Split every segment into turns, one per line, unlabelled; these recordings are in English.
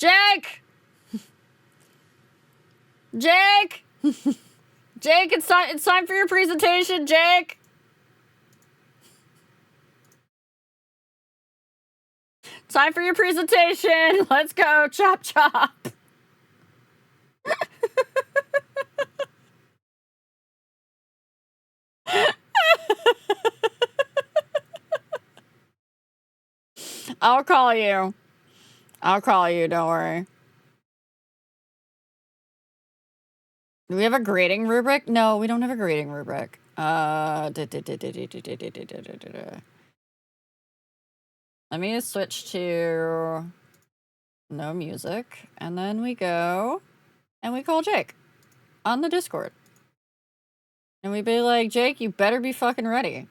Jake! Jake! Jake, it's time for your presentation, Jake! Time for your presentation! Let's go, chop chop! I'll call you. Don't worry. Do we have a grading rubric? No, we don't have a grading rubric. Let me switch to no music, and then we go and we call Jake on the Discord. And we be like, Jake, you better be fucking ready.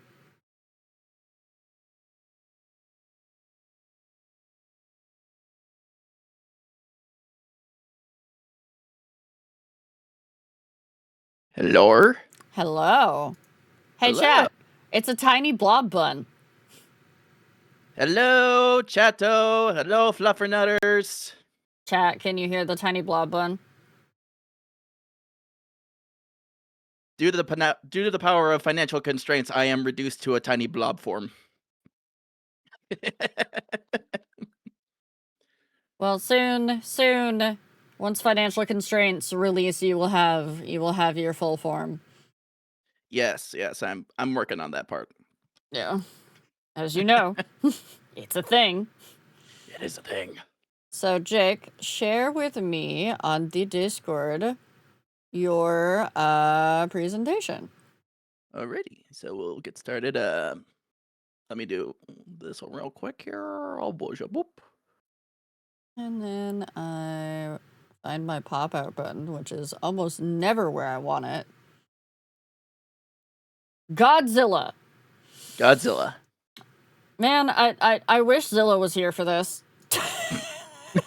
Hello?
Hello. Hey,
Hello.
chat. It's a tiny blob bun.
Hello, chatto. Hello, fluffernutters.
Chat, can you hear the tiny blob bun?
Due to the power of financial constraints, I am reduced to a tiny blob form.
Well, soon, once financial constraints release, you will have your full form.
Yes, I'm working on that part.
Yeah. As you know, it's a thing.
It is a thing.
So, Jake, share with me on the Discord your presentation.
Alrighty, so we'll get started. Let me do this one real quick here. Oh boy, boop.
And then I find my pop-out button, which is almost never where I want it. Godzilla. Man, I wish Zilla was here for this.
Hey,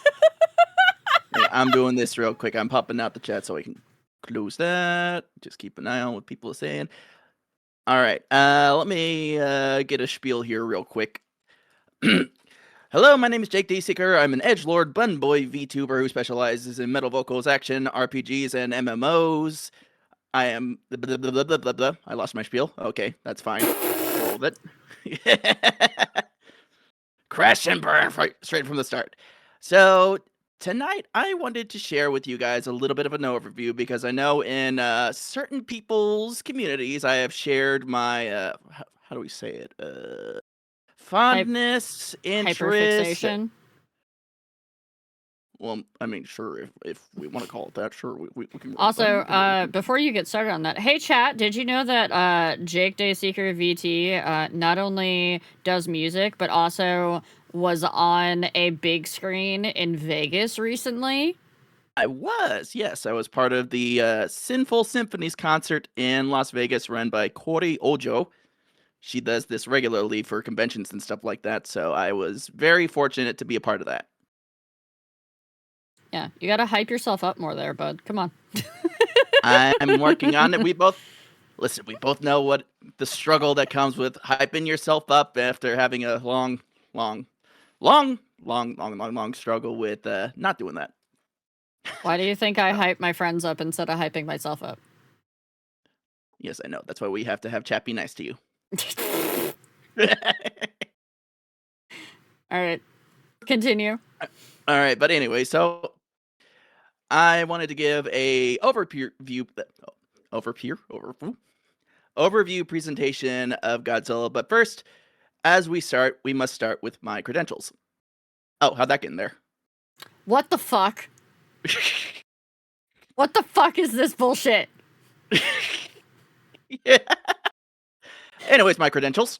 I'm doing this real quick. I'm popping out the chat so I can close that. Just keep an eye on what people are saying. All right. Let me get a spiel here real quick. Hello, my name is Jake Dseeker. I'm an edgelord bun boy VTuber who specializes in metal vocals, action, RPGs, and MMOs. I am blah, blah, blah, blah, blah, blah. I lost my spiel. Okay, that's fine. Roll it. Crash and burn straight from the start. So tonight, I wanted to share with you guys a little bit of an overview because I know in certain people's communities, I have shared my how do we say it? Fondness, interest.
Hyperfixation.
Well, I mean, sure, if we want to call it that, sure, we can.
Also, before you get started on that, hey chat, did you know that Jake Dayseeker VT not only does music, but also was on a big screen in Vegas recently?
I was, yes. I was part of the Sinful Symphonies concert in Las Vegas run by Corey Ojo. She does this regularly for conventions and stuff like that, so I was very fortunate to be a part of that.
Yeah, you gotta hype yourself up more there, bud. Come on.
I'm working on it. We both know what the struggle that comes with hyping yourself up after having a long struggle with not doing that.
Why do you think I hype my friends up instead of hyping myself up?
Yes, I know. That's why we have to have chat be nice to you.
All right. Continue.
All right, but anyway, so I wanted to give a overview presentation of Godzilla, but first, as we start, we must start with my credentials. Oh, how'd that get in there?
What the fuck? What the fuck is this bullshit?
Yeah. Anyways, my credentials.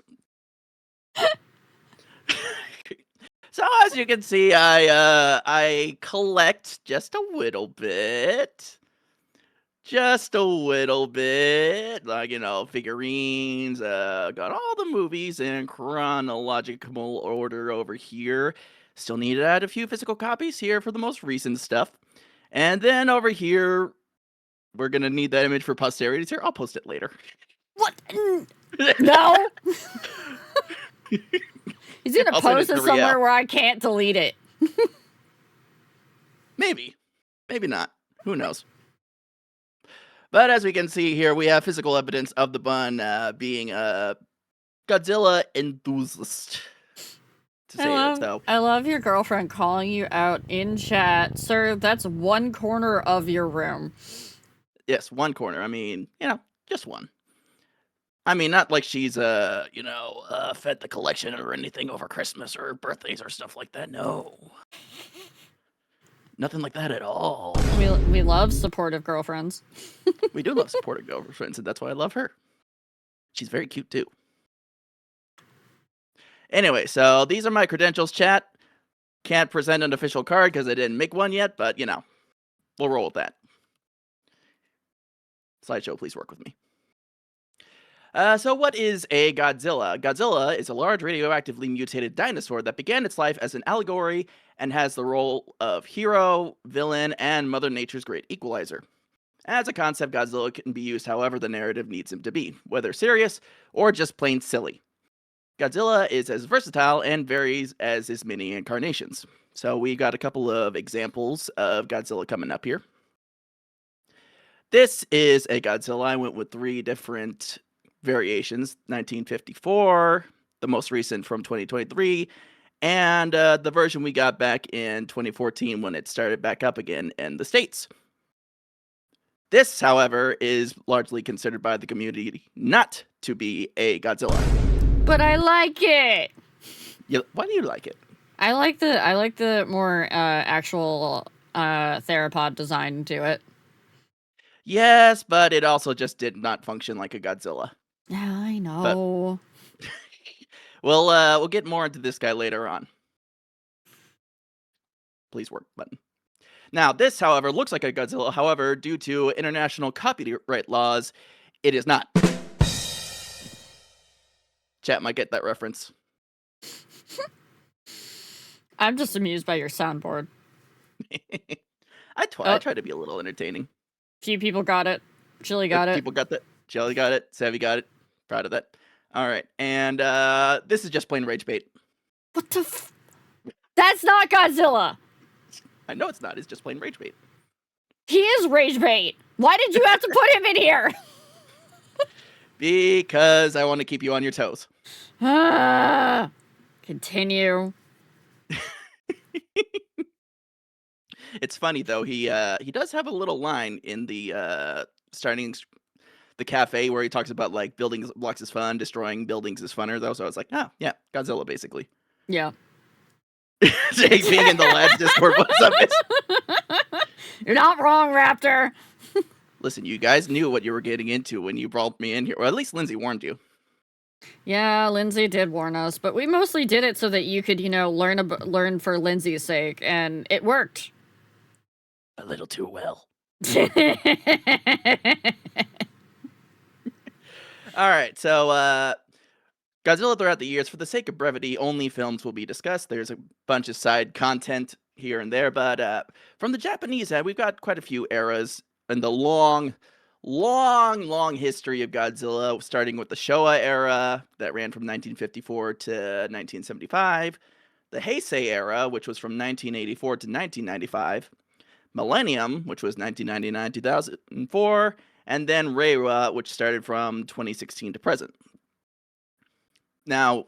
So as you can see, I collect just a little bit. Like, you know, figurines, got all the movies in chronological order over here. Still need to add a few physical copies here for the most recent stuff. And then over here, we're gonna need that image for posterity. Here, I'll post it later.
What? No. He's gonna post it somewhere where I can't delete it.
Maybe. Maybe not. Who knows? But as we can see here, we have physical evidence of the bun being a Godzilla enthusiast. To say it, so.
I love your girlfriend calling you out in chat. Sir, that's one corner of your room.
Yes, one corner. I mean, just one. I mean, not like she's, fed the collection or anything over Christmas or birthdays or stuff like that. No. Nothing like that at all.
We love supportive girlfriends.
We do love supportive girlfriends, and that's why I love her. She's very cute, too. Anyway, so these are my credentials, chat. Can't present an official card because I didn't make one yet, but, we'll roll with that. Slideshow, please work with me. So what is a Godzilla? Godzilla is a large radioactively mutated dinosaur that began its life as an allegory and has the role of hero, villain, and Mother Nature's great equalizer. As a concept, Godzilla can be used however the narrative needs him to be, whether serious or just plain silly. Godzilla is as versatile and varies as his many incarnations. So we got a couple of examples of Godzilla coming up here. This is a Godzilla. I went with 3 different variations: 1954, the most recent from 2023, and the version we got back in 2014 when it started back up again in the States. This, however, is largely considered by the community not to be a Godzilla.
But I like it.
Why do you like it?
I like the more actual theropod design to it.
Yes, but it also just did not function like a Godzilla.
Yeah, I know.
But we'll get more into this guy later on. Please work button. Now, this, however, looks like a Godzilla. However, due to international copyright laws, it is not. Chat might get that reference.
I'm just amused by your soundboard.
I try to be a little entertaining.
Few people got it. Chili got it.
People got that. Jelly got it. Savvy got it. Proud of that. All right. And this is just plain rage bait.
What the That's not Godzilla!
I know it's not. It's just plain rage bait.
He is rage bait! Why did you have to put him in here?
Because I want to keep you on your toes.
Continue.
It's funny though. He does have a little line in the starting the cafe where he talks about like building blocks is fun, destroying buildings is funner though. So I was like, oh yeah, Godzilla basically.
Yeah.
Jake being in the Lads Discord, what's up?
You're not wrong, Raptor.
Listen, you guys knew what you were getting into when you brought me in here, or at least Lindsay warned you.
Yeah, Lindsay did warn us, but we mostly did it so that you could, learn for Lindsay's sake, and it worked.
A little too well. All right, so Godzilla throughout the years, for the sake of brevity, only films will be discussed. There's a bunch of side content here and there, but from the Japanese side, we've got quite a few eras in the long history of Godzilla, starting with the Showa era that ran from 1954 to 1975, the Heisei era, which was from 1984 to 1995, Millennium, which was 1999 2004, and then Reiwa, which started from 2016 to present. Now,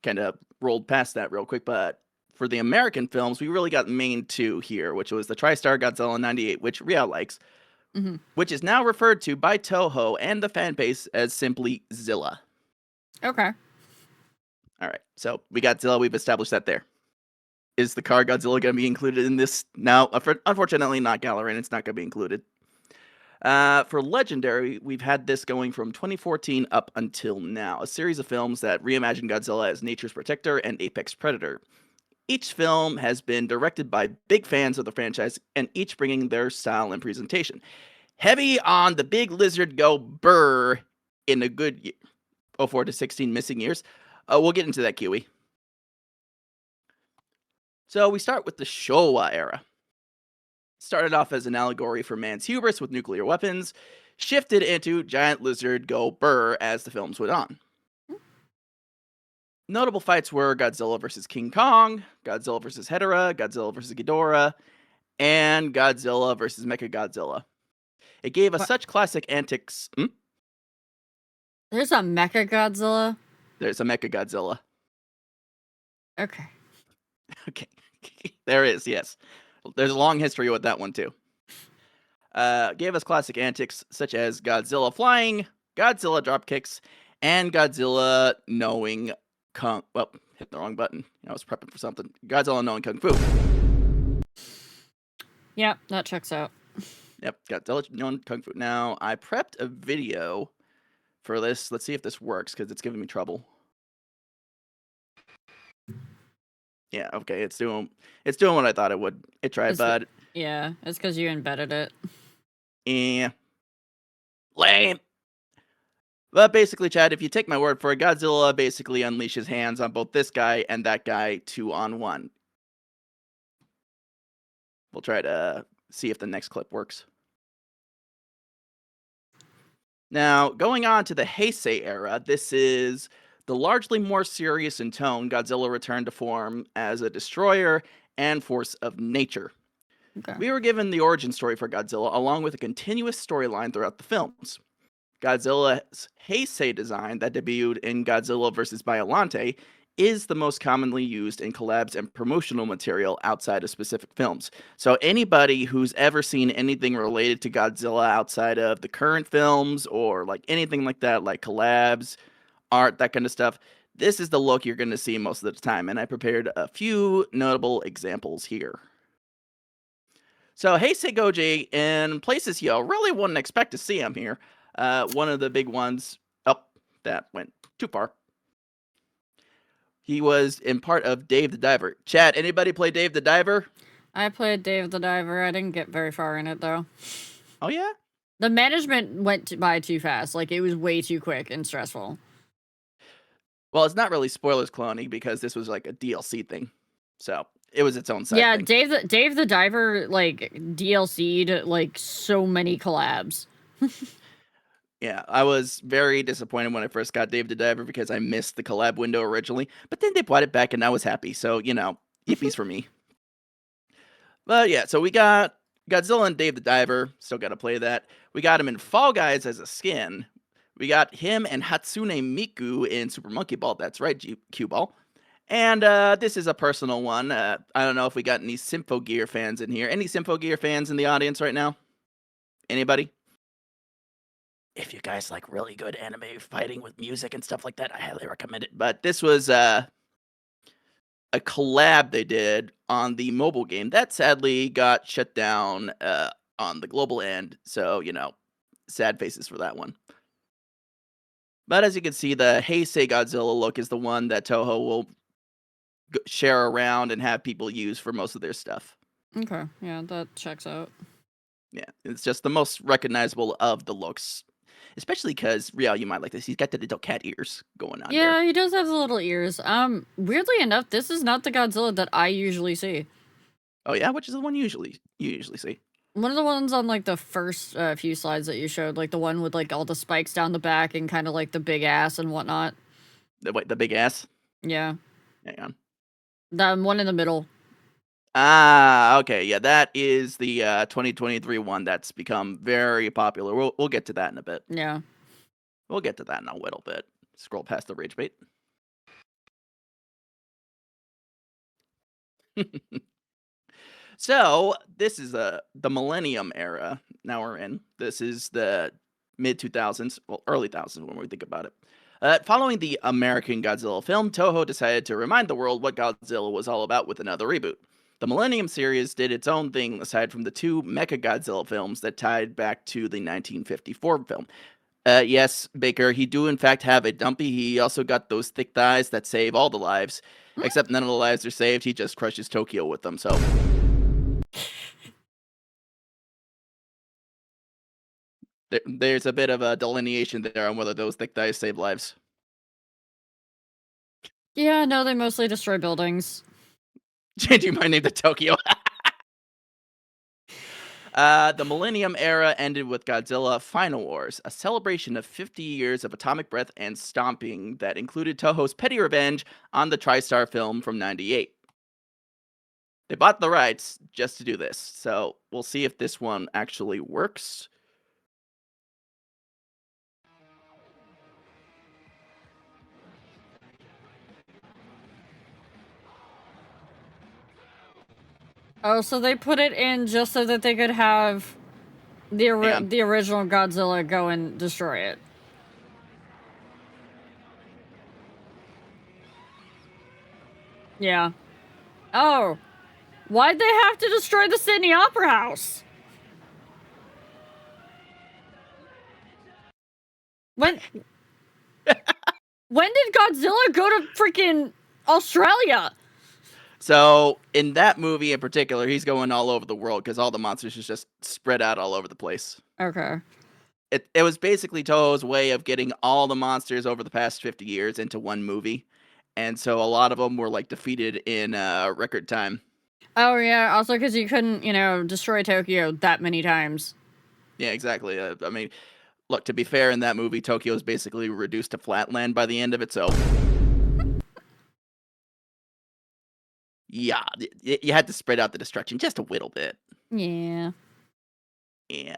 kind of rolled past that real quick, but for the American films, we really got main 2 here, which was the TriStar Godzilla 98, which Ria likes, which is now referred to by Toho and the fan base as simply Zilla.
Okay.
All right, so we got Zilla. We've established that there. Is the car Godzilla going to be included in this? No, unfortunately not, Galaran. It's not going to be included. For Legendary, we've had this going from 2014 up until now, a series of films that reimagine Godzilla as nature's protector and apex predator. Each film has been directed by big fans of the franchise, and each bringing their style and presentation. Heavy on the big lizard go brr in a good 04 to 16 missing years. We'll get into that, Kiwi. So we start with the Showa era. Started off as an allegory for man's hubris with nuclear weapons, shifted into giant lizard go brr as the films went on. Notable fights were Godzilla vs. King Kong, Godzilla vs. Hedorah, Godzilla vs. Ghidorah, and Godzilla vs. Mechagodzilla. It gave us
What?
such classic antics.
There's a Mecha Godzilla.
There's a Mechagodzilla.
Okay.
Okay. There is, yes. There's a long history with that one, too. Gave us classic antics such as Godzilla flying, Godzilla drop kicks, and Godzilla knowing Kung. Well, hit the wrong button. I was prepping for something. Godzilla knowing Kung Fu.
Yep, that checks out.
Yep, Godzilla knowing Kung Fu. Now, I prepped a video for this. Let's see if this works because it's giving me trouble. Yeah, okay, it's doing what I thought it would. It tried, bud.
Yeah, it's because you embedded it.
Yeah. Lame. But basically, Chad, if you take my word for it, Godzilla basically unleashes hands on both this guy and that guy 2-on-1. We'll try to see if the next clip works. Now, going on to the Heisei era, this is the largely more serious in tone. Godzilla returned to form as a destroyer and force of nature.
Okay.
We were given the origin story for Godzilla along with a continuous storyline throughout the films. Godzilla's Heisei design that debuted in Godzilla vs. Biollante is the most commonly used in collabs and promotional material outside of specific films. So anybody who's ever seen anything related to Godzilla outside of the current films or like anything like that, like collabs, art, that kind of stuff, this is the look you're going to see most of the time. And I prepared a few notable examples here. So Heisei Goji in places you really wouldn't expect to see him here. One of the big ones, that went too far. He was in part of Dave the Diver. Chad, anybody play Dave the Diver?
I played Dave the Diver. I didn't get very far in it, though.
Oh, yeah?
The management went by too fast. Like, it was way too quick and stressful.
Well, it's not really spoilers cloning because this was like a DLC thing. So it was its own side thing.
Dave the Diver, like, DLC'd, like, so many collabs.
Yeah, I was very disappointed when I first got Dave the Diver because I missed the collab window originally. But then they brought it back and I was happy. So, yippies for me. But yeah, so we got Godzilla and Dave the Diver. Still got to play that. We got him in Fall Guys as a skin. We got him and Hatsune Miku in Super Monkey Ball. That's right, Cue Ball. And this is a personal one. I don't know if we got any Symphogear fans in here. Any Symphogear fans in the audience right now? Anybody? If you guys like really good anime fighting with music and stuff like that, I highly recommend it. But this was a collab they did on the mobile game that sadly got shut down on the global end. So, sad faces for that one. But as you can see, the Heisei Godzilla look is the one that Toho will share around and have people use for most of their stuff.
Okay, yeah, that checks out.
Yeah, it's just the most recognizable of the looks. Especially because, Rial, you might like this. He's got the little cat ears going on
Yeah,
there.
he does have the little ears. Weirdly enough, this is not the Godzilla that I usually see.
Oh yeah? Which is the one you usually see?
One of the ones on, like, the first few slides that you showed. Like, the one with, like, all the spikes down the back and kind of, like, the big ass and whatnot.
The big ass?
Yeah.
Hang on.
The one in the middle.
Ah, okay. Yeah, that is the 2023 one that's become very popular. We'll get to that in a bit.
Yeah.
We'll get to that in a little bit. Scroll past the rage bait. So, this is the Millennium era. Now we're in. This is the mid 2000s, well, early 2000s when we think about it. Following the American Godzilla film, Toho decided to remind the world what Godzilla was all about with another reboot. The Millennium series did its own thing aside from the two Mechagodzilla films that tied back to the 1954 film. Yes, Baker, he do in fact have a dumpy. He also got those thick thighs that save all the lives. Except none of the lives are saved. He just crushes Tokyo with them, so... There's a bit of a delineation there on whether those thick thighs save lives.
Yeah, no, they mostly destroy buildings.
Changing my name to Tokyo. The Millennium Era ended with Godzilla Final Wars, a celebration of 50 years of atomic breath and stomping that included Toho's petty revenge on the TriStar film from '98. They bought the rights just to do this, so we'll see if this one actually works.
Oh, so they put it in just so that they could have the original Godzilla go and destroy it. Yeah. Oh. Why'd they have to destroy the Sydney Opera House? When did Godzilla go to freaking Australia?
So in that movie in particular, he's going all over the world because all the monsters is just spread out all over the place.
Okay.
It was basically Toho's way of getting all the monsters over the past 50 years into one movie. And so a lot of them were like defeated in record time.
Oh yeah, also because you couldn't, destroy Tokyo that many times.
Yeah, exactly. I mean, look, to be fair, in that movie, Tokyo is basically reduced to flatland by the end of it, so... yeah, you had to spread out the destruction just a little bit.
Yeah.
Yeah.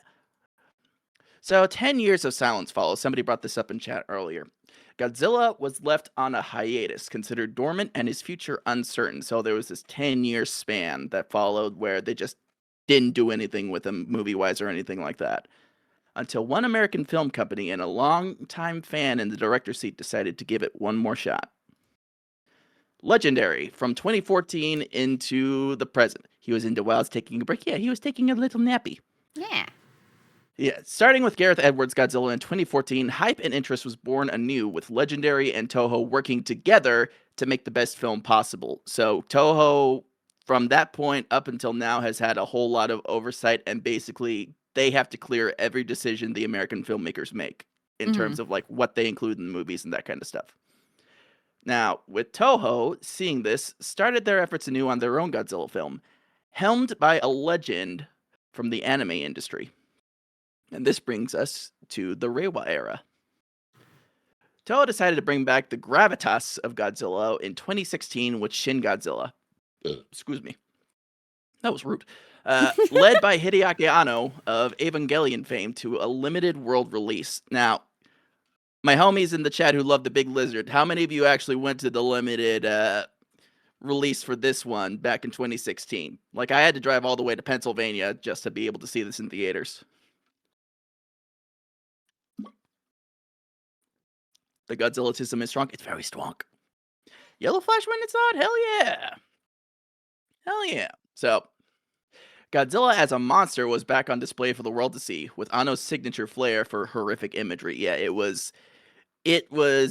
So 10 years of silence follow. Somebody brought this up in chat earlier. Godzilla was left on a hiatus, considered dormant, and his future uncertain. So there was this 10-year span that followed where they just didn't do anything with him movie-wise or anything like that. Until one American film company and a long-time fan in the director's seat decided to give it one more shot. Legendary, from 2014 into the present. He was into Wilds taking a break. Yeah, he was taking a little nappy.
Yeah.
Yeah, starting with Gareth Edwards' Godzilla in 2014, hype and interest was born anew with Legendary and Toho working together to make the best film possible. So Toho, from that point up until now, has had a whole lot of oversight, and basically they have to clear every decision the American filmmakers make in terms of like what they include in the movies and that kind of stuff. Now, with Toho, seeing this, started their efforts anew on their own Godzilla film, helmed by a legend from the anime industry. And this brings us to the Reiwa era. Toho decided to bring back the gravitas of Godzilla in 2016 with Shin Godzilla. Excuse me. That was rude. Led by Hideaki Anno of Evangelion fame to a limited world release. Now, my homies in the chat who love the Big Lizard, how many of you actually went to the limited release for this one back in 2016? Like, I had to drive all the way to Pennsylvania just to be able to see this in theaters. The Godzillatism is strong. It's very strong. Yellow Flash when it's not? Hell yeah. Hell yeah. So, Godzilla as a monster was back on display for the world to see, with Anno's signature flair for horrific imagery. Yeah, it was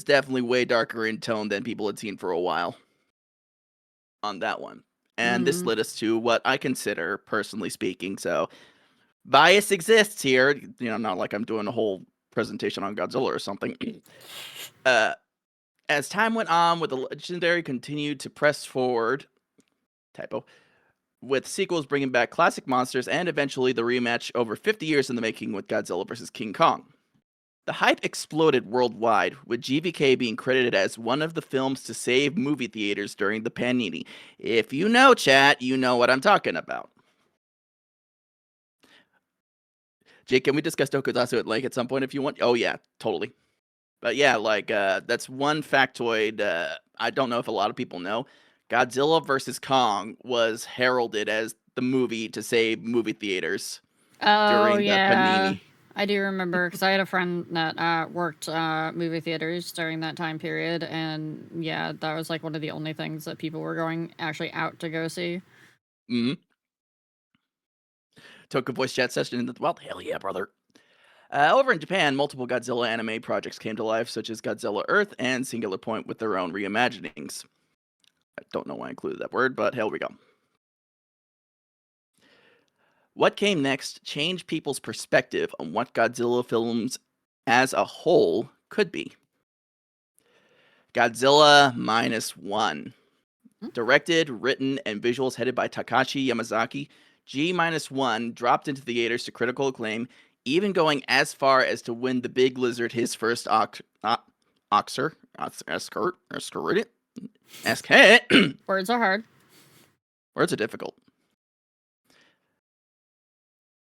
definitely way darker in tone than people had seen for a while on that one. And this led us to what I consider, personally speaking, so bias exists here. Not like I'm doing a whole presentation on Godzilla or something. As time went on, with the Legendary continued to press forward, with sequels bringing back classic monsters and eventually the rematch over 50 years in the making with Godzilla vs. King Kong. The hype exploded worldwide, with GVK being credited as one of the films to save movie theaters during the Panini. If you know, chat, you know what I'm talking about. Jake, can we discuss Tokusatsu at length at some point if you want? Oh yeah, totally. But yeah, like, that's one factoid I don't know if a lot of people know. Godzilla vs. Kong was heralded as the movie to save movie theaters during the Panini.
I do remember, because I had a friend that worked movie theaters during that time period, and yeah, that was like one of the only things that people were going actually out to go see.
Toku voice chat session in the wild. Hell yeah, brother. Over in Japan, multiple Godzilla anime projects came to life, such as Godzilla Earth and Singular Point, with their own reimaginings. I don't know why I included that word, but here we go. What came next changed people's perspective on what Godzilla films as a whole could be. Godzilla -1. Directed, written, and visuals headed by Takashi Yamazaki. G-1 dropped into theaters to critical acclaim, even going as far as to win the Big Lizard his first Oscar.
Words are hard.
Words are difficult.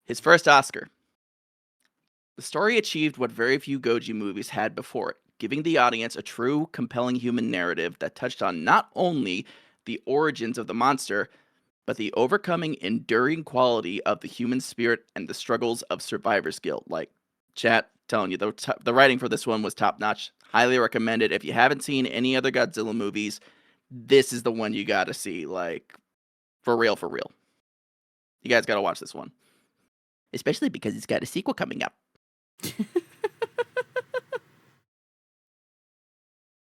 His first Oscar. The story achieved what very few Goji movies had before it, giving the audience a true, compelling human narrative that touched on not only the origins of the monster, but the overcoming, enduring quality of the human spirit and the struggles of survivor's guilt. Like, chat, telling you, the writing for this one was top-notch. Highly recommended. If you haven't seen any other Godzilla movies, this is the one you gotta see. Like, for real, for real. You guys gotta watch this one. Especially because it's got a sequel coming up.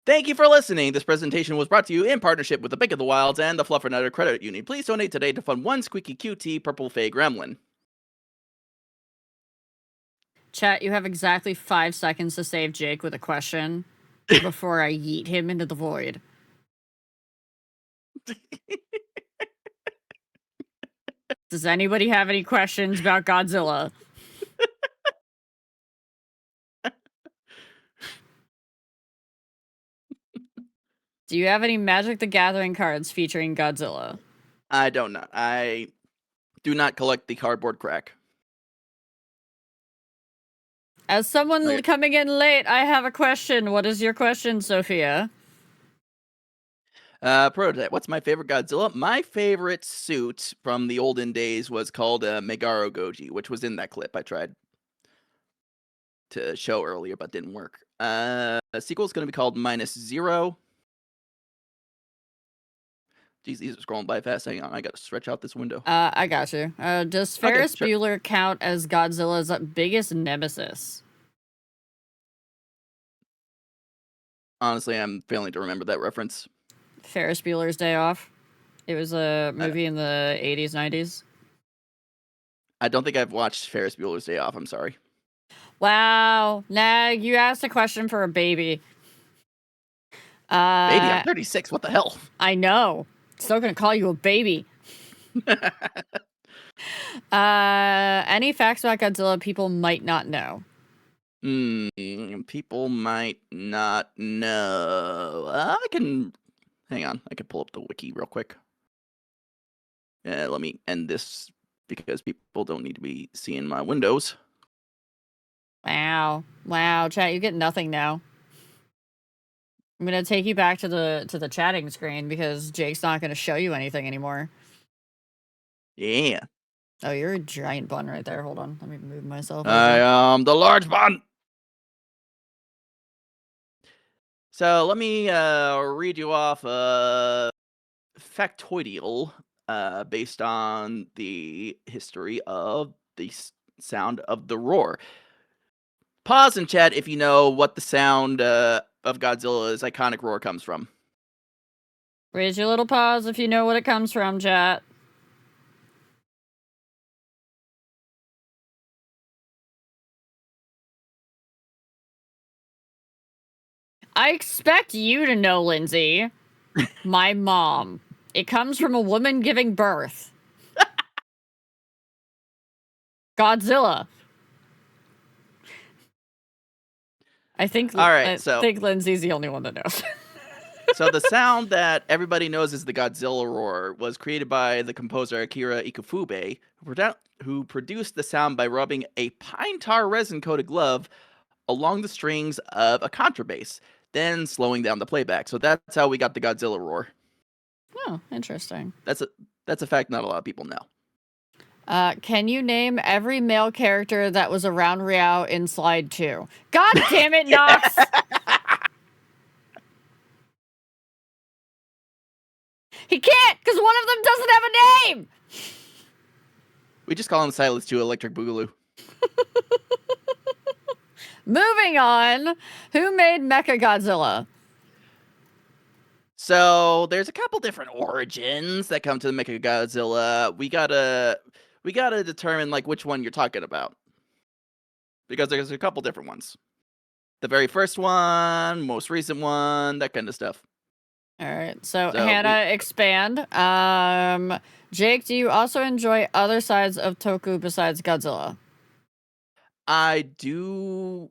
Thank you for listening. This presentation was brought to you in partnership with the Bank of the Wilds and the Fluffernutter Credit Union. Please donate today to fund one squeaky QT Purple Fey Gremlin.
Chat, you have exactly 5 seconds to save Jake with a question before I yeet him into the void. Does anybody have any questions about Godzilla? Do you have any Magic the Gathering cards featuring Godzilla?
I don't know. I do not collect the cardboard crack.
As someone coming in late, I have a question. What is your question, Sophia?
Prototype, what's my favorite Godzilla? My favorite suit from the olden days was called Megaro Goji, which was in that clip I tried to show earlier, but didn't work. The sequel is going to be called -0. Jeez, these are scrolling by fast. Hang on, I gotta stretch out this window.
I got you. Does Ferris Bueller count as Godzilla's biggest nemesis?
Honestly, I'm failing to remember that reference.
Ferris Bueller's Day Off. It was a movie in the 80s, 90s.
I don't think I've watched Ferris Bueller's Day Off. I'm sorry.
Wow. Nah, you asked a question for a baby.
Baby, I'm 36. What the hell?
I know. Still gonna call you a baby. Any facts about Godzilla people might not know?
People might not know. I can... Hang on. I can pull up the wiki real quick. Let me end this because people don't need to be seeing my windows.
Wow. Wow, chat, you get nothing now. I'm gonna take you back to the chatting screen because Jake's not gonna show you anything anymore.
Yeah.
Oh, you're a giant bun right there. Hold on. Let me move myself.
I am the large bun. So let me read you off a factoidal based on the history of the sound of the roar. Pause and chat if you know what the sound of Godzilla's iconic roar comes from.
Raise your little paws if you know what it comes from, chat. I expect you to know, Lindsay. My mom. It comes from a woman giving birth. Godzilla. I think Lindsay's the only one that knows.
So the sound that everybody knows as the Godzilla roar was created by the composer Akira Ikufube, who produced the sound by rubbing a pine tar resin-coated glove along the strings of a contrabass, then slowing down the playback. So that's how we got the Godzilla roar.
Oh, interesting.
That's a fact not a lot of people know.
Can you name every male character that was around Riao in Slide 2? God damn it, Nox! He can't, because one of them doesn't have a name!
We just call him Silas 2 Electric Boogaloo.
Moving on, who made Mechagodzilla?
So there's a couple different origins that come to the Mechagodzilla. We gotta determine like which one you're talking about, because there's a couple different ones. The very first one, most recent one, that kind of stuff.
All right. So,
So
Hannah, expand. Jake, do you also enjoy other sides of Toku besides Godzilla?
I do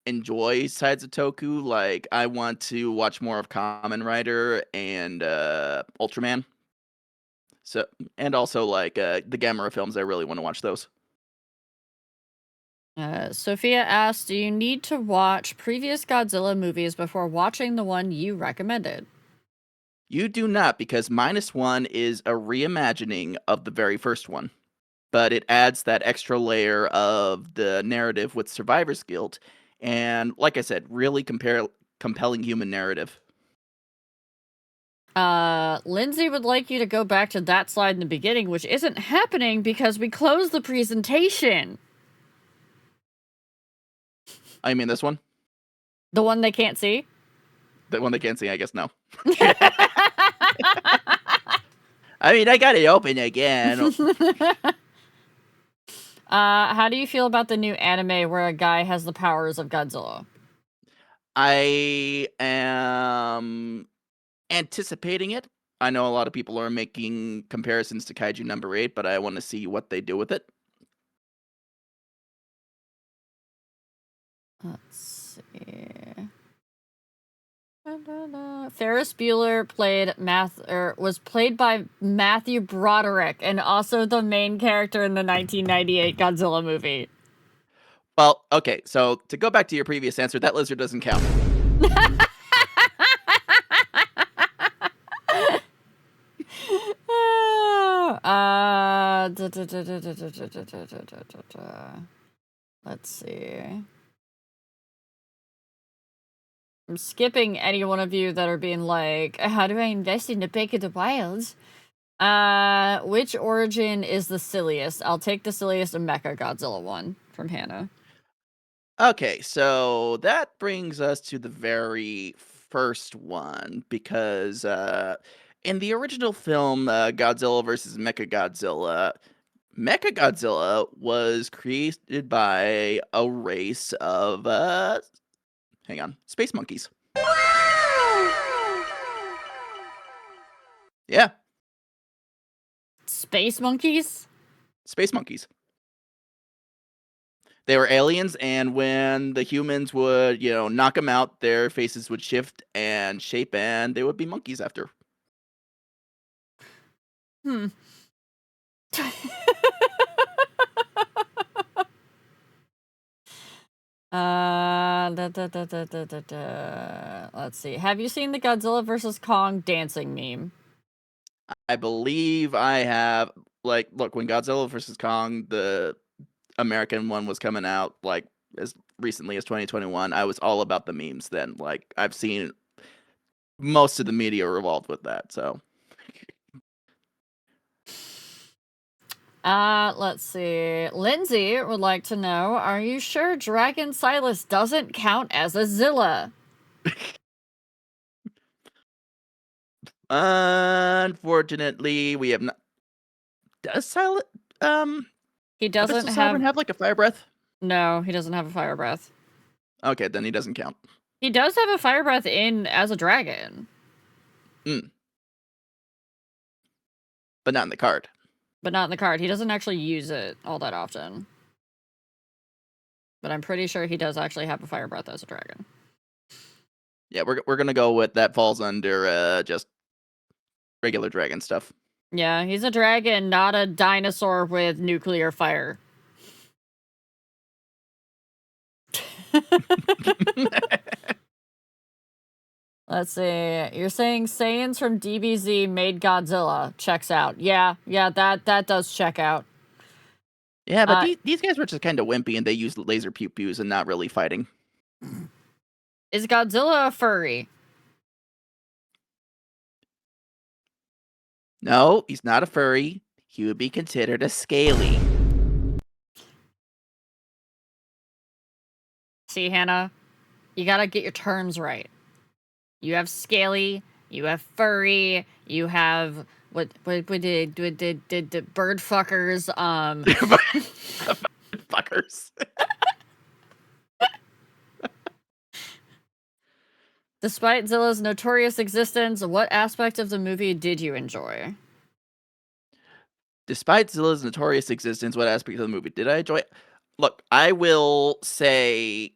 enjoy sides of Toku. Like I want to watch more of Kamen Rider and Ultraman. So and also the Gamera films. I really want to watch those.
Sophia asks, do you need to watch previous Godzilla movies before watching the one you recommended?
You do not, because -1 is a reimagining of the very first one, but it adds that extra layer of the narrative with survivor's guilt, and like I said, really compelling human narrative.
Lindsay would like you to go back to that slide in the beginning, which isn't happening because we closed the presentation.
I mean, this one,
The one they can't see?
the one they can't see, I guess no. I mean, I got it open again.
How do you feel about the new anime where a guy has the powers of Godzilla?
I am anticipating it. I know a lot of people are making comparisons to Kaiju number 8, but I want to see what they do with it.
Let's see. Ferris Bueller was played by Matthew Broderick, and also the main character in the 1998 Godzilla movie.
Well, okay, so to go back to your previous answer, that lizard doesn't count.
Let's see. I'm skipping any one of you that are being like, how do I invest in the Bank of the Wilds? Which origin is the silliest? I'll take the silliest of Mecha Godzilla one from Hannah.
Okay, so that brings us to the very first one because in the original film Godzilla versus Mechagodzilla, Mechagodzilla was created by a race of space monkeys. Yeah,
Space monkeys?
space monkeys. They were aliens, and when the humans would, knock them out, their faces would shift and shape, and they would be monkeys after.
Hmm. Let's see. Have you seen the Godzilla versus Kong dancing meme?
I believe I have. Look, when Godzilla vs. Kong, the American one was coming out, as recently as 2021, I was all about the memes then. I've seen most of the media revolved with that, so.
Let's see. Lindsay would like to know, are you sure Dragon Silas doesn't count as a Zilla?
Unfortunately, we have not. Does Silent
He doesn't
Sovereign have a fire breath?
No, he doesn't have a fire breath.
Okay, then he doesn't count.
He does have a fire breath as a dragon.
But not in the card.
But not in the card. He doesn't actually use it all that often. But I'm pretty sure he does actually have a fire breath as a dragon.
Yeah, we're gonna go with that falls under just regular dragon stuff.
Yeah, he's a dragon, not a dinosaur with nuclear fire. Let's see. You're saying Saiyans from DBZ made Godzilla. Checks out. Yeah, that does check out.
Yeah, but these guys were just kind of wimpy, and they used laser pew-pews and not really fighting.
Is Godzilla a furry?
No, he's not a furry. He would be considered a scaly.
See, Hannah? You gotta get your terms right. You have scaly, you have furry, you have what did bird fuckers,
Fuckers.
Despite Zilla's notorious existence, what aspect of the movie did you enjoy?
Despite Zilla's notorious existence, what aspect of the movie did I enjoy? Look, I will say,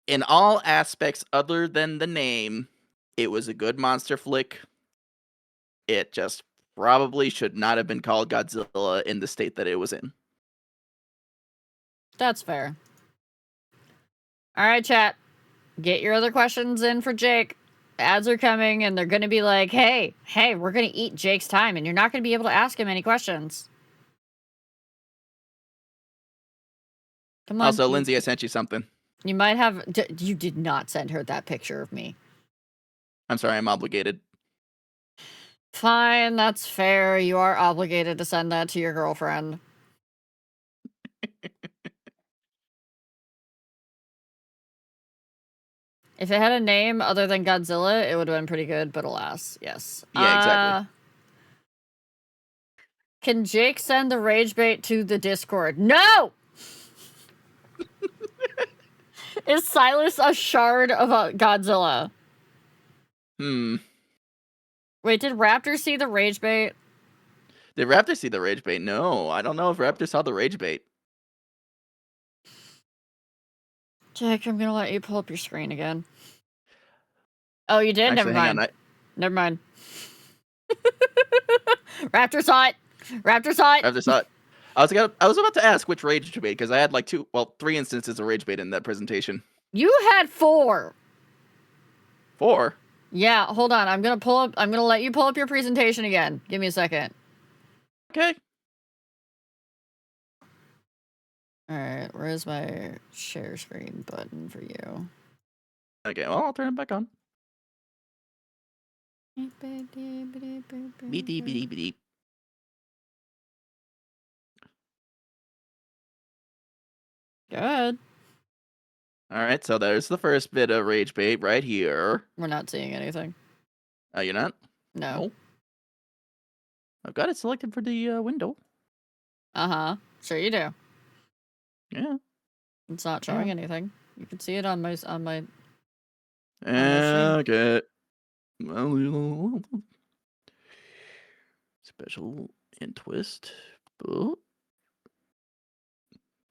in all aspects other than the name, it was a good monster flick. It just probably should not have been called Godzilla in the state that it was in.
That's fair. All right, chat. Get your other questions in for Jake. Ads are coming, and they're going to be like, hey, we're going to eat Jake's time, and you're not going to be able to ask him any questions. Come on.
Also, Lindsay, I sent you something.
You might have... you did not send her that picture of me.
I'm sorry, I'm obligated.
Fine, that's fair. You are obligated to send that to your girlfriend. If it had a name other than Godzilla, it would have been pretty good, but alas, yes.
Yeah, exactly.
Can Jake send the rage bait to the Discord? No! Is Silas a shard of a Godzilla? Wait, did Raptor see the rage bait?
Did Raptor see the rage bait? No, I don't know if Raptor saw the rage bait.
Jake, I'm gonna let you pull up your screen again. Oh, you did?
Actually,
Never mind.
hang on.
Never mind. Raptor saw it. Raptor saw it.
Raptor saw it. I was about to ask which rage bait because I had like 3 instances of rage bait in that presentation.
You had 4.
4?
Yeah, hold on. I'm gonna let you pull up your presentation again. Give me a second.
Okay.
Alright, where's my share screen button for you?
Okay, well, I'll turn it back on. Beep.
Good.
Alright, so there's the first bit of rage bait right here.
We're not seeing anything.
Oh, you're not?
No.
I've got it selected for the window.
Uh-huh. Sure you do.
Yeah.
It's not showing anything. You can see it on my
Okay. Special and twist. Is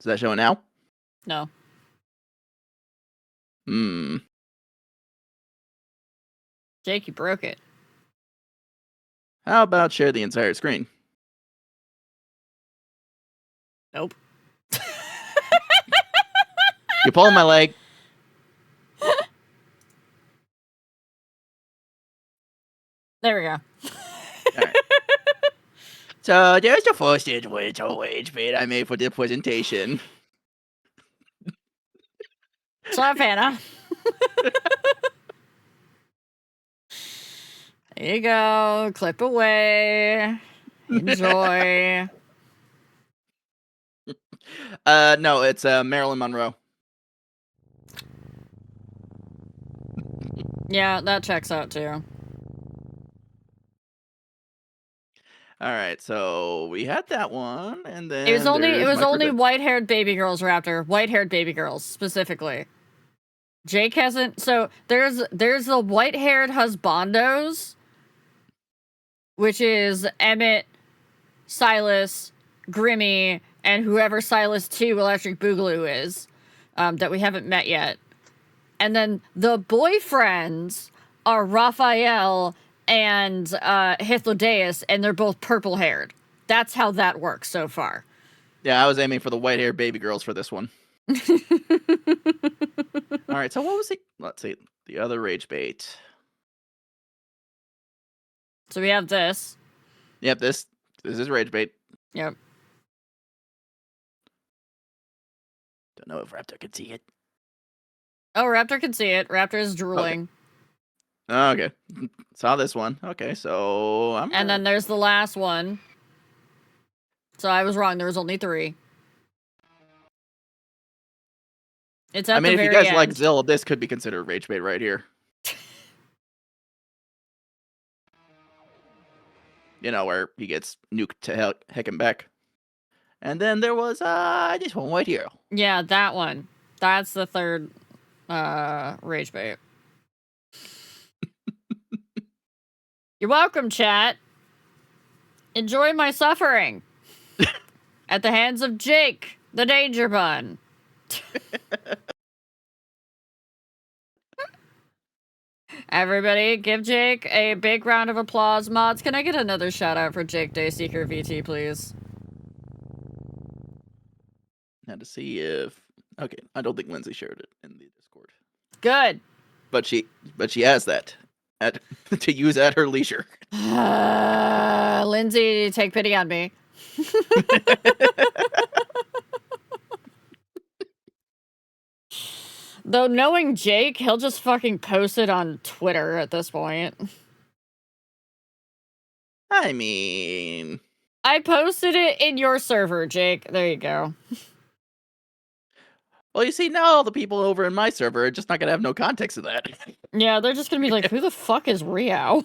that showing now?
No. Jake, you broke it.
How about share the entire screen?
Nope.
You're pulling my leg.
There we go.
Right. So there's the first individual wage bait I made for the presentation.
What's up, Hannah? There you go. Clip away. Enjoy.
No, it's Marilyn Monroe.
Yeah, that checks out too.
All right, so we had that one, and then
it was only white-haired baby girls, Raptor. White-haired baby girls specifically. Jake hasn't. So there's the white-haired husbandos, which is Emmett, Silas, Grimmy, and whoever Silas 2 Electric Boogaloo is, that we haven't met yet. And then the boyfriends are Raphael and Hythlodaeus, and they're both purple-haired. That's how that works so far.
Yeah, I was aiming for the white-haired baby girls for this one. All right, so what was let's see, the other rage bait.
So we have this.
Yep, this is rage bait.
Yep.
Don't know if Raptor can see it.
Oh, Raptor can see it. Raptor is drooling.
Okay. Saw this one. Okay, so
And then there's the last one. So I was wrong. There was only 3. It's at the very end.
If you guys like Zilla, this could be considered rage bait right here. You know, where he gets nuked to heck and back. And then there was this one right here.
Yeah, that one. That's the third rage bait. You're welcome, chat. Enjoy my suffering. At the hands of Jake, the Danger Bun. Everybody, give Jake a big round of applause. Mods, can I get another shout out for Jake Dayseeker VT, please?
Had to see if... Okay, I don't think Lindsay shared it in the Discord.
Good.
But she has that to use at her leisure.
Lindsay, take pity on me. Though knowing Jake, he'll just fucking post it on Twitter at this point.
I mean...
I posted it in your server, Jake. There you go.
Well, you see, now all the people over in my server are just not going to have no context of that.
Yeah, they're just going to be like, who the fuck is Riao?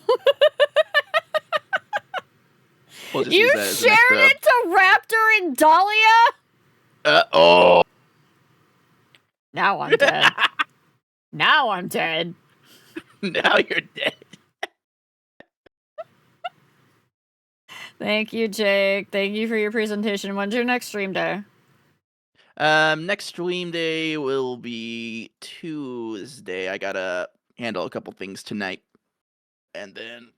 We'll just
You
use that as an
shared
extra...
it to Raptor and Dahlia?
Oh!
Now I'm dead. Now I'm dead.
Now you're dead.
Thank you, Jake. Thank you for your presentation. When's your next stream day?
Next stream day will be Tuesday. I gotta handle a couple things tonight. And then,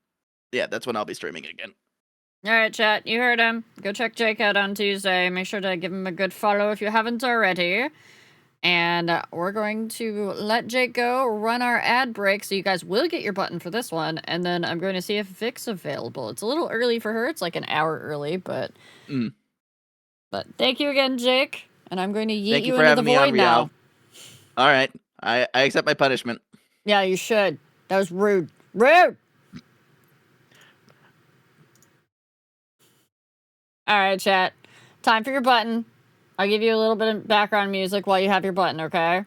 yeah, that's when I'll be streaming again.
Alright, chat. You heard him. Go check Jake out on Tuesday. Make sure to give him a good follow if you haven't already. And we're going to let Jake go, run our ad break, so you guys will get your button for this one. And then I'm going to see if Vic's available. It's a little early for her. It's like an hour early, but... But thank you again, Jake. And I'm going to yeet you into the void now.
All right. I accept my punishment.
Yeah, you should. That was rude. Rude! Alright, chat. Time for your button. I'll give you a little bit of background music while you have your button, okay?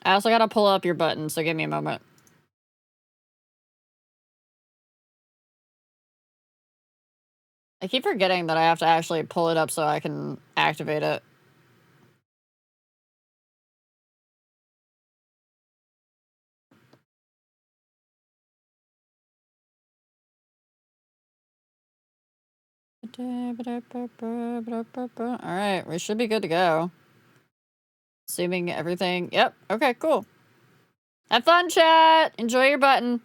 I also gotta pull up your button, so give me a moment. I keep forgetting that I have to actually pull it up so I can activate it. Alright, we should be good to go. Assuming everything... Yep, okay, cool. Have fun, chat! Enjoy your button.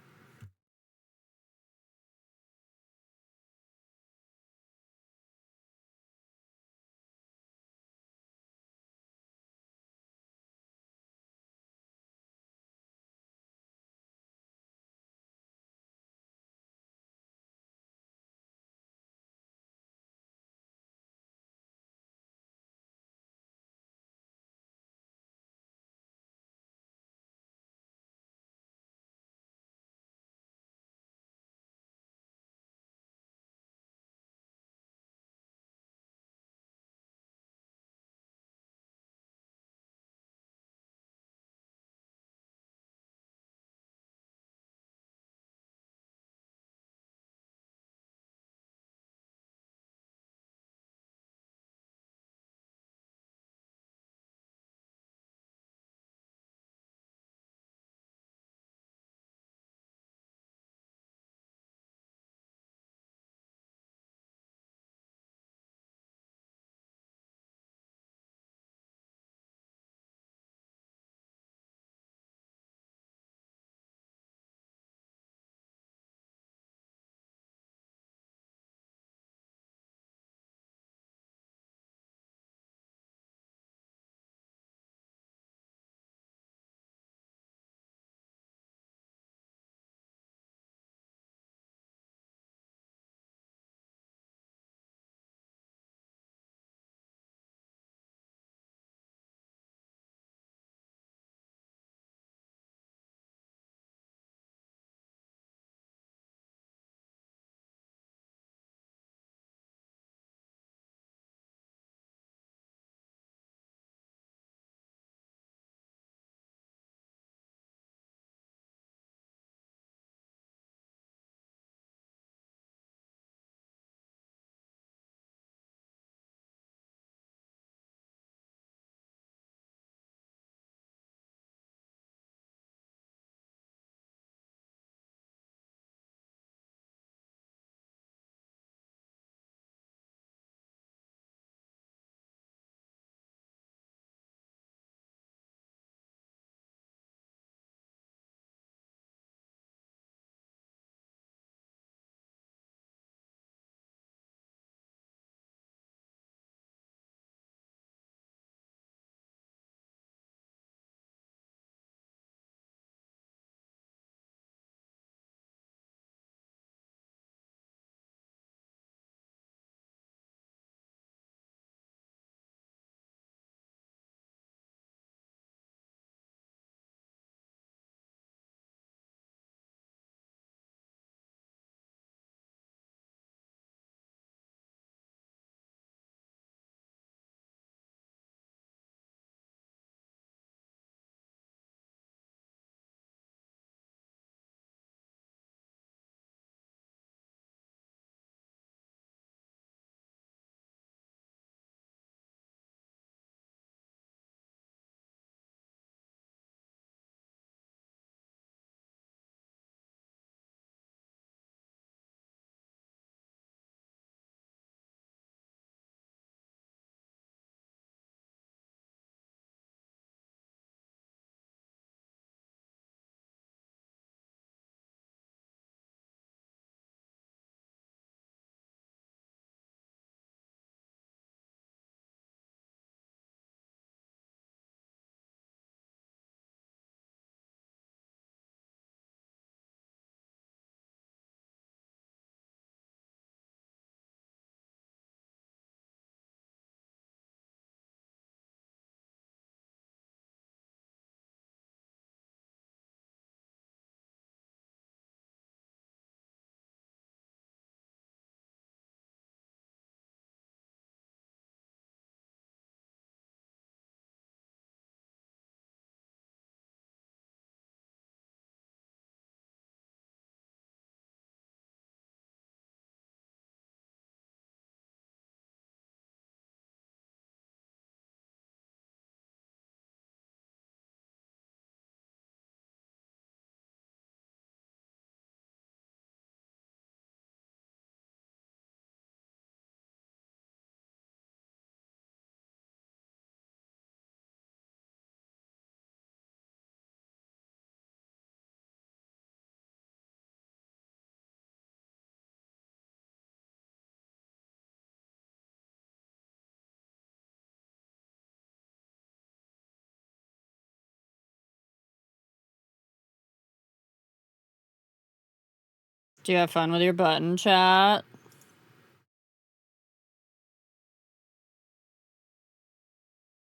Do you have fun with your button, chat?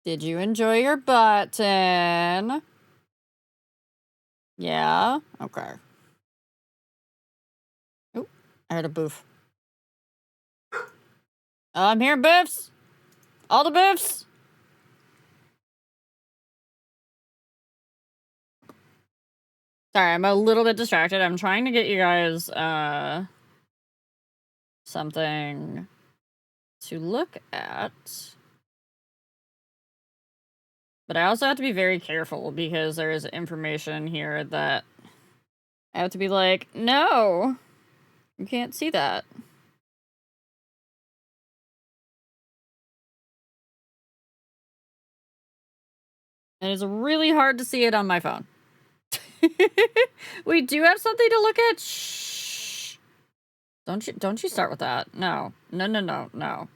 Did you enjoy your button? Yeah? Okay. Oh, I heard a boof. Oh, I'm hearing boofs! All the boofs! Sorry, I'm a little bit distracted. I'm trying to get you guys, something to look at. But I also have to be very careful because there is information here that I have to be like, no, you can't see that. And it's really hard to see it on my phone. We do have something to look at. Shh. Don't you start with that. No. No.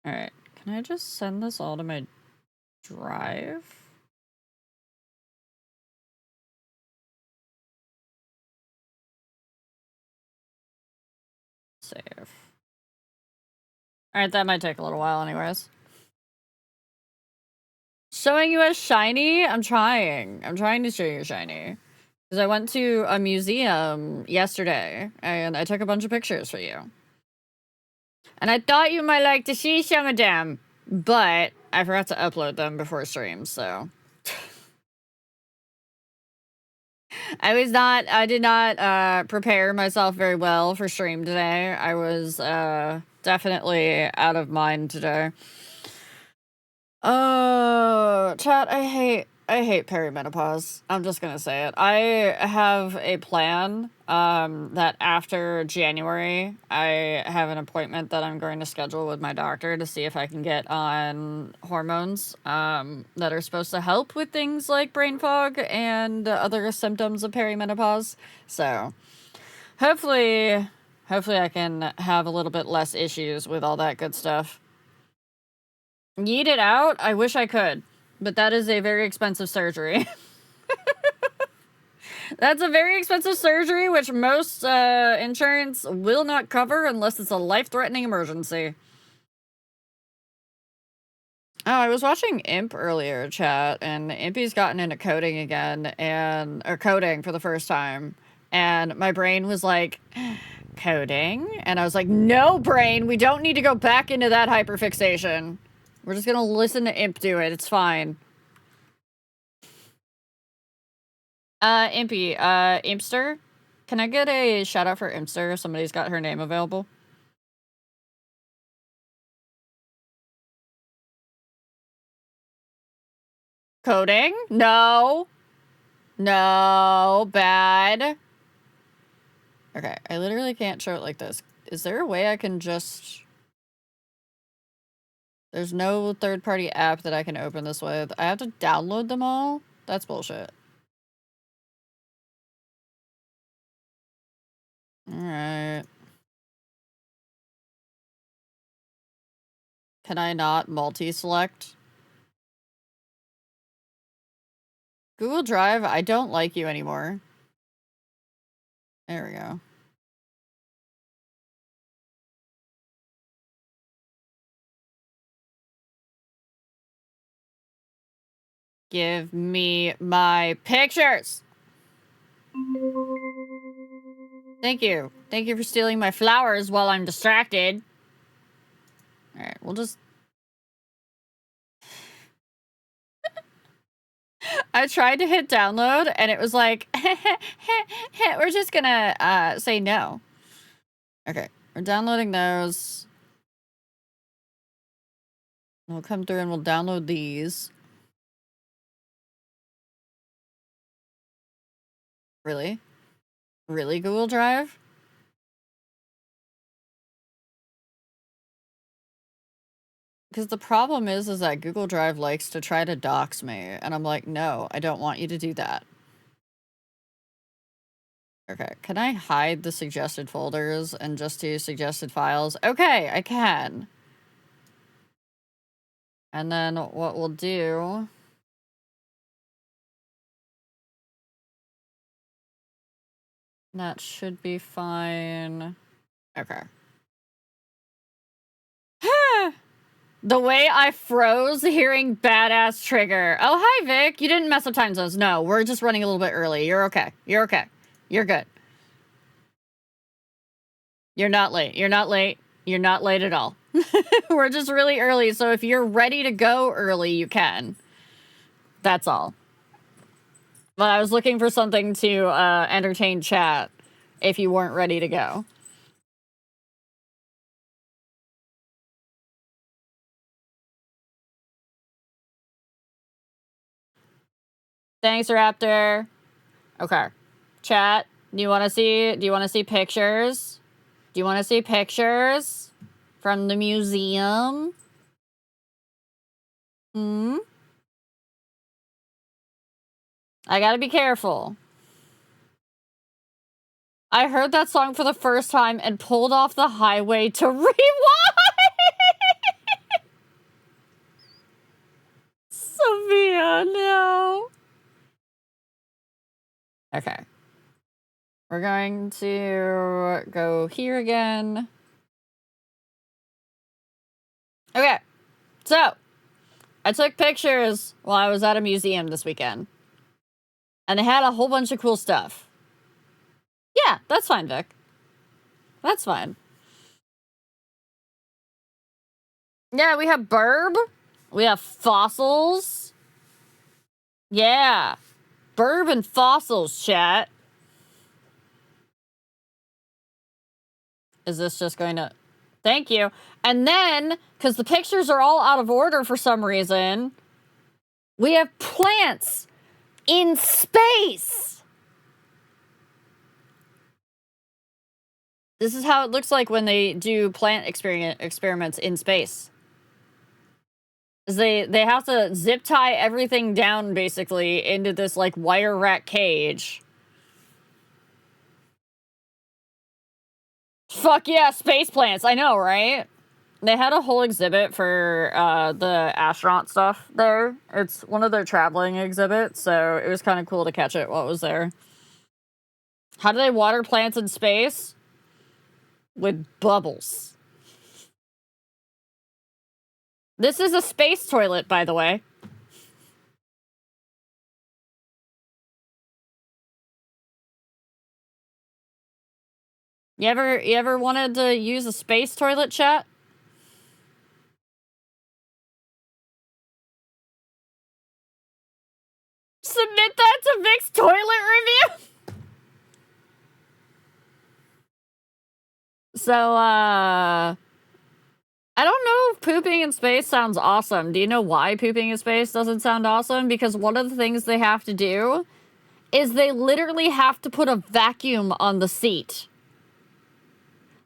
Alright. Can I just send this all to my drive? Save. Alright, that might take a little while anyways. Showing you as shiny? I'm trying to show you shiny. Because I went to a museum yesterday, and I took a bunch of pictures for you. And I thought you might like to see some of them, but I forgot to upload them before stream, so... I did not prepare myself very well for stream today. I was definitely out of mind today. Oh, chat, I hate perimenopause. I'm just gonna say it. I have a plan that after January, I have an appointment that I'm going to schedule with my doctor to see if I can get on hormones that are supposed to help with things like brain fog and other symptoms of perimenopause. So, hopefully I can have a little bit less issues with all that good stuff. Yeet it out? I wish I could, but that is a very expensive surgery. That's a very expensive surgery, which most insurance will not cover unless it's a life-threatening emergency. Oh, I was watching Imp earlier, chat, and Impy's gotten into coding again, or coding for the first time, and my brain was like, coding? And I was like, no, brain, we don't need to go back into that hyperfixation. We're just gonna listen to Imp do it. It's fine. Impy, Impster? Can I get a shout out for Impster if somebody's got her name available? Coding? No. No. Bad. Okay, I literally can't show it like this. Is there a way I can just... There's no third-party app that I can open this with. I have to download them all? That's bullshit. Alright. Can I not multi-select? Google Drive, I don't like you anymore. There we go. Give me my pictures! Thank you. Thank you for stealing my flowers while I'm distracted. Alright, we'll just... I tried to hit download, and it was like, we're just gonna say no. Okay, we're downloading those. We'll come through and we'll download these. Really? Really, Google Drive? Because the problem is that Google Drive likes to try to dox me, and I'm like, no, I don't want you to do that. Okay, can I hide the suggested folders and just do suggested files? Okay, I can. And then what we'll do... That should be fine. Okay. The way I froze hearing badass trigger. Oh, hi, Vic. You didn't mess up time zones. No, we're just running a little bit early. You're okay. You're okay. You're good. You're not late. You're not late. You're not late at all. We're just really early, so if you're ready to go early, you can. That's all. But I was looking for something to entertain chat if you weren't ready to go. Thanks, Raptor. Okay. Chat, do you want to see pictures? Do you want to see pictures from the museum? Hmm? I gotta be careful. I heard that song for the first time and pulled off the highway to rewind! Sophia, no. Okay. We're going to go here again. Okay. So, I took pictures while I was at a museum this weekend. And they had a whole bunch of cool stuff. Yeah, that's fine, Vic. That's fine. Yeah, we have Burb. We have fossils. Yeah. Burb and fossils, chat. Is this just going to... Thank you. And then, because the pictures are all out of order for some reason, we have plants in space. This is how it looks like when they do plant experiments in space. They have to zip tie everything down, basically, into this, like, wire rack cage. Fuck yeah, space plants. I know, right? They had a whole exhibit for the astronaut stuff there. It's one of their traveling exhibits, so it was kind of cool to catch it while it was there. How do they water plants in space? With bubbles. This is a space toilet, by the way. You ever wanted to use a space toilet, chat? Submit that to Vic's toilet review? So, I don't know if pooping in space sounds awesome. Do you know why pooping in space doesn't sound awesome? Because one of the things they have to do is they literally have to put a vacuum on the seat.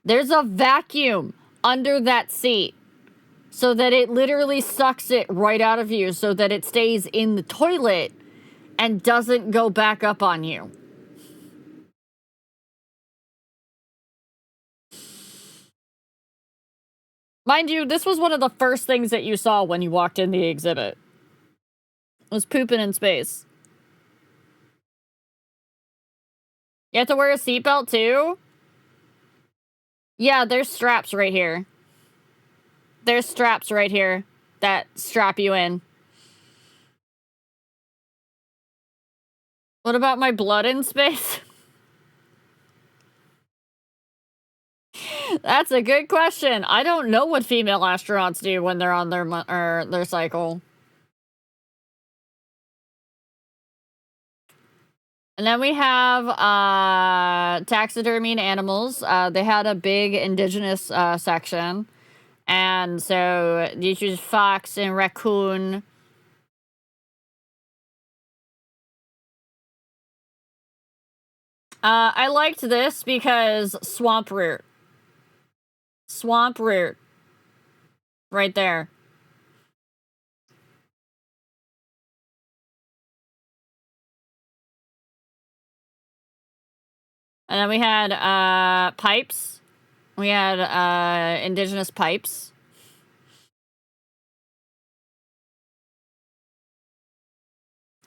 There's a vacuum under that seat so that it literally sucks it right out of you so that it stays in the toilet and doesn't go back up on you. Mind you, this was one of the first things that you saw when you walked in the exhibit. It was pooping in space. You have to wear a seatbelt too? Yeah, there's straps right here. There's straps right here that strap you in. What about my blood in space? That's a good question. I don't know what female astronauts do when they're on their cycle. And then we have taxidermy and animals. They had a big indigenous section. And so these is fox and raccoon. I liked this because swamp root. Swamp root. Right there. And then we had pipes. We had indigenous pipes.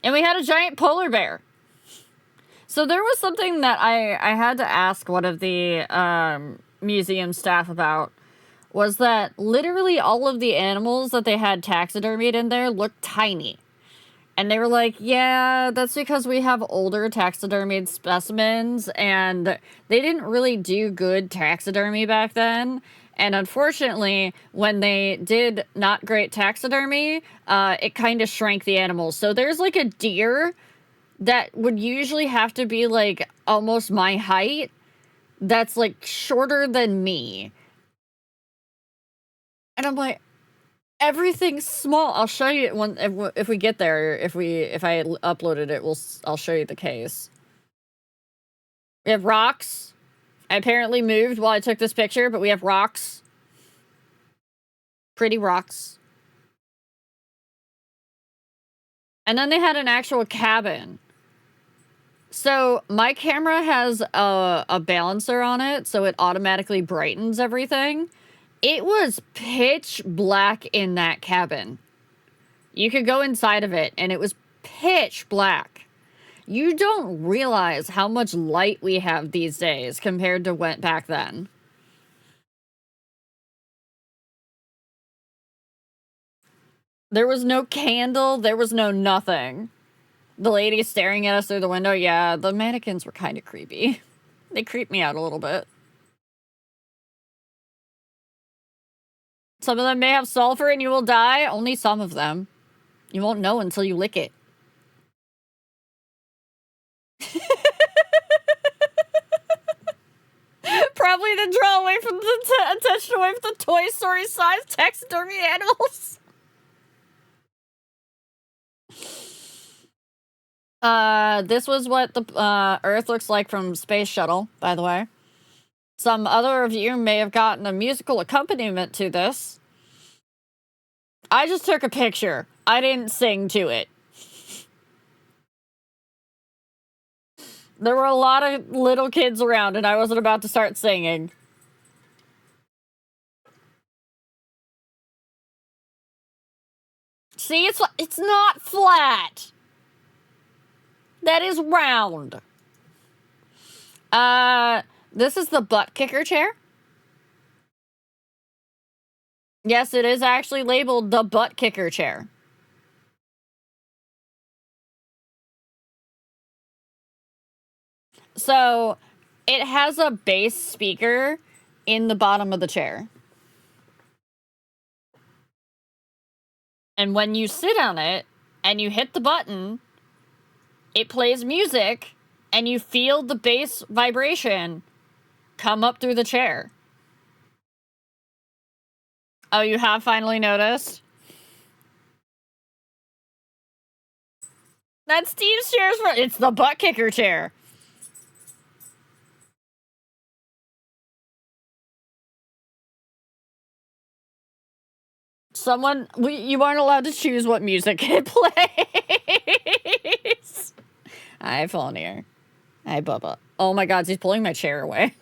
And we had a giant polar bear. So there was something that I had to ask one of the museum staff about, was that literally all of the animals that they had taxidermied in there looked tiny. And they were like, yeah, that's because we have older taxidermied specimens, and they didn't really do good taxidermy back then. And unfortunately, when they did not great taxidermy, it kind of shrank the animals. So there's like a deer that would usually have to be like almost my height, that's like shorter than me. And I'm like, everything's small. I'll show you when if we get there. If I uploaded it, I'll show you the case. We have rocks. I apparently moved while I took this picture, but we have rocks. Pretty rocks. And then they had an actual cabin. So my camera has a balancer on it, so it automatically brightens everything. It was pitch black in that cabin. You could go inside of it, and it was pitch black. You don't realize how much light we have these days compared to what back then. There was no candle. There was no nothing. The lady staring at us through the window. Yeah, the mannequins were kind of creepy. They creeped me out a little bit. Some of them may have sulfur and you will die. Only some of them. You won't know until you lick it. Probably to draw away from the attention away from the Toy Story size taxidermy animals. This was what the Earth looks like from Space Shuttle, by the way. Some other of you may have gotten a musical accompaniment to this. I just took a picture. I didn't sing to it. There were a lot of little kids around, and I wasn't about to start singing. See, it's not flat. That is round. This is the butt kicker chair. Yes, it is actually labeled the butt kicker chair. So, it has a bass speaker in the bottom of the chair. And when you sit on it and you hit the button, it plays music and you feel the bass vibration come up through the chair. Oh, you have finally noticed? That's Steve's chair. It's the butt kicker chair. You aren't allowed to choose what music it plays. Hi, Falnier. Hi, Bubba. Oh my god, he's pulling my chair away.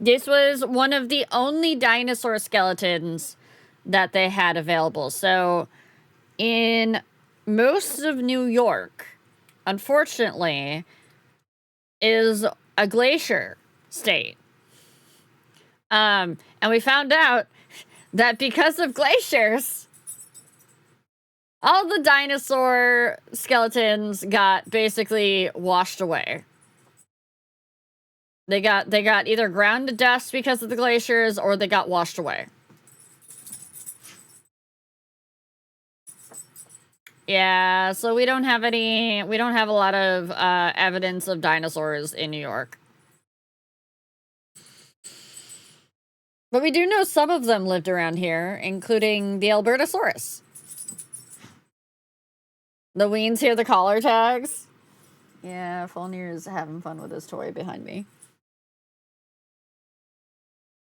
This was one of the only dinosaur skeletons that they had available. So, in most of New York, unfortunately, is a glacier state. And we found out that because of glaciers, all the dinosaur skeletons got basically washed away. They got either ground to dust because of the glaciers, or they got washed away. Yeah, so we don't have a lot of evidence of dinosaurs in New York. But we do know some of them lived around here, including the Albertosaurus. The Weens hear the collar tags. Yeah, Fulnir is having fun with his toy behind me.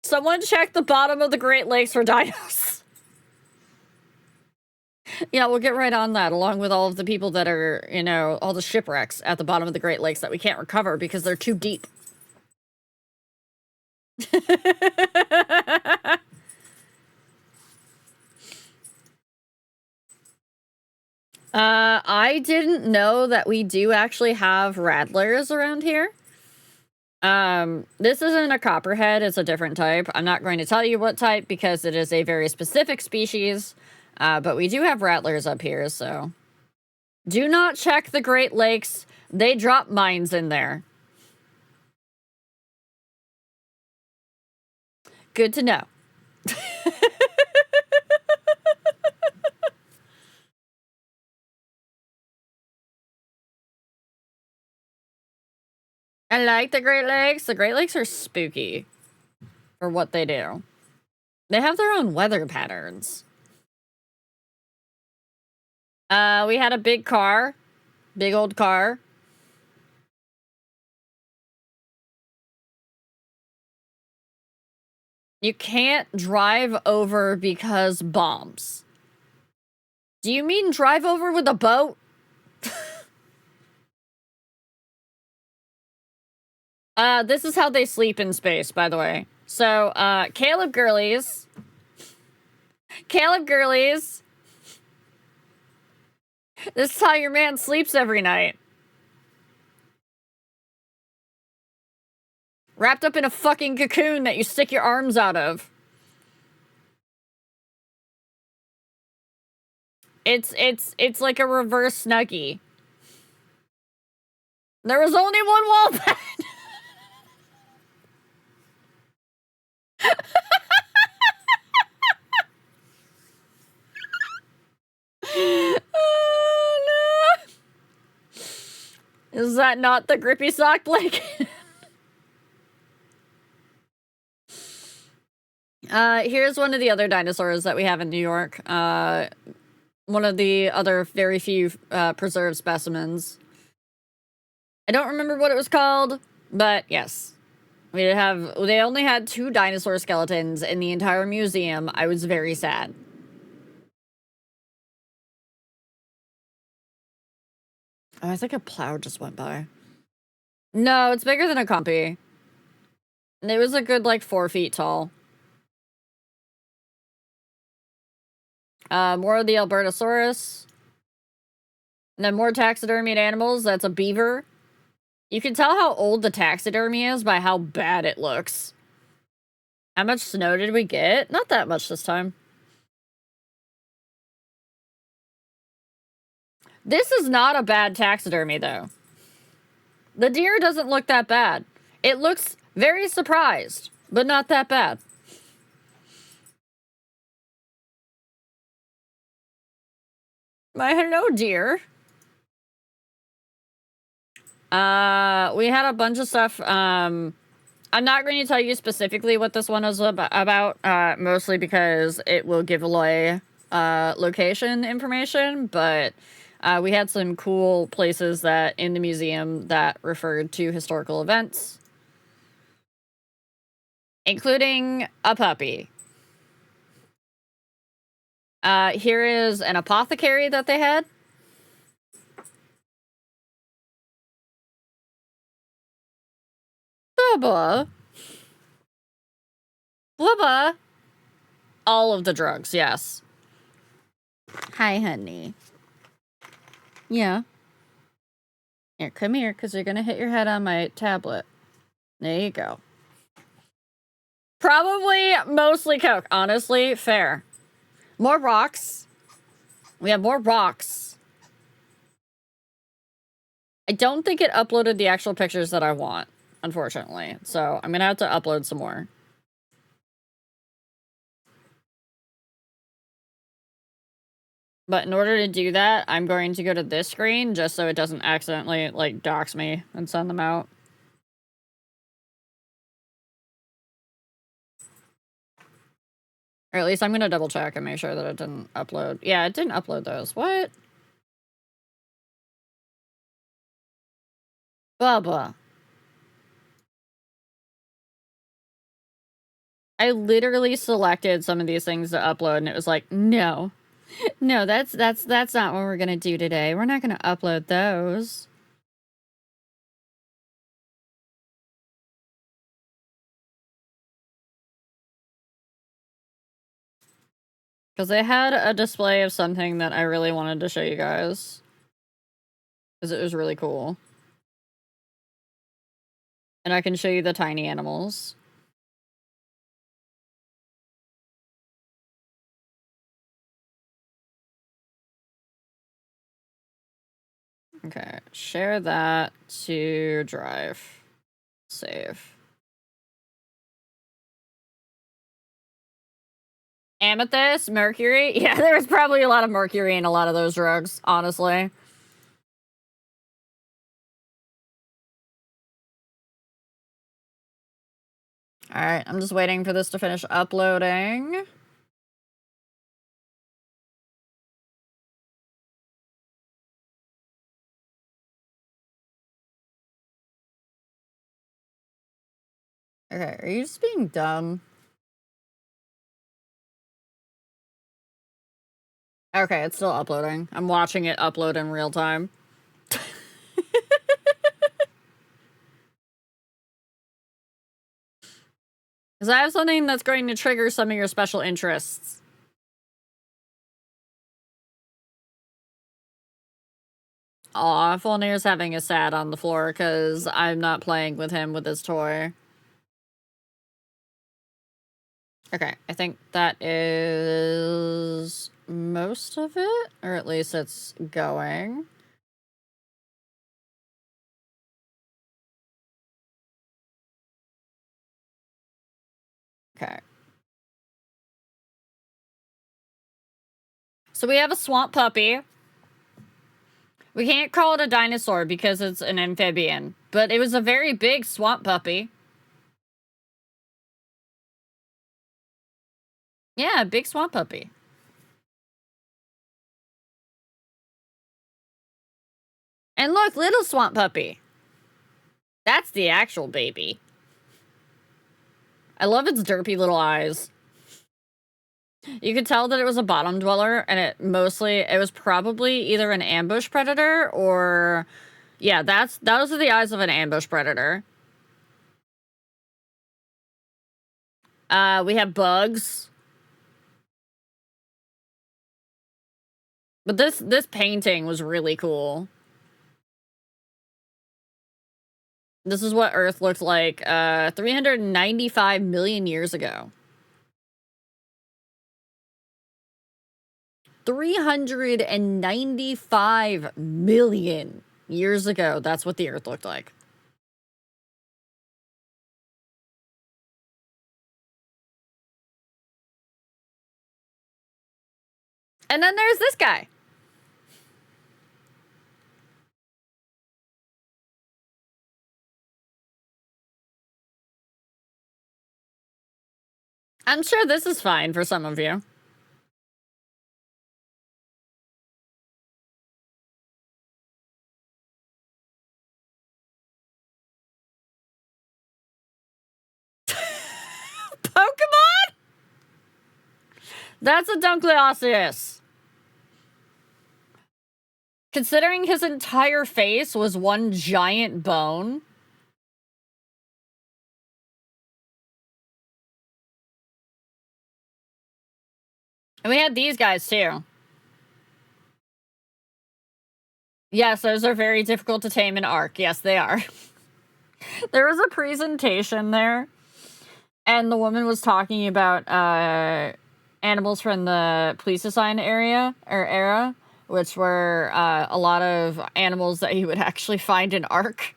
Someone check the bottom of the Great Lakes for dinos. Yeah, we'll get right on that, along with all of the people that are, all the shipwrecks at the bottom of the Great Lakes that we can't recover because they're too deep. I didn't know that we do actually have rattlers around here. This isn't a copperhead, it's a different type. I'm not going to tell you what type because it is a very specific species. But we do have rattlers up here, so. Do not check the Great Lakes. They drop mines in there. Good to know. I like the Great Lakes. The Great Lakes are spooky for what they do. They have their own weather patterns. We had a big car. Big old car. You can't drive over because bombs. Do you mean drive over with a boat? This is how they sleep in space, by the way. So, Caleb Gurley's. This is how your man sleeps every night. Wrapped up in a fucking cocoon that you stick your arms out of. It's like a reverse Snuggie. There was only one wall pad. Oh, no. Is that not the grippy sock blanket? Here's one of the other dinosaurs that we have in New York. One of the other very few preserved specimens. I don't remember what it was called, but yes. They only had 2 dinosaur skeletons in the entire museum. I was very sad. Oh, I think a plow just went by. No, it's bigger than a compy. It was a good, like, 4 feet tall. More of the Albertosaurus. And then more taxidermied animals. That's a beaver. You can tell how old the taxidermy is by how bad it looks. How much snow did we get? Not that much this time. This is not a bad taxidermy, though. The deer doesn't look that bad. It looks very surprised, but not that bad. My hello, deer. We had a bunch of stuff. I'm not going to tell you specifically what this one is about, mostly because it will give away location information, but we had some cool places that in the museum that referred to historical events, including a puppy. Here is an apothecary that they had. Bubba. Bubba. All of the drugs, yes. Hi, honey. Yeah. Here, come here, because you're going to hit your head on my tablet. There you go. Probably mostly coke. Honestly, fair. More rocks. We have more rocks. I don't think it uploaded the actual pictures that I want, unfortunately. So I'm going to have to upload some more. But in order to do that, I'm going to go to this screen just so it doesn't accidentally, like, dox me and send them out. Or at least I'm going to double check and make sure that it didn't upload. Yeah, it didn't upload those. What? Bubba. I literally selected some of these things to upload and it was like, no. No, that's not what we're going to do today. We're not going to upload those. Because they had a display of something that I really wanted to show you guys. Because it was really cool. And I can show you the tiny animals. Okay, share that to Drive. Save. Amethyst, mercury. Yeah, there was probably a lot of mercury in a lot of those drugs, honestly. All right, I'm just waiting for this to finish uploading. Okay, are you just being dumb? Okay, it's still uploading. I'm watching it upload in real time. Because I have something that's going to trigger some of your special interests. Aw, Fulnir's having a sad on the floor because I'm not playing with him with his toy. Okay, I think that is most of it, or at least it's going. Okay. So we have a swamp puppy. We can't call it a dinosaur because it's an amphibian, but it was a very big swamp puppy. Yeah, big swamp puppy. And look, little swamp puppy. That's the actual baby. I love its derpy little eyes. You could tell that it was a bottom dweller, and it was probably either an ambush predator or, yeah, those are the eyes of an ambush predator. We have bugs. But this painting was really cool. This is what Earth looked like 395 million years ago. 395 million years ago, that's what the Earth looked like. And then there's this guy. I'm sure this is fine for some of you. Pokemon? That's a Dunkleosteus. Considering his entire face was one giant bone. And we had these guys too. Yes, those are very difficult to tame in Ark. Yes, they are. There was a presentation there, and the woman was talking about animals from the Pleistocene era, which were a lot of animals that you would actually find in Ark.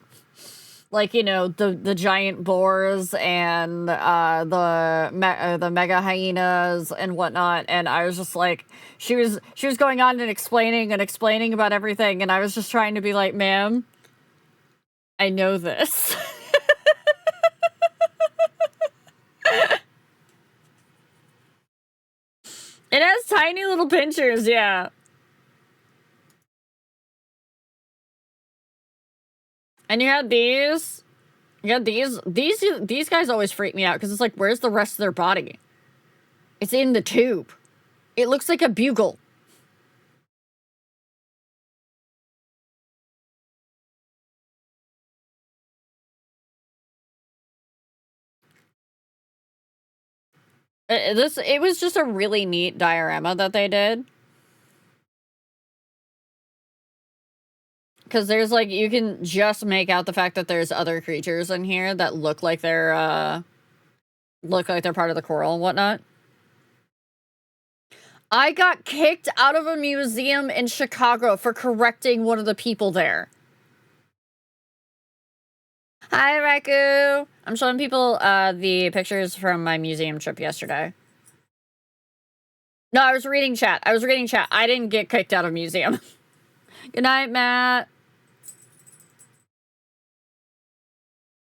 Like, you know, the giant boars and the mega hyenas and whatnot. And I was just like, she was going on and explaining about everything, and I was just trying to be like, ma'am, I know this. It has tiny little pinchers, yeah. And you had these. You had these guys always freak me out because it's like, where's the rest of their body? It's in the tube. It looks like a bugle. It was just a really neat diorama that they did. Because there's, like, you can just make out the fact that there's other creatures in here that look like they're part of the coral and whatnot. I got kicked out of a museum in Chicago for correcting one of the people there. Hi, Raku. I'm showing people the pictures from my museum trip yesterday. No, I was reading chat. I didn't get kicked out of museum. Good night, Matt.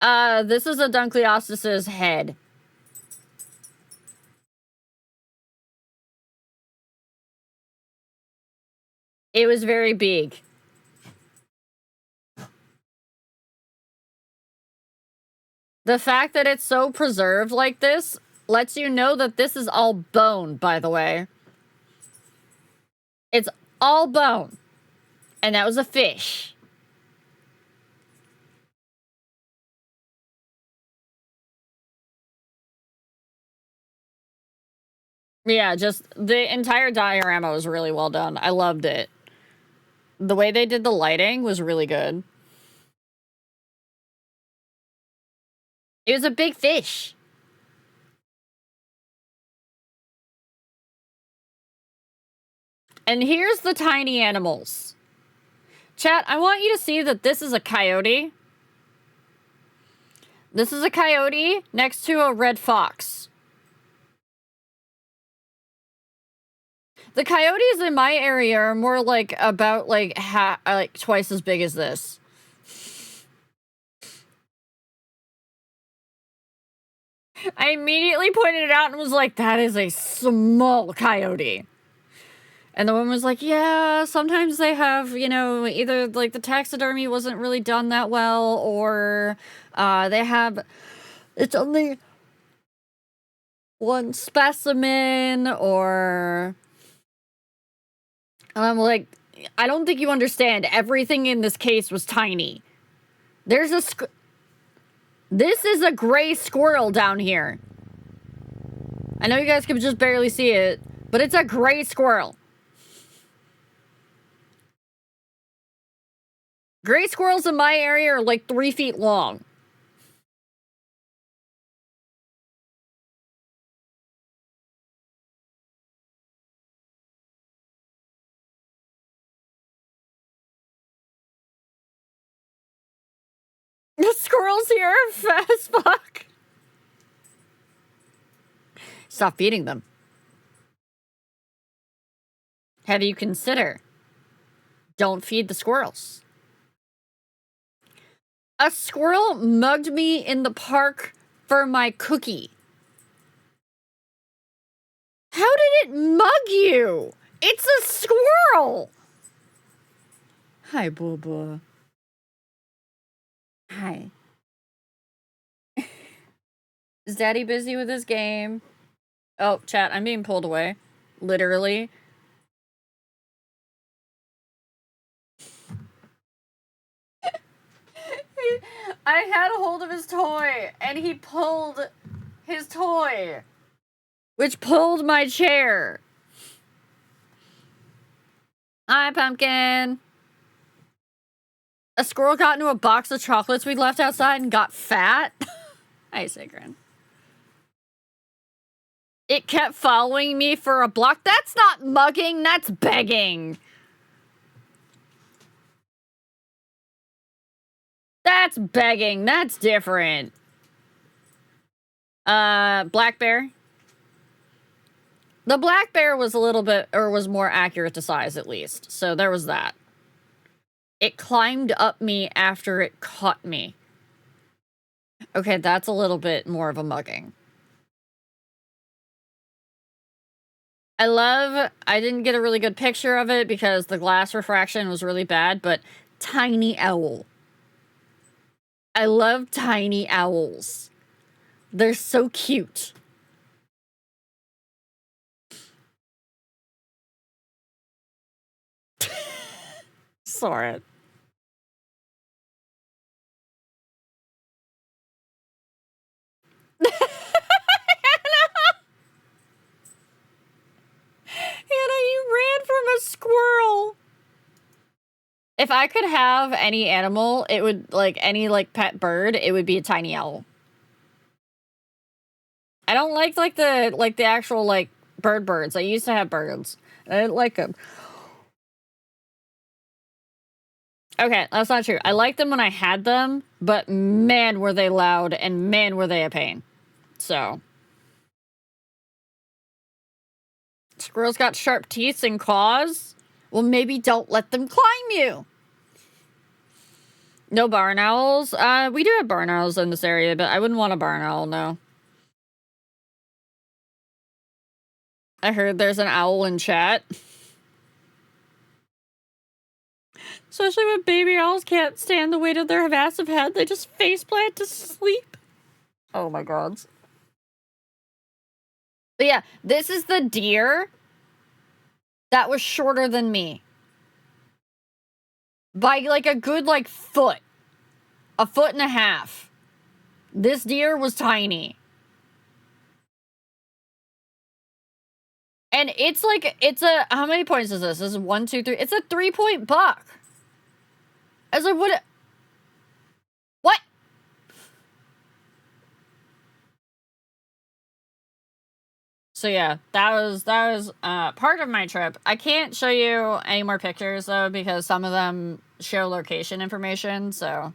This is a Dunkleosteus's head. It was very big. The fact that it's so preserved like this lets you know that this is all bone, by the way. It's all bone. And that was a fish. Yeah, just the entire diorama was really well done. I loved it. The way they did the lighting was really good. It was a big fish. And here's the tiny animals. Chat, I want you to see that this is a coyote. This is a coyote next to a red fox. The coyotes in my area are more like about like twice as big as this. I immediately pointed it out and was like, that is a small coyote. And the woman was like, yeah, sometimes they have, you know, either like the taxidermy wasn't really done that well, or they have, it's only one specimen, or... And I'm like, I don't think you understand. Everything in this case was tiny. There's a... This is a gray squirrel down here. I know you guys can just barely see it, but it's a gray squirrel. Gray squirrels in my area are like 3 feet long. The squirrels here are fat as fuck. Stop feeding them. Have you considered? Don't feed the squirrels. A squirrel mugged me in the park for my cookie. How did it mug you? It's a squirrel. Hi, Booba. Hi. Is Daddy busy with his game? Oh, chat, I'm being pulled away. Literally. I had a hold of his toy, and he pulled his toy, which pulled my chair. Hi, Pumpkin. A squirrel got into a box of chocolates we left outside and got fat. Hi, Sigrid. It kept following me for a block. That's not mugging, that's begging. That's begging. That's different. Black bear. The black bear was a little bit, or was more accurate to size at least. So there was that. It climbed up me after it caught me. Okay, that's a little bit more of a mugging. I didn't get a really good picture of it because the glass refraction was really bad, but tiny owl. I love tiny owls. They're so cute. Sorry. If I could have any animal, it would, like, any, like, pet bird, it would be a tiny owl. I don't like the actual, like, birds. I used to have birds. I didn't like them. Okay, that's not true. I liked them when I had them, but man, were they loud, and man, were they a pain. So. Squirrels got sharp teeth and claws? Well, maybe don't let them climb you. No barn owls? We do have barn owls in this area, but I wouldn't want a barn owl, no. I heard there's an owl in chat. Especially when baby owls can't stand the weight of their massive head. They just faceplant to sleep. Oh my god. But yeah, this is the deer that was shorter than me. By like a good like foot. A foot and a half. This deer was tiny. And it's like, it's a, how many points is this? This is 1, 2, 3. It's a 3-point buck. I was like, what? So yeah, that was part of my trip. I can't show you any more pictures though, because some of them show location information, so.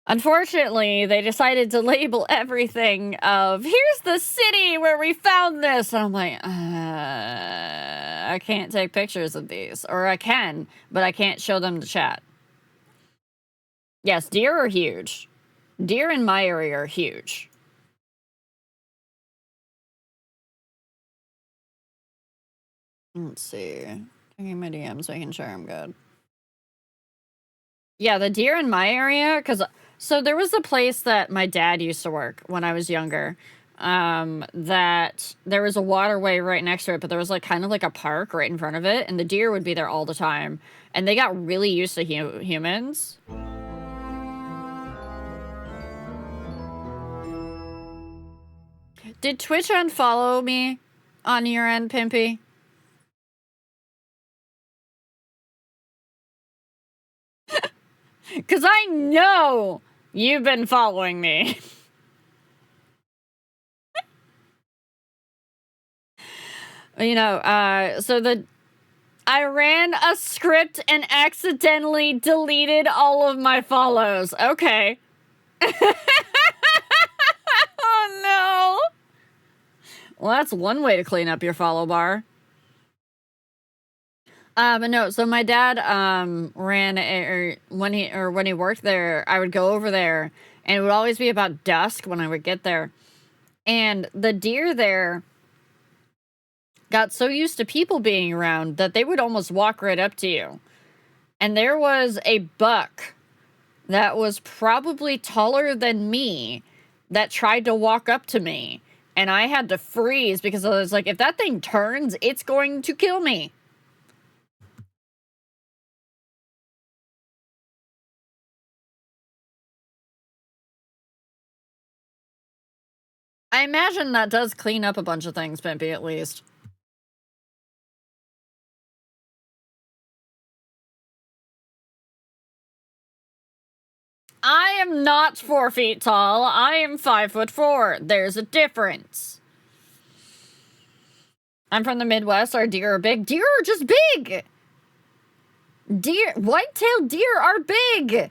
Unfortunately, they decided to label everything of, here's the city where we found this. And I'm like, I can't take pictures of these. Or I can, but I can't show them to chat. Yes, deer are huge. Deer in my area are huge. Let's see. Checking my DMs, making sure I'm good. Yeah, the deer in my area, because... So there was a place that my dad used to work when I was younger, that there was a waterway right next to it, but there was like kind of like a park right in front of it, and the deer would be there all the time, and they got really used to humans. Did Twitch unfollow me on your end, Pimpy? Because I know you've been following me. You know, so I ran a script and accidentally deleted all of my follows. Okay. Oh, no. Well, that's one way to clean up your follow bar. But no, so my dad, ran, when he worked there, I would go over there, and it would always be about dusk when I would get there. And the deer there got so used to people being around that they would almost walk right up to you. And there was a buck that was probably taller than me that tried to walk up to me. And I had to freeze because I was like, if that thing turns, it's going to kill me. I imagine that does clean up a bunch of things, Pimpy, at least. I am not 4 feet tall. I am 5'4". There's a difference. I'm from the Midwest. Our deer are big. Deer are just big. White-tailed deer are big.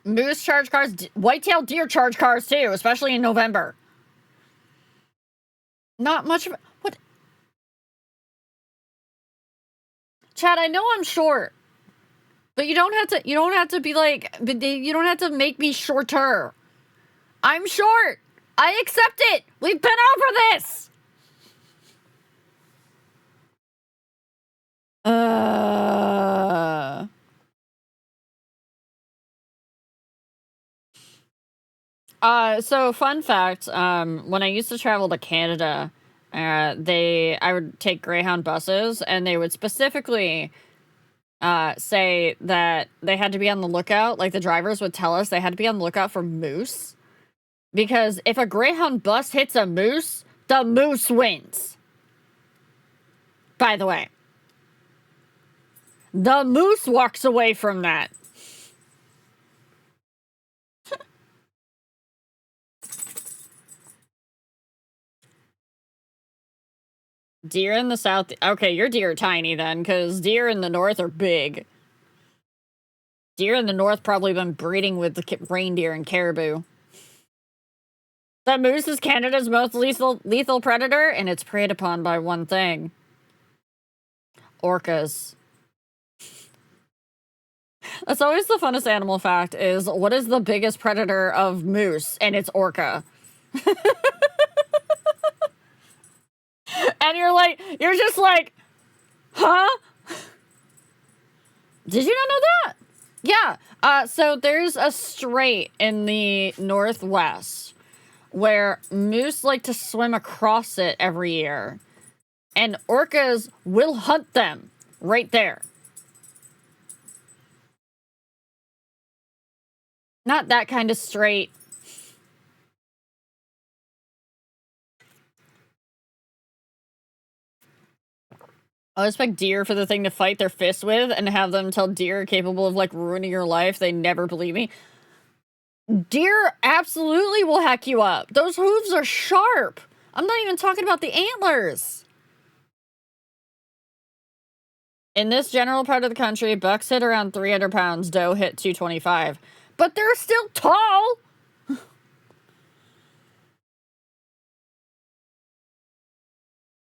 Moose charge cars. White-tailed deer charge cars too, especially in November. Not much of what? Chad, I know I'm short. But you don't have to be like, you don't have to make me shorter. I'm short. I accept it. We've been over this. So fun fact, when I used to travel to Canada, I would take Greyhound buses, and they would specifically say that they had to be on the lookout, like the drivers would tell us they had to be on the lookout for moose. Because if a Greyhound bus hits a moose, the moose wins. By the way. The moose walks away from that. Deer in the south. Okay, your deer are tiny then, because deer in the north are big. Deer in the north probably been breeding with the reindeer and caribou. The moose is Canada's most lethal predator, and it's preyed upon by one thing. Orcas. That's always the funnest animal fact is, what is the biggest predator of moose? And it's orca. And you're just like, huh? Did you not know that? Yeah. So there's a strait in the Northwest where moose like to swim across it every year. And orcas will hunt them right there. Not that kind of strait. I expect deer for the thing to fight their fist with and have them tell deer are capable of, like, ruining your life. They never believe me. Deer absolutely will hack you up. Those hooves are sharp. I'm not even talking about the antlers. In this general part of the country, bucks hit around 300 pounds, doe hit 225. But they're still tall!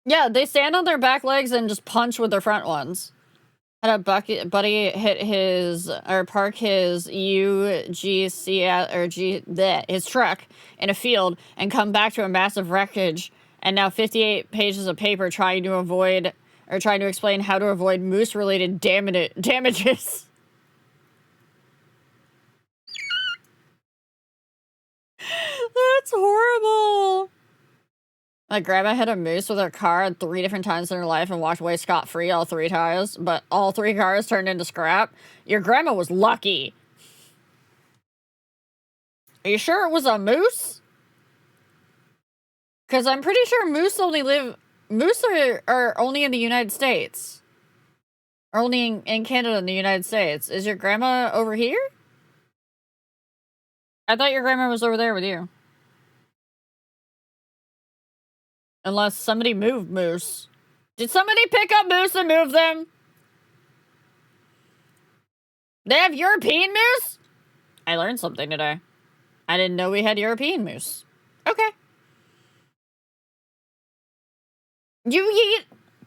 Yeah, they stand on their back legs and just punch with their front ones. Had a buddy hit park his his truck in a field and come back to a massive wreckage, and now 58 pages of paper trying to explain how to avoid moose-related damages. That's horrible. My grandma hit a moose with her car 3 different times in her life and walked away scot-free all 3 times, but all 3 cars turned into scrap. Your grandma was lucky. Are you sure it was a moose? Because I'm pretty sure moose are only in the United States. Or only in Canada and the United States. Is your grandma over here? I thought your grandma was over there with you. Unless somebody moved moose. Did somebody pick up moose and move them? They have European moose? I learned something today. I didn't know we had European moose. Okay.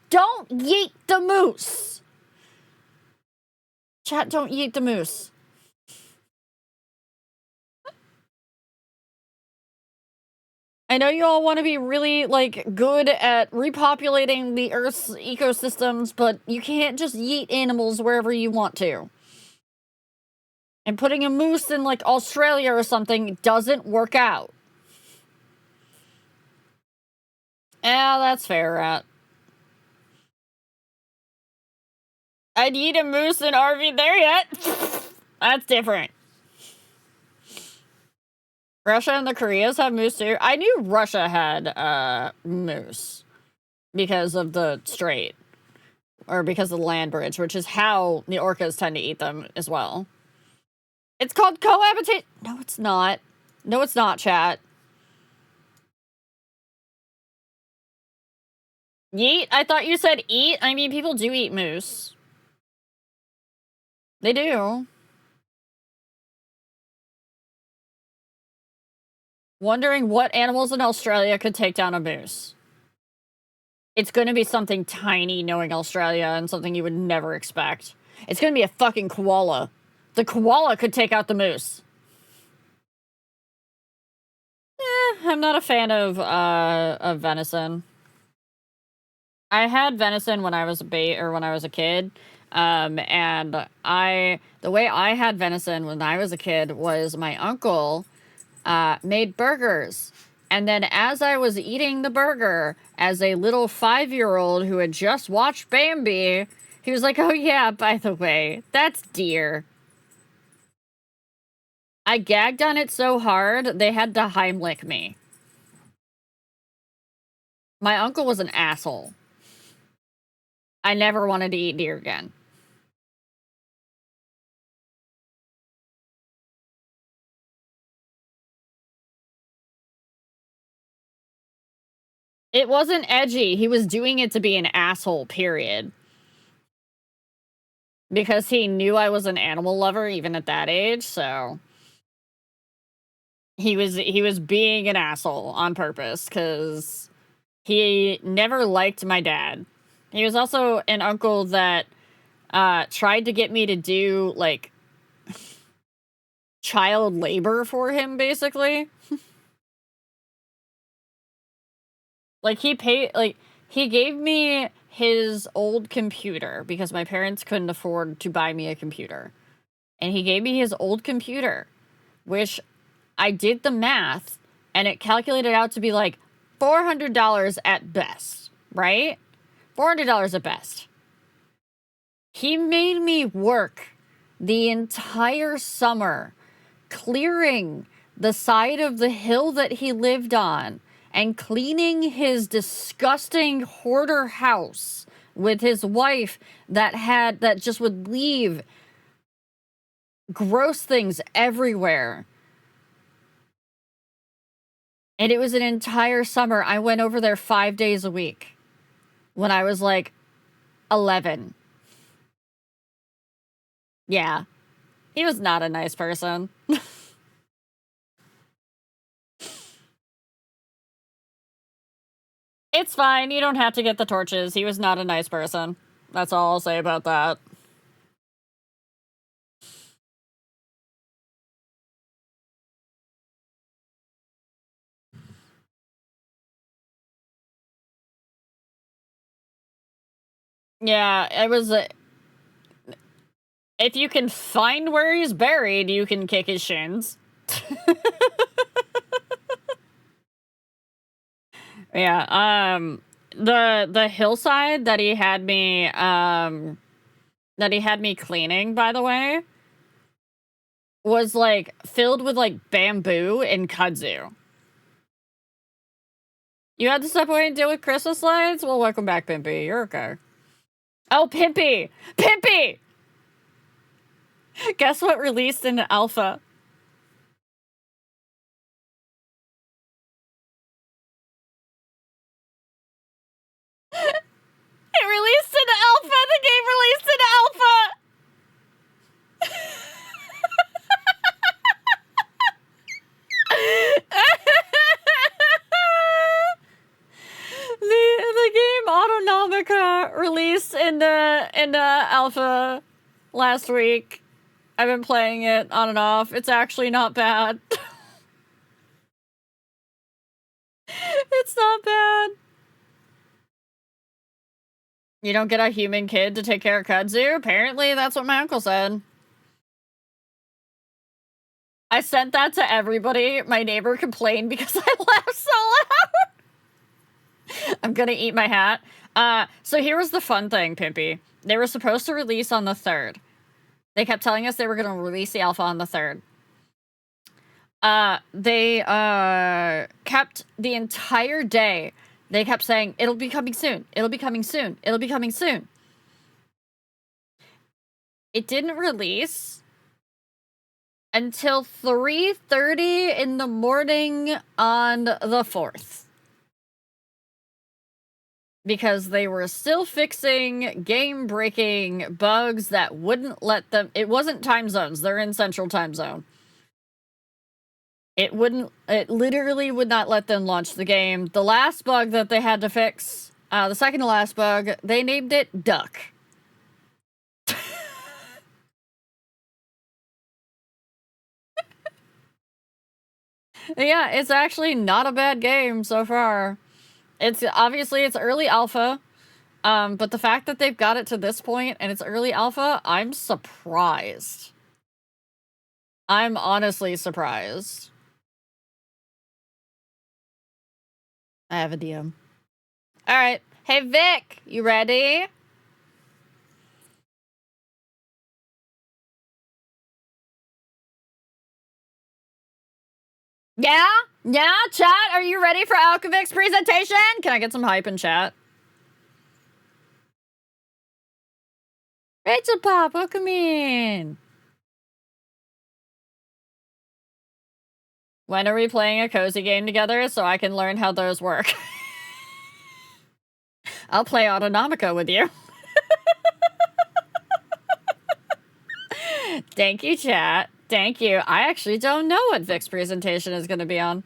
Don't yeet the moose. Chat, don't yeet the moose. I know you all want to be really, like, good at repopulating the Earth's ecosystems, but you can't just yeet animals wherever you want to. And putting a moose in, like, Australia or something doesn't work out. Yeah, that's fair, Rat. I'd eat a moose in RV there yet. That's different. Russia and the Koreas have moose too. I knew Russia had moose because of the strait. Or because of the land bridge, which is how the orcas tend to eat them as well. It's called cohabitation. No, it's not. No, it's not, chat. Yeet? I thought you said eat. I mean, people do eat moose. They do. Wondering what animals in Australia could take down a moose. It's going to be something tiny, knowing Australia, and something you would never expect. It's going to be a fucking koala. The koala could take out the moose. I'm not a fan of venison. I had venison when I was a kid. And the way I had venison when I was a kid was my uncle made burgers. And then as I was eating the burger, as a little 5-year-old who had just watched Bambi, he was like, oh yeah, by the way, that's deer. I gagged on it so hard, they had to Heimlich me. My uncle was an asshole. I never wanted to eat deer again. It wasn't edgy. He was doing it to be an asshole, period. Because he knew I was an animal lover even at that age, so he was being an asshole on purpose cuz he never liked my dad. He was also an uncle that tried to get me to do like child labor for him basically. Like he gave me his old computer because my parents couldn't afford to buy me a computer. And he gave me his old computer, which I did the math and it calculated out to be like $400 at best, right? $400 at best. He made me work the entire summer clearing the side of the hill that he lived on and cleaning his disgusting hoarder house with his wife that just would leave gross things everywhere. And it was an entire summer. I went over there 5 days a week when I was like 11. Yeah. He was not a nice person. It's fine. You don't have to get the torches. He was not a nice person. That's all I'll say about that. Yeah, it was... if you can find where he's buried, you can kick his shins. Yeah, the hillside that he had me cleaning, by the way, was like filled with like bamboo and kudzu. You had to step away and deal with Christmas lights? Well, welcome back, Pimpy. You're okay. Oh, Pimpy! Pimpy! Guess what released in alpha? It released in alpha! The game released in alpha! the game Autonomica released in the alpha last week. I've been playing it on and off. It's actually not bad. It's not bad. You don't get a human kid to take care of kudzu? Apparently, that's what my uncle said. I sent that to everybody. My neighbor complained because I laughed so loud. I'm gonna eat my hat. So here was the fun thing, Pimpy. They were supposed to release on the 3rd. They kept telling us they were gonna release the alpha on the 3rd. They kept the entire day. They kept saying, it'll be coming soon. It'll be coming soon. It'll be coming soon. It didn't release until 3:30 in the morning on the 4th. Because they were still fixing game-breaking bugs that wouldn't let them... It wasn't time zones. They're in Central Time Zone. It literally would not let them launch the game. The last bug that they had to fix, the second to last bug, they named it Duck. Yeah, it's actually not a bad game so far. It's obviously it's early alpha, but the fact that they've got it to this point and it's early alpha, I'm surprised. I'm honestly surprised. I have a DM. All right. Hey, Vic, you ready? Yeah? Yeah, chat? Are you ready for Alchevic's presentation? Can I get some hype in chat? Pizza Pop, welcome in. When are we playing a cozy game together so I can learn how those work? I'll play Autonomica with you. Thank you, chat. Thank you. I actually don't know what Vic's presentation is going to be on.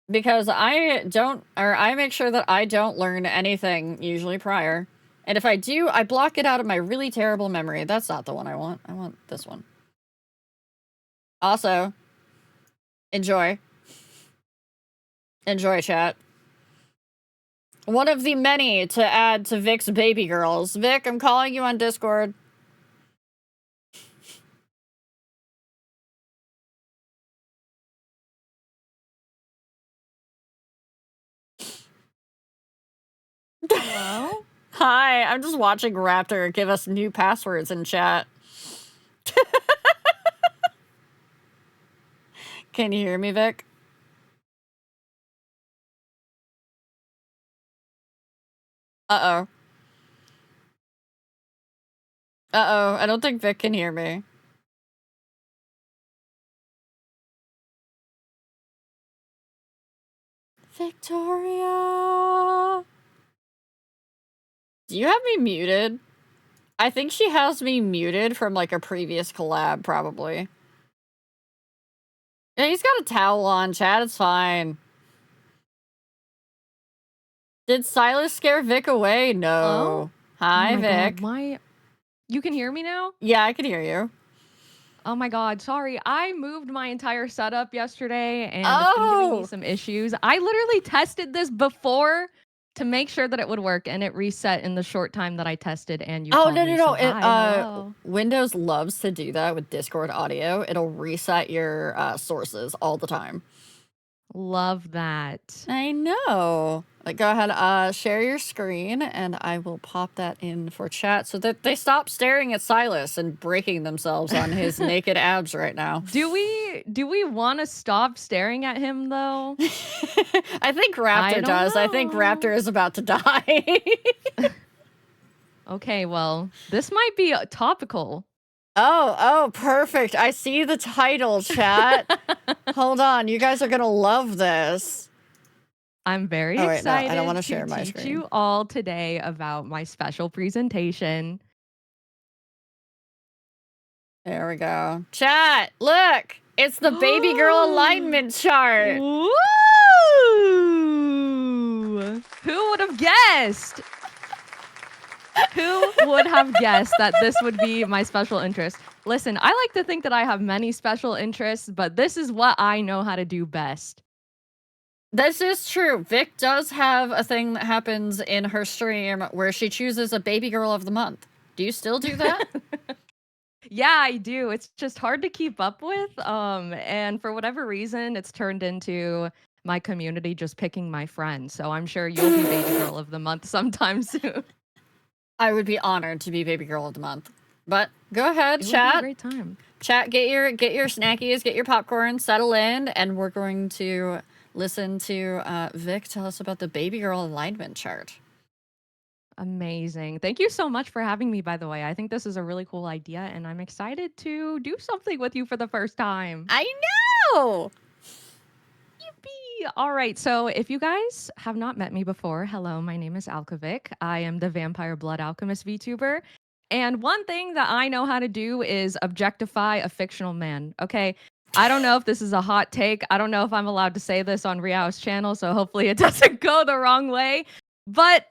Because I make sure that I don't learn anything usually prior. And if I do, I block it out of my really terrible memory. That's not the one I want. I want this one. Also, enjoy. Enjoy, chat. One of the many to add to Vic's baby girls. Vic, I'm calling you on Discord.
Hello?
Hi, I'm just watching Raptor give us new passwords in chat. Can you hear me, Vic? Uh-oh. Uh-oh, I don't think Vic can hear me. Victoria! Do you have me muted? I think she has me muted from, like, a previous collab, probably. Yeah, he's got a towel on, chat, it's fine. Did Silas scare Vic away? No.
Hello?
Hi,
oh my
Vic.
God, you can hear me now?
Yeah, I can hear you.
Oh my God, sorry. I moved my entire setup yesterday and it's been giving me some issues. I literally tested this before to make sure that it would work and it reset in the short time that I tested and you called me. So hi, hello.
Windows loves to do that with Discord audio. It'll reset your sources all the time.
Love that.
I know. Like, go ahead, share your screen, and I will pop that in for chat so that they stop staring at Silas and breaking themselves on his naked abs right now.
Do we want to stop staring at him though?
I think Raptor does. I think Raptor is about to die.
Okay, well, this might be topical.
Oh, perfect. I see the title, chat. Hold on. You guys are going to love this.
I'm very excited
I don't want to share my
teach
screen.
you all today about my special presentation.
There we go. Chat, look. It's the baby girl alignment chart.
Woo! Who would have guessed? Who would have guessed that this would be my special interest? Listen, I like to think that I have many special interests, but this is what I know how to do best.
This is true. Vic does have a thing that happens in her stream where she chooses a baby girl of the month. Do you still do that?
Yeah, I do. It's just hard to keep up with. And for whatever reason, it's turned into my community just picking my friends. So I'm sure you'll be baby girl of the month sometime soon.
I would be honored to be baby girl of the month. But go ahead,
it
chat.
Would be a great time.
Chat, get your snackies, get your popcorn, settle in, and we're going to listen to Vic tell us about the baby girl alignment chart.
Amazing. Thank you so much for having me, by the way. I think this is a really cool idea, and I'm excited to do something with you for the first time.
I know!
Yippee! All right, so if you guys have not met me before, hello, my name is Alkavic. I am the Vampire Blood Alchemist VTuber. And one thing that I know how to do is objectify a fictional man, okay? I don't know if this is a hot take. I don't know if I'm allowed to say this on Riao's channel, so hopefully it doesn't go the wrong way. But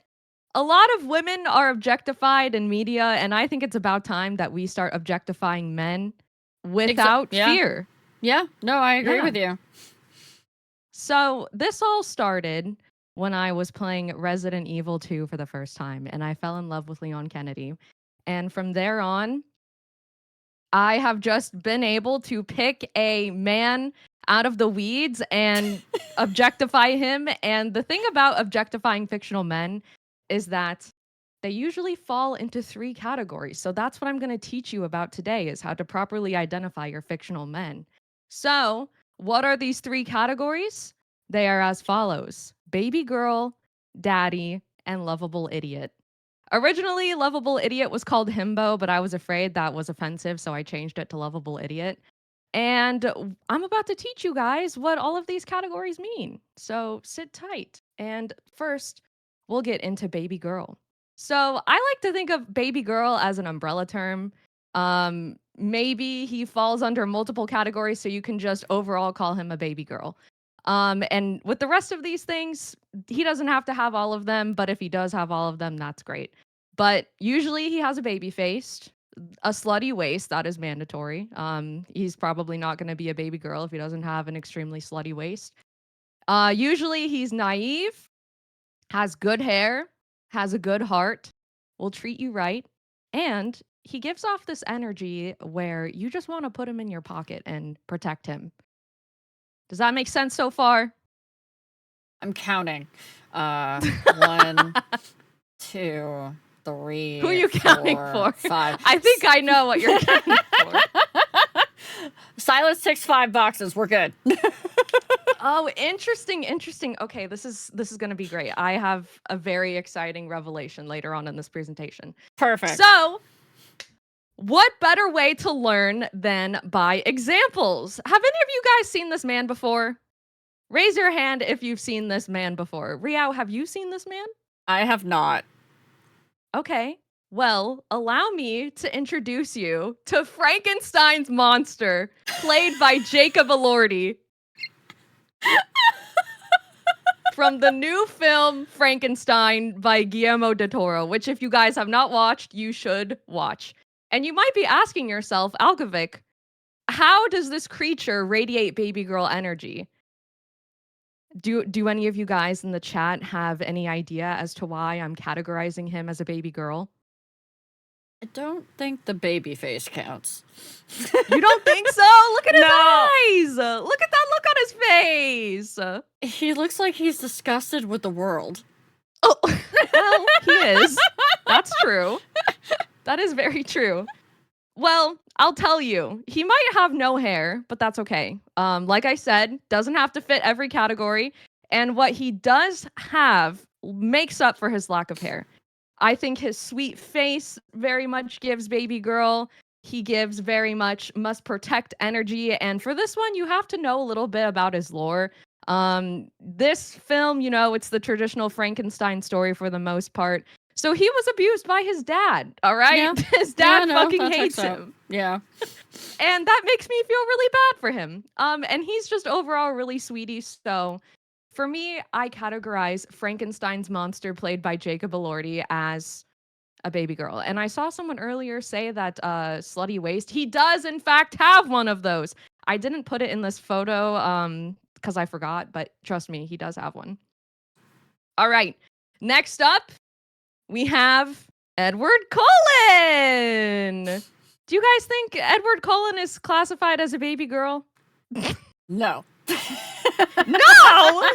a lot of women are objectified in media, and I think it's about time that we start objectifying men without fear.
Yeah, no, I agree with you.
So this all started when I was playing Resident Evil 2 for the first time, and I fell in love with Leon Kennedy. And from there on, I have just been able to pick a man out of the weeds and objectify him. And the thing about objectifying fictional men is that they usually fall into 3 categories. So that's what I'm going to teach you about today, is how to properly identify your fictional men. So what are these 3 categories? They are as follows: baby girl, daddy, and lovable idiot. Originally, Lovable Idiot was called Himbo, but I was afraid that was offensive, so I changed it to Lovable Idiot. And I'm about to teach you guys what all of these categories mean. So sit tight. And first, we'll get into baby girl. So I like to think of baby girl as an umbrella term. Maybe he falls under multiple categories, so you can just overall call him a baby girl. And with the rest of these things, he doesn't have to have all of them, but if he does have all of them, that's great. But usually he has a baby face, a slutty waist, that is mandatory. He's probably not going to be a baby girl if he doesn't have an extremely slutty waist. Usually he's naive, has good hair, has a good heart, will treat you right, and he gives off this energy where you just want to put him in your pocket and protect him. Does that make sense so far?
I'm counting. 1, 2, 3.
Who are you counting
4,
for?
5.
I think I know what you're counting for.
Silas ticks 5 boxes. We're good.
Oh, interesting. Okay, this is going to be great. I have a very exciting revelation later on in this presentation.
Perfect.
So, what better way to learn than by examples? Have any of you guys seen this man before? Raise your hand if you've seen this man before. Riao, have you seen this man?
I have not.
Okay. Well, allow me to introduce you to Frankenstein's monster, played by Jacob Elordi. From the new film Frankenstein by Guillermo del Toro, which if you guys have not watched, you should watch. And you might be asking yourself, Alkovic, how does this creature radiate baby girl energy? Do any of you guys in the chat have any idea as to why I'm categorizing him as a baby girl?
I don't think the baby face counts.
You don't think so? Look at his eyes! Look at that look on his face!
He looks like he's disgusted with the world.
Oh, well, he is. That's true. That is very true. Well, I'll tell you, he might have no hair, but that's okay. Like I said, doesn't have to fit every category. And what he does have makes up for his lack of hair. I think his sweet face very much gives baby girl. He gives very much must protect energy. And for this one, you have to know a little bit about his lore. This film, you know, it's the traditional Frankenstein story for the most part. So he was abused by his dad, all right?
Yeah.
His dad
Yeah, no,
fucking
that
hates
checks out.
him.
Yeah.
And that makes me feel really bad for him. And he's just overall really sweetie. So for me, I categorize Frankenstein's monster played by Jacob Elordi as a baby girl. And I saw someone earlier say that slutty waist. He does in fact have one of those. I didn't put it in this photo because I forgot, but trust me, he does have one. All right. Next up, we have Edward Cullen. Do you guys think Edward Cullen is classified as a baby girl?
No.
No!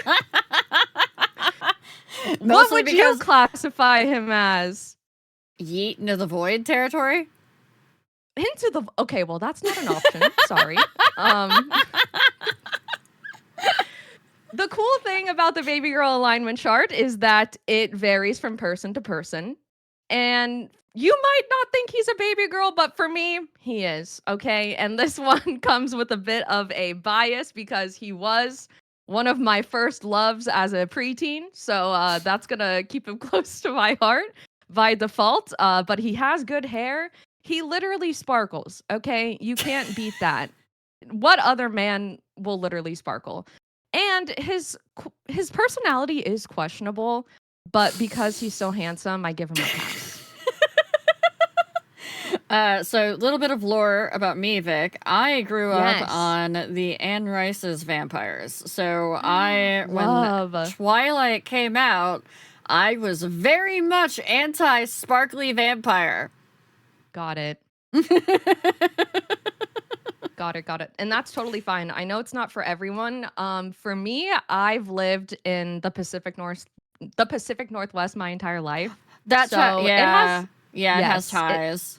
What
Mostly
would you
because
classify him as?
yeet into the void territory.
Into the okay, well that's not an option. Sorry. The cool thing about the baby girl alignment chart is that it varies from person to person. And you might not think he's a baby girl, but for me, he is. Okay. And this one comes with a bit of a bias because he was one of my first loves as a preteen. So that's going to keep him close to my heart by default. But he has good hair. He literally sparkles. Okay. You can't beat that. What other man will literally sparkle? And his personality is questionable, but because he's so handsome, I give him a pass.
So a little bit of lore about me, Vic. I grew
Yes.
up on the Anne Rice's vampires. So when
Love.
Twilight came out, I was very much anti-sparkly vampire.
Got it. Got it. And that's totally fine. I know it's not for everyone. For me, I've lived in the Pacific Northwest my entire life.
That's
So it
yeah. Yeah, it has
Yes,
ties.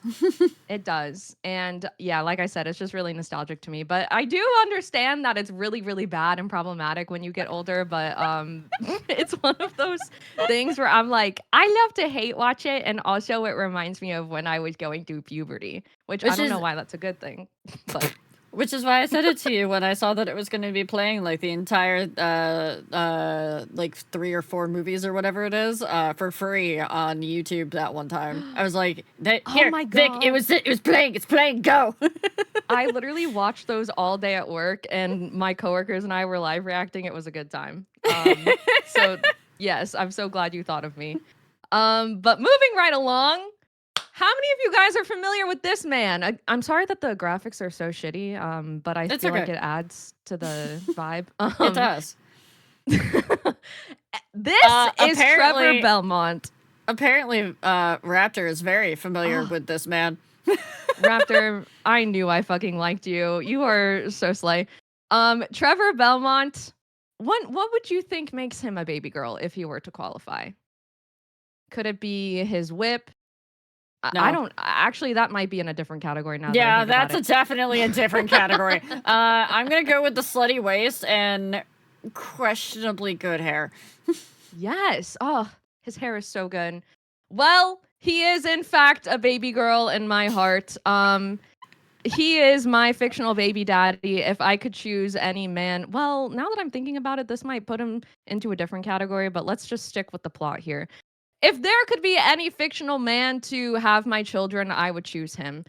it does. And yeah, like I said, it's just really nostalgic to me. But I do understand that it's really, really bad and problematic when you get older. But it's one of those things where I'm like, I love to hate watch it. And also, it reminds me of when I was going through puberty, which I
Which
don't know
is
why that's a good thing. But
Which is why I said it to you when I saw that it was going to be playing like the entire like 3 or 4 movies or whatever it is for free on YouTube that one time. I was like,
oh
here,
my
Vic,
God.
it was playing, it's playing, go.
I literally watched those all day at work, and my coworkers and I were live reacting. It was a good time. So yes, I'm so glad you thought of me. But moving right along, how many of you guys are familiar with this man? I'm sorry that the graphics are so shitty, but I
It's
feel like
okay.
it adds to the vibe.
It does.
This is Trevor
Apparently,
Belmont.
Raptor is very familiar
Oh,
with this man.
Raptor, I knew I fucking liked you. You are so slay. Trevor Belmont, what would you think makes him a baby girl if he were to qualify? Could it be his whip? I
No.
don't actually, that might be in a different category now that I
Yeah,
think about
that's
it.
definitely a different category. I'm gonna go with the slutty waist and questionably good hair.
Yes. Oh, his hair is so good. Well, he is in fact a baby girl in my heart. He is my fictional baby daddy. If I could choose any man, well, now that I'm thinking about it, this might put him into a different category, but let's just stick with the plot here. If there could be any fictional man to have my children, I would choose him.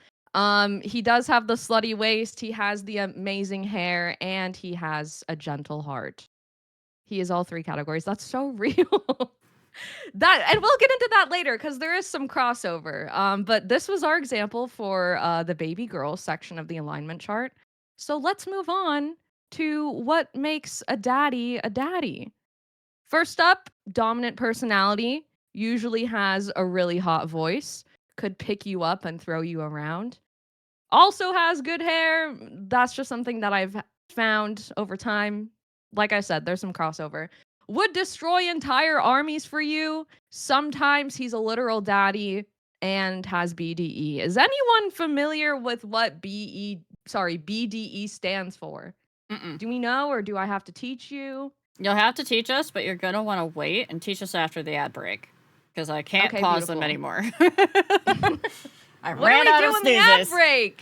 He does have the slutty waist, he has the amazing hair, and he has a gentle heart. He is all 3 categories. That's so real. That, and we'll get into that later because there is some crossover. But this was our example for the baby girl section of the alignment chart. So let's move on to what makes a daddy a daddy. First up, dominant personality, usually has a really hot voice, could pick you up and throw you around. Also has good hair. That's just something that I've found over time. Like I said, there's some crossover. Would destroy entire armies for you. Sometimes he's a literal daddy and has BDE. Is anyone familiar with what BDE stands for?
Mm-mm.
Do we know, or do I have to teach you?
You'll have to teach us, but you're gonna want to wait and teach us after the ad break because I can't
Okay,
pause them
beautiful.
anymore. I
What do
ran
we
out
do
of
in the ad
sneezes.
break?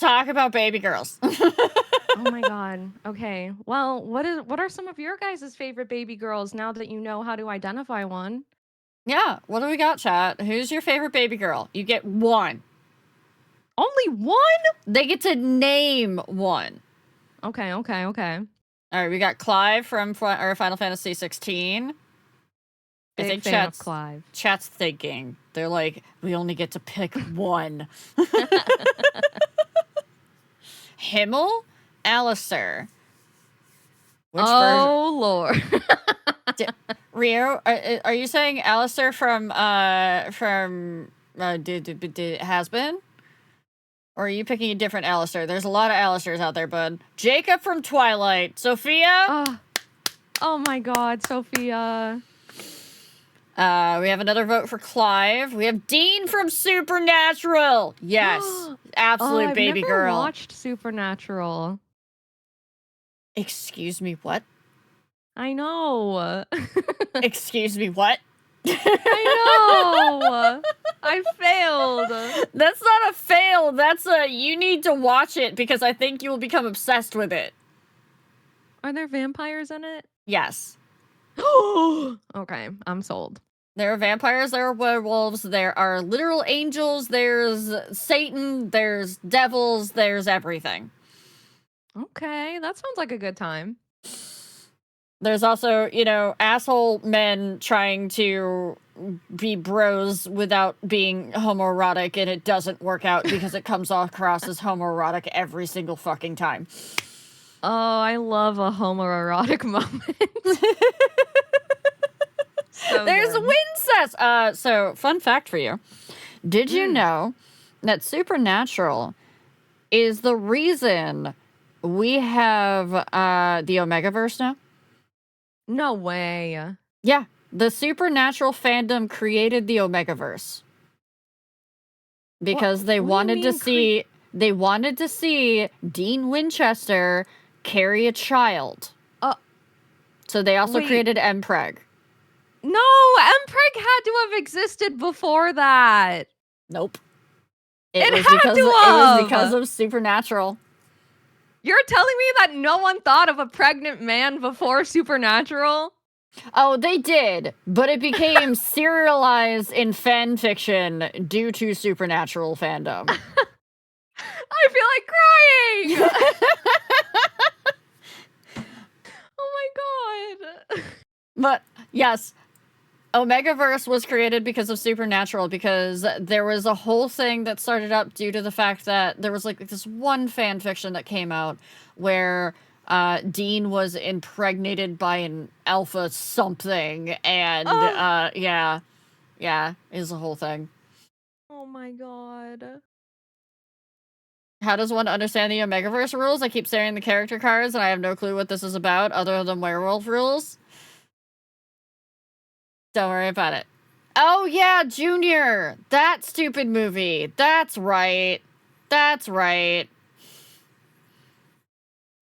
Talk about baby girls.
Oh my god. Okay. Well, what are some of your guys' favorite baby girls now that you know how to identify one?
Yeah, what do we got, chat? Who's your favorite baby girl? You get one.
Only one?
They get to name one.
Okay.
All right, we got Clive from Final Fantasy 16. I
Big
think
fan of Clive.
chat's thinking. They're like, we only get to pick one. Himmel? Alistair. Which
Oh lord.
Rio, are you saying Alistair from Has Been? Or are you picking a different Alistair? There's a lot of Alistairs out there, bud. Jacob from Twilight. Sophia?
Oh my god, Sophia.
We have another vote for Clive. We have Dean from Supernatural. Yes. Absolute
I've
baby
never
girl.
watched Supernatural.
Excuse me, what?
I know.
Excuse me, what?
I know. I failed.
That's not a fail. That's a you need to watch it because I think you will become obsessed with it.
Are there vampires in it?
Yes.
Okay, I'm sold.
There are vampires, there are werewolves, there are literal angels, there's Satan, there's devils, there's everything.
Okay, that sounds like a good time.
There's also, asshole men trying to be bros without being homoerotic, and it doesn't work out because it comes across as homoerotic every single fucking time.
Oh, I love a homoerotic moment. So
There's
good.
Wincest! So, fun fact for you. Did you know that Supernatural is the reason we have the Omegaverse now?
No way.
Yeah. the Supernatural fandom created the Omegaverse because they
what do you
wanted to
mean
they wanted to see Dean Winchester carry a child.
Uh,
So they also
wait.
created Mpreg.
No, Mpreg had to have existed before that.
Nope.
It
was
had
because
to
it was because
have.
of Supernatural.
You're telling me that no one thought of a pregnant man before Supernatural?
Oh, they did, but it became serialized in fan fiction due to Supernatural fandom.
I feel like crying. Oh my god.
But yes, Omegaverse was created because of Supernatural, because there was a whole thing that started up due to the fact that there was like this one fan fiction that came out where Dean was impregnated by an alpha something, and
Oh.
yeah, is the whole thing.
Oh my god.
How does one understand the Omegaverse rules? I keep staring at the character cards and I have no clue what this is about other than werewolf rules. Don't worry about it. Oh yeah, Junior! That stupid movie. That's right. That's right.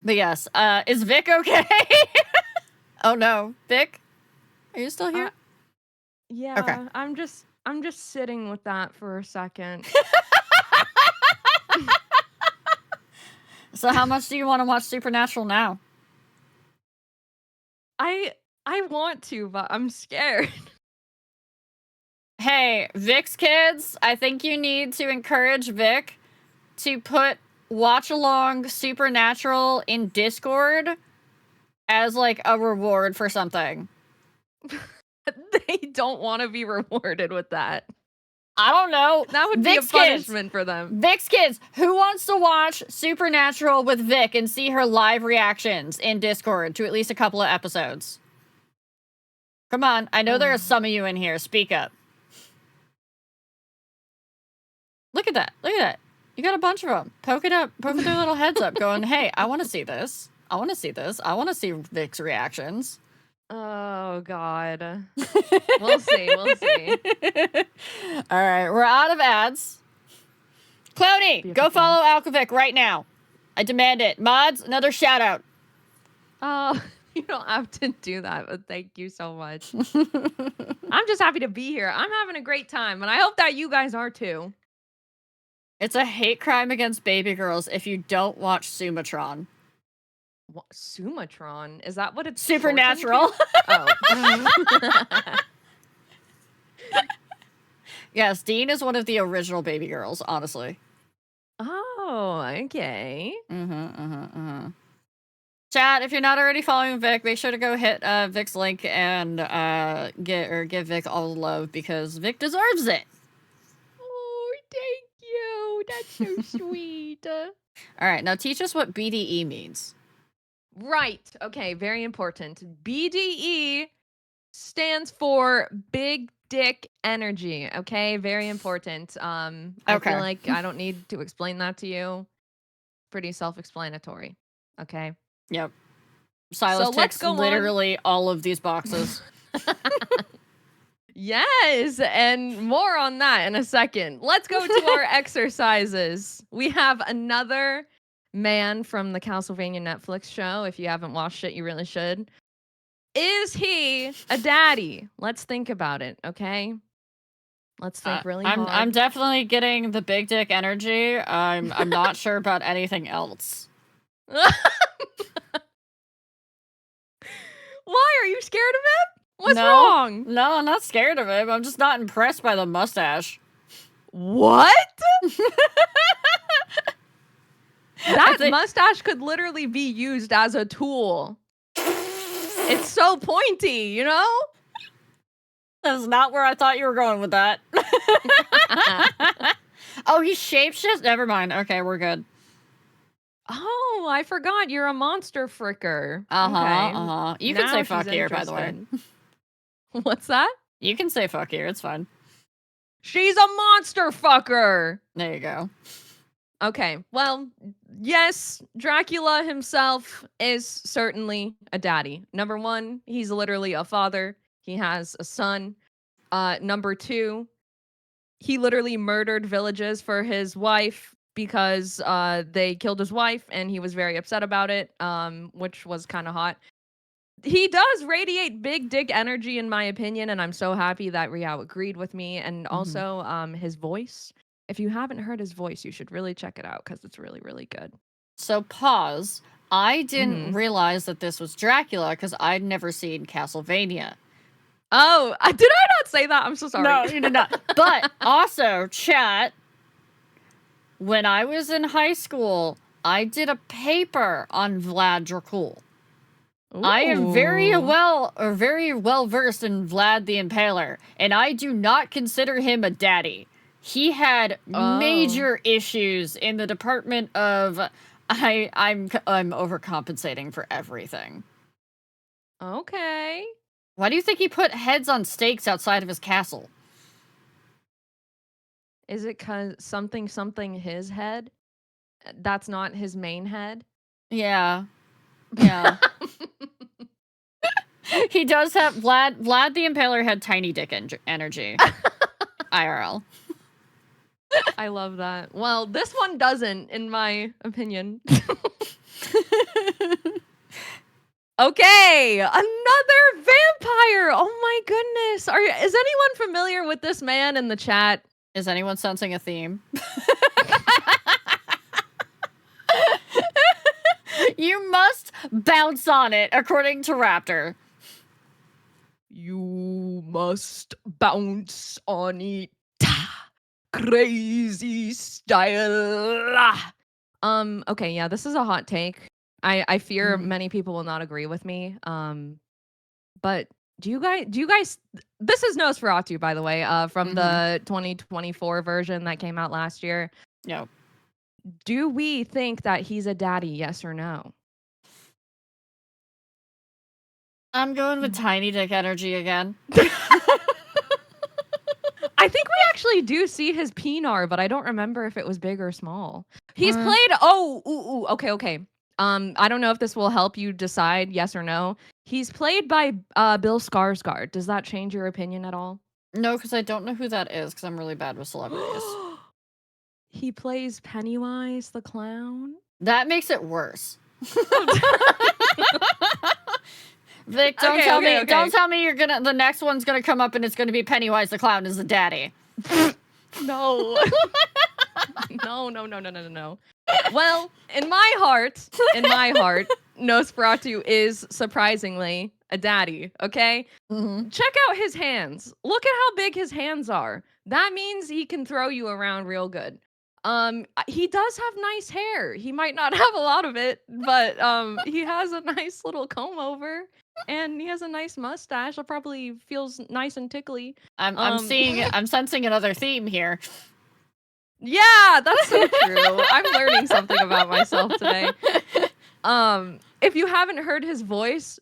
But yes, is Vic okay? Oh no. Vic? Are you still here?
Yeah.
Okay.
I'm just sitting with that for a second.
So how much do you want to watch Supernatural now?
I want to, but I'm scared.
Hey, Vic's kids, I think you need to encourage Vic to put watch along Supernatural in Discord as like a reward for something.
They don't want to be rewarded with that.
I don't know.
That would
Vic's
be a punishment for them.
Vic's kids, who wants to watch Supernatural with Vic and see her live reactions in Discord to at least a couple of episodes? Come on, I know there are some of you in here. Speak up. Look at that. Look at that. You got a bunch of them. Poking their little heads up, going, hey, I want to see this. I want to see this. I want to see Vic's reactions.
Oh god. We'll see. We'll see.
All right, we're out of ads. Cloudy, go
Beautiful.
follow Alkovic right now. I demand it. Mods, another shout out.
Oh, you don't have to do that, but thank you so much. I'm just happy to be here. I'm having a great time, and I hope that you guys are too.
It's a hate crime against baby girls if you don't watch Sumatron.
What, Sumatron? Is that what it's shortened
Supernatural.
to? Oh.
Yes, Dean is one of the original baby girls, honestly.
Oh, okay.
Chat, if you're not already following Vic, make sure to go hit Vic's link and give Vic all the love because Vic deserves it.
Oh, thank you. That's so sweet.
All right, now teach us what BDE means.
Right. Okay, very important. BDE stands for Big Dick Energy. Okay, very important. I
Okay.
feel like I don't need to explain that to you. Pretty self-explanatory. Okay.
Yep. Silas
So let's
ticks
go on.
literally all of these boxes.
Yes, and more on that in a second. Let's go to our exercises. We have another man from the Castlevania Netflix show. If you haven't watched it, you really should. Is he a daddy? Let's think about it, okay? Let's think really hard.
I'm definitely getting the big dick energy. I'm not sure about anything else.
Why are you scared of him? What's
No.
wrong?
No, I'm not scared of him. I'm just not impressed by the mustache.
What? That
think-
mustache could literally be used as a tool. It's so pointy, you know?
That's not where I thought you were going with that. Oh, he shapeshifts? Never mind. Okay, we're good.
Oh, I forgot you're a monster fricker.
Uh-huh. You can
Now
say
she's
fuck here, by the way.
interested. What's that?
You can say fuck here. It's fine.
She's a monster fucker.
There you go.
Okay, well, yes, Dracula himself is certainly a daddy. Number one, he's literally a father. He has a son. Number 2, he literally murdered villages for his wife because they killed his wife and he was very upset about it, which was kind of hot. He does radiate big dick energy, in my opinion, and I'm so happy that Riao agreed with me. And also, his voice. If you haven't heard his voice, you should really check it out because it's really, really good.
So pause. I didn't
Mhm.
realize that this was Dracula because I'd never seen Castlevania.
Oh, did I not say that? I'm so sorry.
No, you did not. But also, chat, when I was in high school, I did a paper on Vlad Dracul. I am very
Ooh.
well versed in Vlad the Impaler, and I do not consider him a daddy. He had major issues in the department of I'm overcompensating for everything.
Okay.
Why do you think he put heads on stakes outside of his castle?
Is it cause something his head? That's not his main head?
Yeah. Yeah. He does have Vlad the Impaler had tiny dick energy. IRL.
I love that. Well, this one doesn't, in my opinion. Okay, another vampire. Oh my goodness. Is anyone familiar with this man in the chat?
Is anyone sensing a theme? You must bounce on it, according to Raptor.
You must bounce on it. Crazy style. Okay, yeah, this is a hot take. I fear many people will not agree with me. But do you guys this is Nosferatu, by the way, from the 2024 version that came out last year.
No.
Do we think that he's a daddy, yes or no?
I'm going with tiny dick energy again.
I think we actually do see his penar, but I don't remember if it was big or small. He's played okay. I don't know if this will help you decide yes or no. He's played by Bill Skarsgård. Does that change your opinion at all?
No, because I don't know who that is, because I'm really bad with celebrities.
He plays Pennywise the clown.
That makes it worse. Vic, don't tell me. Don't tell me the next one's gonna come up and it's gonna be Pennywise the clown as the daddy.
No. No. Well, in my heart, Nosferatu is surprisingly a daddy, okay? Check out his hands. Look at how big his hands are. That means he can throw you around real good. He does have nice hair. He might not have a lot of it, but he has a nice little comb over. And he has a nice mustache. It probably feels nice and tickly.
I'm sensing another theme here.
Yeah, that's so true. I'm learning something about myself today. If you haven't heard his voice,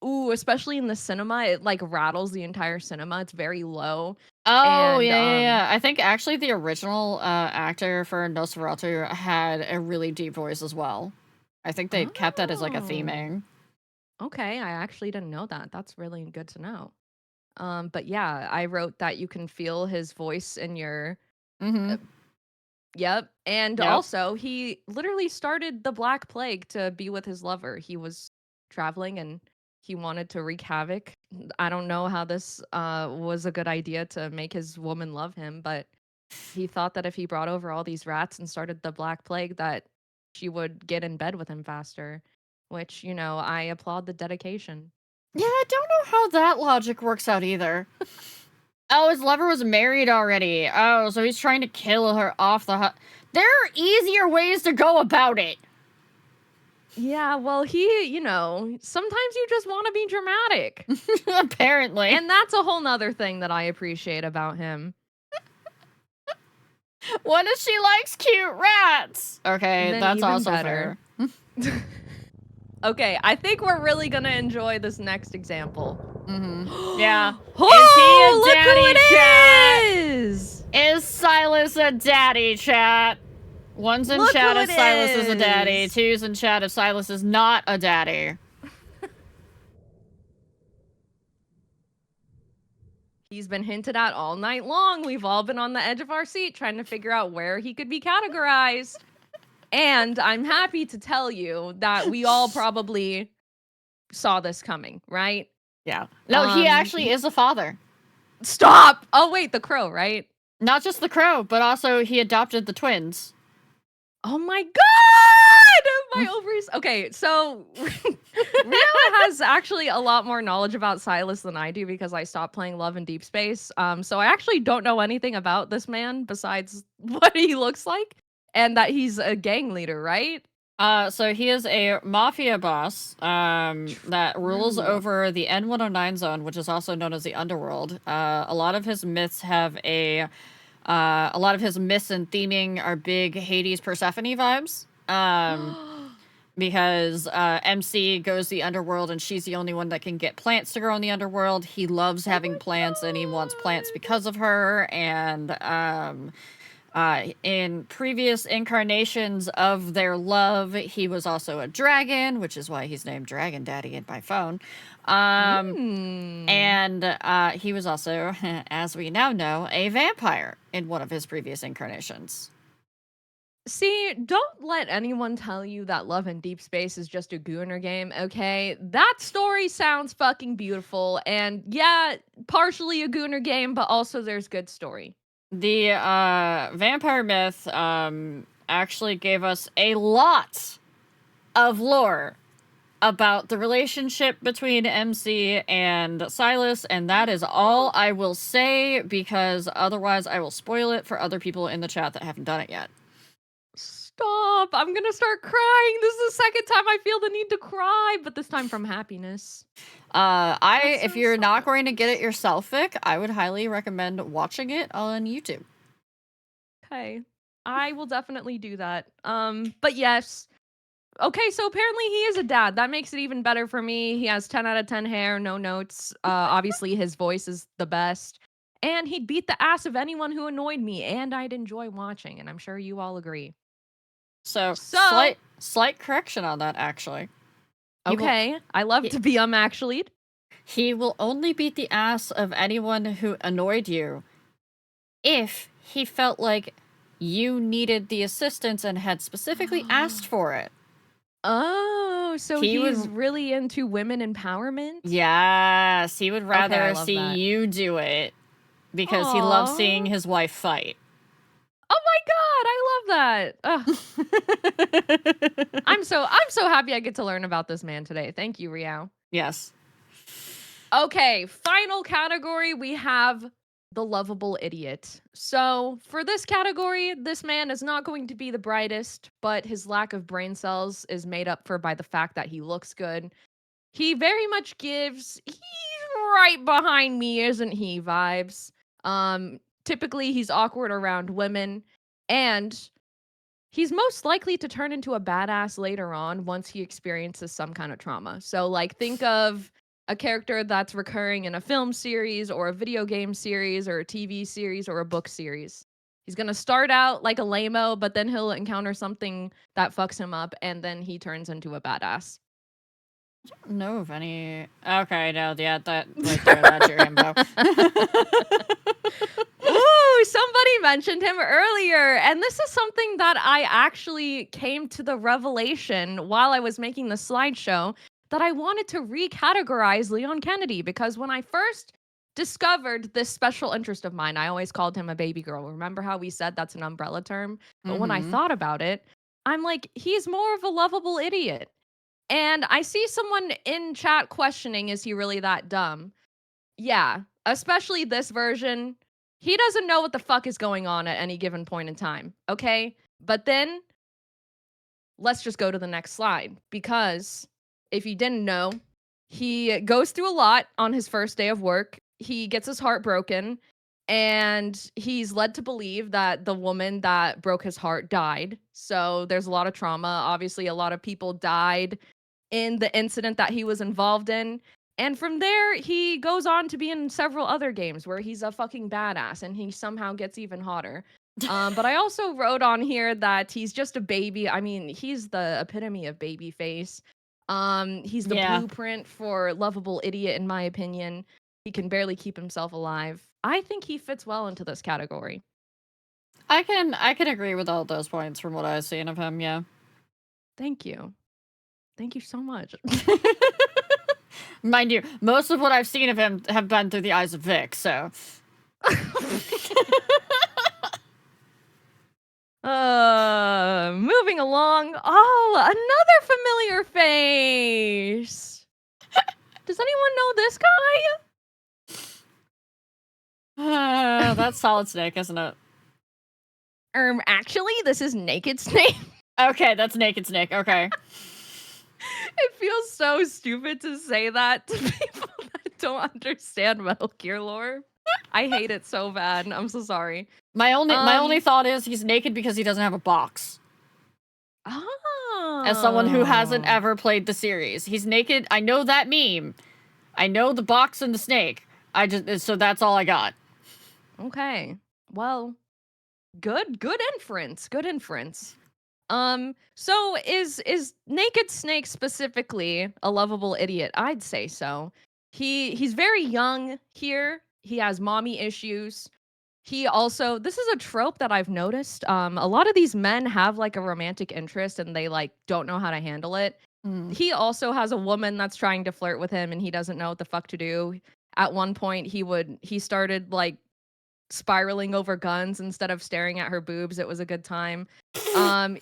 especially in the cinema, it like rattles the entire cinema. It's very low.
Oh, yeah. I think actually the original actor for Nosferatu had a really deep voice as well. I think they kept that as like a theming.
Okay, I actually didn't know that. That's really good to know. But yeah, I wrote that you can feel his voice in your. Yep, and also he literally started the Black Plague to be with his lover. He was traveling and he wanted to wreak havoc. I don't know how this was a good idea to make his woman love him, but he thought that if he brought over all these rats and started the Black Plague, that she would get in bed with him faster. Which, I applaud the dedication.
Yeah, I don't know how that logic works out either. Oh, his lover was married already. Oh, so he's trying to kill her off the There are easier ways to go about it.
Yeah, well, sometimes you just want to be dramatic.
Apparently.
And that's a whole nother thing that I appreciate about him.
What if she likes cute rats? Okay,
Then
that's
even
also
better.
fair.
Okay, I think we're really gonna enjoy this next example.
Yeah.
Oh,
is he a daddy,
look who it
chat?
is!
Is Silas a daddy, chat? One's in chat if Silas is a daddy. Two's in chat if Silas is not a daddy.
He's been hinted at all night long. We've all been on the edge of our seat trying to figure out where he could be categorized. And I'm happy to tell you that we all probably saw this coming, right?
Yeah. No, he actually
he-
is a father.
Stop! Oh, wait, the crow, right?
Not just the crow, but also he adopted the twins.
Oh my god! My ovaries. Okay, so Rio has actually a lot more knowledge about Silas than I do because I stopped playing Love in Deep Space. So I actually don't know anything about this man besides what he looks like and that he's a gang leader, right?
So he is a mafia boss that rules
True.
over the N109 zone, which is also known as the underworld. A lot of his myths have a lot of his myths and theming are big Hades Persephone vibes. Because MC goes the underworld and she's the only one that can get plants to grow in the underworld. He loves having plants and he wants plants because of her. And in previous incarnations of their love, he was also a dragon, which is why he's named Dragon Daddy in my phone. And he was also, as we now know, a vampire in one of his previous incarnations.
See, don't let anyone tell you that Love in Deep Space is just a Gooner game, okay? That story sounds fucking beautiful, and yeah, partially a Gooner game, but also there's good story.
The vampire myth actually gave us a lot of lore about the relationship between MC and Silas, and that is all I will say because otherwise I will spoil it for other people in the chat that haven't done it yet.
Stop! I'm gonna start crying. This is the second time I feel the need to cry, but this time from happiness.
If
so
you're not
sad.
going to get it yourself, Vic, I would highly recommend watching it on YouTube.
Okay. I will definitely do that. But yes. Okay, so apparently he is a dad. That makes it even better for me. He has 10 out of 10 hair, no notes. Obviously his voice is the best. And he'd beat the ass of anyone who annoyed me, and I'd enjoy watching, and I'm sure you all agree.
So,
So-
slight correction on that, actually. He will-
Okay, I love
he-
to be actually.
He will only beat the ass of anyone who annoyed you if he felt like you needed the assistance and had specifically asked for it.
Oh, so
He would-
he's really into women empowerment?
Yes, he would rather
I love
see
that.
you do it because he loves seeing
Aw.
his wife fight.
Oh my god, I love that. Ugh. I'm so happy I get to learn about this man today. Thank you, Riao.
Yes.
Okay, final category, we have the lovable idiot. So, for this category, this man is not going to be the brightest, but his lack of brain cells is made up for by the fact that he looks good. He very much gives he's right behind me, isn't he vibes. Typically he's awkward around women, and he's most likely to turn into a badass later on once he experiences some kind of trauma. So, like, think of a character that's recurring in a film series or a video game series or a TV series or a book series. He's gonna start out like a lame-o, but then he'll encounter something that fucks him up, and then he turns into a badass.
No of any. Okay, no, yeah, that right there, that's your info.
Ooh, somebody mentioned him earlier. And this is something that I actually came to the revelation while I was making the slideshow that I wanted to recategorize Leon Kennedy because when I first discovered this special interest of mine, I always called him a baby girl. Remember how we said that's an umbrella term? But when I
Mhm.
thought about it, I'm like, he's more of a lovable idiot. And I see someone in chat questioning, is he really that dumb? Yeah, especially this version. He doesn't know what the fuck is going on at any given point in time, okay? But then, let's just go to the next slide. Because if you didn't know, he goes through a lot on his first day of work. He gets his heart broken, and he's led to believe that the woman that broke his heart died. So there's a lot of trauma. Obviously, a lot of people died in the incident that he was involved in. And from there, he goes on to be in several other games where he's a fucking badass and he somehow gets even hotter. But I also wrote on here that he's just a baby. I mean, he's the epitome of baby face. He's the
Yeah.
blueprint for lovable idiot, in my opinion. He can barely keep himself alive. I think he fits well into this category.
I can agree with all those points from what I've seen of him, yeah.
Thank you. Thank you so much.
Mind you, most of what I've seen of him have been through the eyes of Vic, so.
Moving along. Oh, another familiar face. Does anyone know this guy?
That's Solid Snake, isn't it?
Actually, this is Naked Snake.
Okay, that's Naked Snake. Okay.
It feels so stupid to say that to people that don't understand Metal Gear lore. I hate it so bad. I'm so sorry.
My only thought is he's naked because he doesn't have a box.
Oh.
As someone who hasn't ever played the series, he's naked. I know that meme. I know the box and the snake. So that's all I got.
Okay. Well, good inference. Good inference. So is Naked Snake specifically a lovable idiot? I'd say so. He's very young here. He has mommy issues. He also, this is a trope that I've noticed. A lot of these men have like a romantic interest and they like don't know how to handle it. He also has a woman that's trying to flirt with him and he doesn't know what the fuck to do. At one point he started like spiraling over guns instead of staring at her boobs. It was a good time.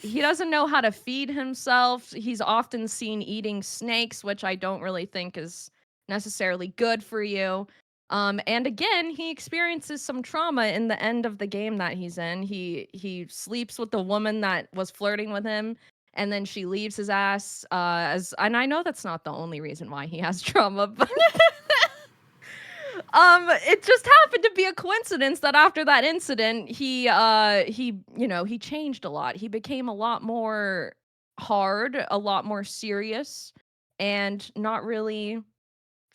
He doesn't know how to feed himself. He's often seen eating snakes, which I don't really think is necessarily good for you. And again, he experiences some trauma in the end of the game that he's in. He sleeps with the woman that was flirting with him, and then she leaves his ass. And I know that's not the only reason why he has trauma, but it just happened to be a coincidence that after that incident, he changed a lot. He became a lot more hard, a lot more serious, and not really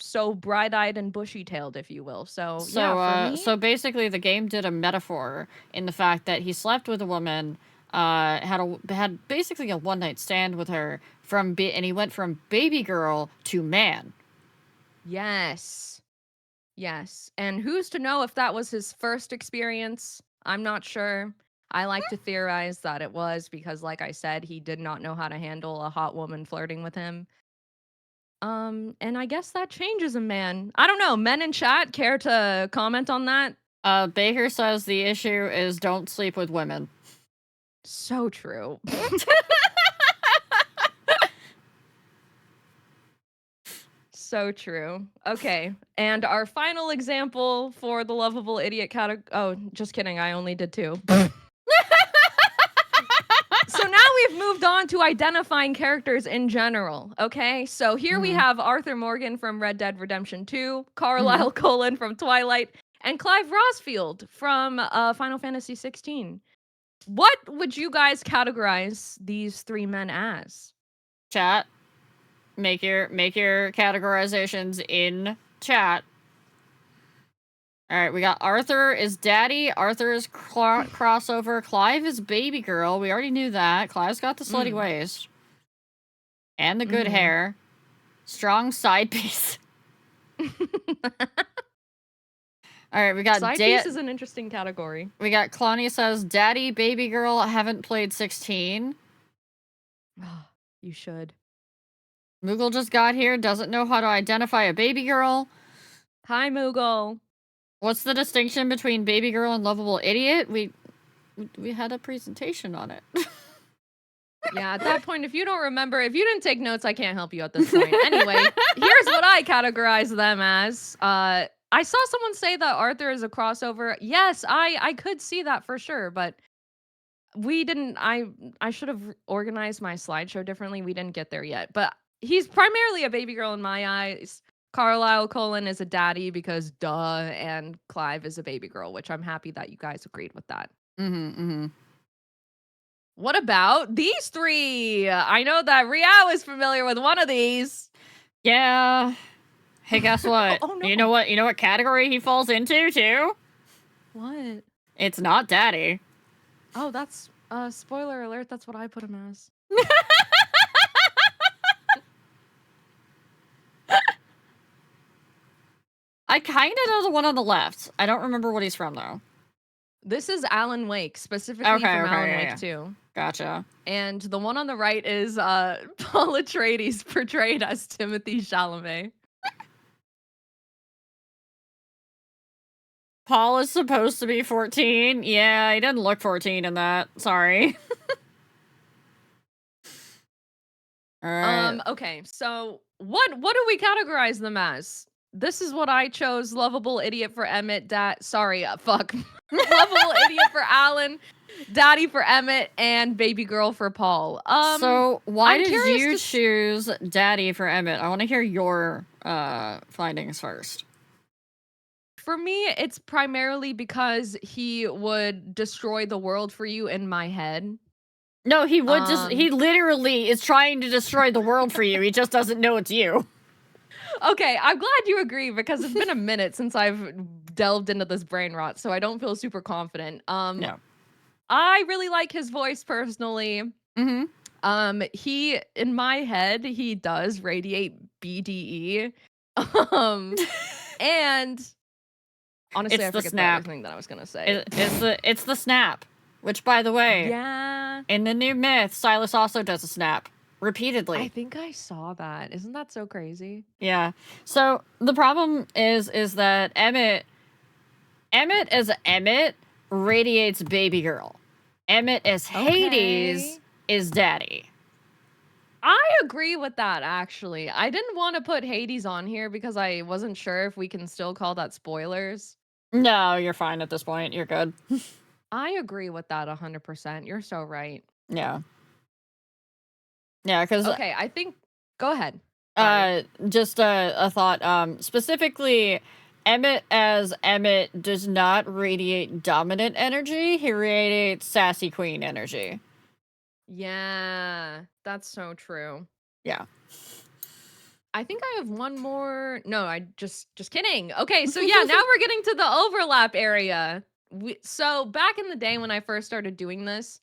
so bright-eyed and bushy-tailed, if you will. So yeah, for me,
So basically, the game did a metaphor in the fact that he slept with a woman, had basically a one-night stand with her and he went from baby girl to man.
yes. And who's to know if that was his first experience? I'm not sure. I like to theorize that it was because, like I said, he did not know how to handle a hot woman flirting with him. And I guess that changes a man. I don't know. Men in chat care to comment on that?
Baker says the issue is don't sleep with women.
So true. So true. Okay. And our final example for the lovable idiot category. Oh, just kidding. I only did 2. So now we've moved on to identifying characters in general. Okay. So here we have Arthur Morgan from Red Dead Redemption 2, Carlisle Cullen from Twilight, and Clive Rosfield from Final Fantasy 16. What would you guys categorize these 3 men as?
Chat. Make your categorizations in chat. All right, we got Arthur is daddy. Arthur is crossover. Clive is baby girl. We already knew that. Clive's got the slutty waist and the good hair. Strong side piece. All right, we got
side piece is an interesting category.
We got Cloney says, "Daddy, baby girl, haven't played 16."
You should.
Moogle just got here, doesn't know how to identify a baby girl.
Hi, Moogle.
What's the distinction between baby girl and lovable idiot? We had a presentation on it.
Yeah, at that point, if you don't remember, if you didn't take notes, I can't help you at this point. Anyway, here's what I categorize them as. I saw someone say that Arthur is a crossover. Yes, I could see that for sure, but we didn't. I should have organized my slideshow differently. We didn't get there yet, but he's primarily a baby girl in my eyes. Carlisle Cullen is a daddy because duh, and Clive is a baby girl, which I'm happy that you guys agreed with that. What about these 3? I know that Riao is familiar with one of these.
Yeah. Hey, guess what?
Oh, no.
You know what category he falls into too?
What?
It's not daddy.
Oh, that's spoiler alert, that's what I put him as.
I kind of know the one on the left. I don't remember what he's from though.
This is Alan Wake, specifically
Okay,
from
okay,
Alan
yeah,
Wake
yeah.
2.
Gotcha.
And the one on the right is Paul Atreides portrayed as Timothy Chalamet.
Paul is supposed to be 14. Yeah, he didn't look 14 in that. Sorry. All right.
Okay, so what do we categorize them as? This is what I chose: lovable idiot for Emmett, fuck. Lovable idiot for Alan, daddy for Emmett, and baby girl for Paul.
So why
I'm
did
curious
you
to
choose Daddy for Emmett? I want to hear your findings first.
For me, it's primarily because he would destroy the world for you in my head.
No, he would just he literally is trying to destroy the world for you. He just doesn't know it's you.
Okay, I'm glad you agree because it's been a minute since I've delved into this brain rot, so I don't feel super confident.
No.
I really like his voice personally.
Mm-hmm.
He in my head, he does radiate BDE. And honestly,
It's
I
the
forget
snap.
everything that I was gonna say.
It's the snap. Which, by the way,
Yeah,
in the new myth, Silas also does a snap repeatedly.
I think I saw that. Isn't that so crazy?
Yeah. So the problem is that Emmett as Emmett radiates baby girl. Emmett as Hades
Okay.
is daddy.
I agree with that, actually. I didn't want to put Hades on here because I wasn't sure if we can still call that spoilers.
No, you're fine at this point. You're good.
I agree with that 100%. You're so right.
Yeah. Yeah, because
Okay, I think. Go ahead.
just a thought. Specifically, Emmett as Emmett does not radiate dominant energy. He radiates sassy queen energy.
Yeah, that's so true.
Yeah.
I think I have one more. No, I just kidding. Okay, so yeah, now we're getting to the overlap area. So back in the day when I first started doing this,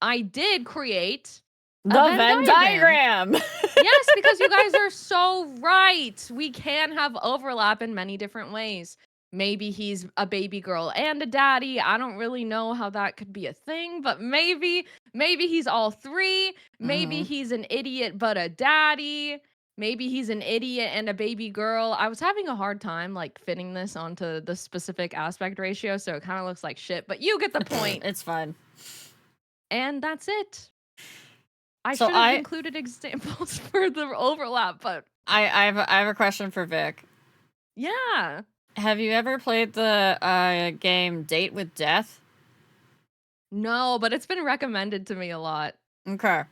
I did create
The Venn diagram.
Yes, because you guys are so right. We can have overlap in many different ways. Maybe he's a baby girl and a daddy. I don't really know how that could be a thing, but maybe he's all three. Maybe he's an idiot but a daddy. Maybe he's an idiot and a baby girl. I was having a hard time like fitting this onto the specific aspect ratio, so it kind of looks like shit, but you get the point.
It's fine.
And that's it. I
So
should have included examples for the overlap, but
I have a question for Vic.
yeah.
Have you ever played the game Date with Death?
No, but it's been recommended to me a lot.
Okay.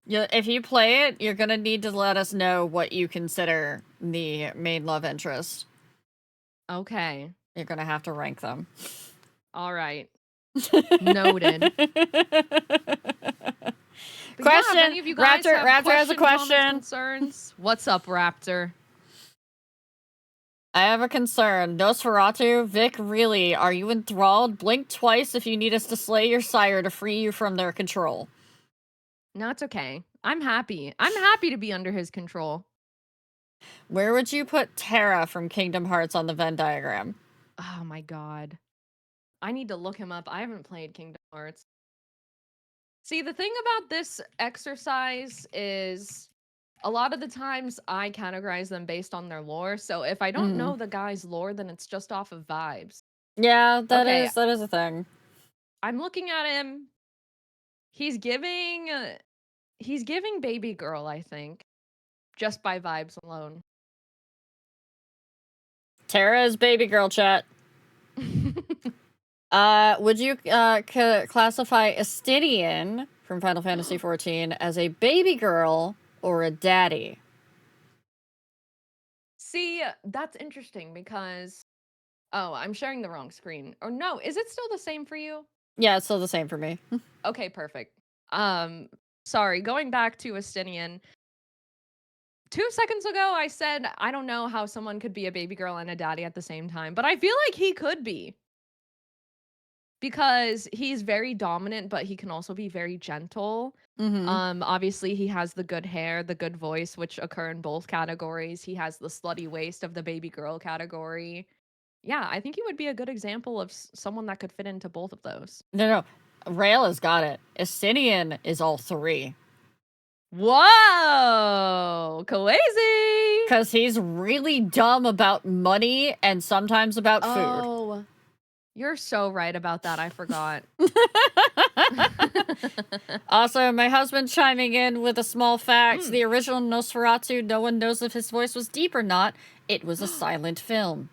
If you play it, you're gonna need to let us know what you consider the main love interest.
Okay.
You're gonna have to rank them.
All right. Noted.
Question.
Yeah, any of you guys
Raptor has a question.
comments, concerns? What's up, Raptor?
I have a concern. Nosferatu, Vic, really, are you enthralled? Blink twice if you need us to slay your sire to free you from their control.
No, it's okay. I'm happy. I'm happy to be under his control.
Where would you put Terra from Kingdom Hearts on the Venn diagram?
Oh my god. I need to look him up. I haven't played Kingdom Hearts. See, the thing about this exercise is a lot of the times I categorize them based on their lore. So if I don't know the guy's lore, then it's just off of vibes.
Yeah, that is a thing.
I'm looking at him. He's giving baby girl, I think, just by vibes alone.
Terra is baby girl, chat. Would you classify Estinian from Final Fantasy XIV as a baby girl or a daddy?
See, that's interesting because I'm sharing the wrong screen. Or no, is it still the same for you?
Yeah, it's still the same for me.
Okay, perfect. Sorry, going back to Estinian. 2 seconds ago, I said I don't know how someone could be a baby girl and a daddy at the same time, but I feel like he could be. because he's very dominant, but he can also be very gentle.
Mm-hmm.
Obviously he has the good hair, the good voice, which occur in both categories. He has the slutty waist of the baby girl category. Yeah, I think he would be a good example of someone that could fit into both of those.
No. Rail has got it. Estinian is all three.
Whoa, crazy!
Because he's really dumb about money and sometimes about food.
Oh, you're so right about that. I forgot.
Also, my husband chiming in with a small fact. The original Nosferatu, no one knows if his voice was deep or not. It was a silent film.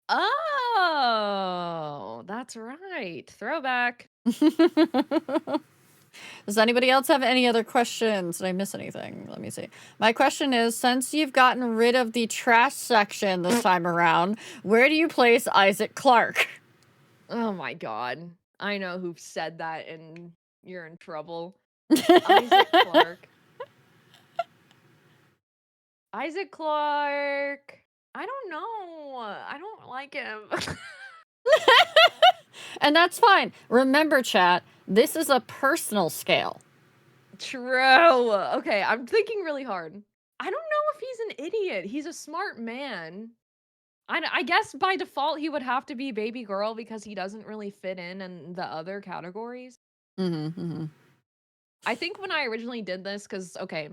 Oh, that's right. Throwback.
Does anybody else have any other questions? Did I miss anything? Let me see. My question is, since you've gotten rid of the trash section this time around, where do you place Isaac Clarke?
Oh my god. I know who said that and you're in trouble. Isaac Clarke. Isaac Clarke. I don't know. I don't like him.
And that's fine. Remember, chat, this is a personal scale.
True. Okay, I'm thinking really hard. I don't know if he's an idiot. He's a smart man. I guess by default he would have to be baby girl because he doesn't really fit in the other categories. I think when I originally did this, because, okay,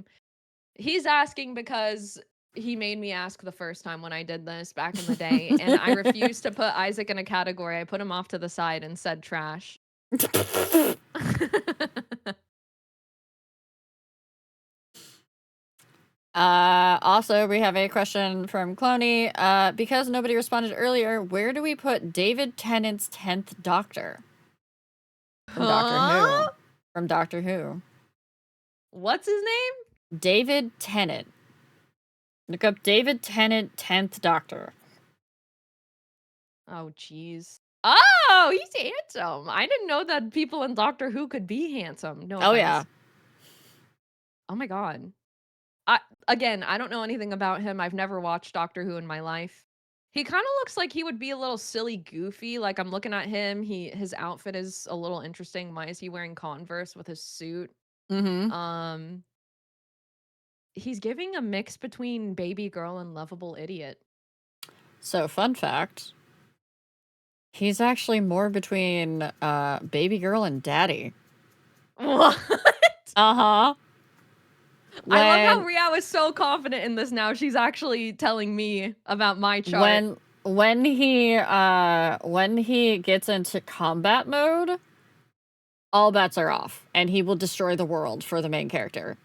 he's asking because he made me ask the first time when I did this back in the day, and I refused to put Isaac in a category. I put him off to the side and said trash.
Also, we have a question from Cloney. Because nobody responded earlier, where do we put David Tennant's 10th Doctor? From Doctor Who. From Doctor Who.
What's his name?
David Tennant. Look up David Tennant, 10th Doctor.
Oh, jeez. Oh, he's handsome. I didn't know that people in Doctor Who could be handsome. No
Oh,
offense.
yeah.
Oh my god. Again, I don't know anything about him. I've never watched Doctor Who in my life. He kind of looks like he would be a little silly goofy. Like, I'm looking at him. His outfit is a little interesting. Why is he wearing Converse with his suit?
Mm-hmm.
He's giving a mix between baby girl and lovable idiot.
So, fun fact. He's actually more between baby girl and daddy.
What?
Uh-huh.
I love how Ria was so confident in this now. She's actually telling me about my chart.
When he gets into combat mode, all bets are off, and he will destroy the world for the main character.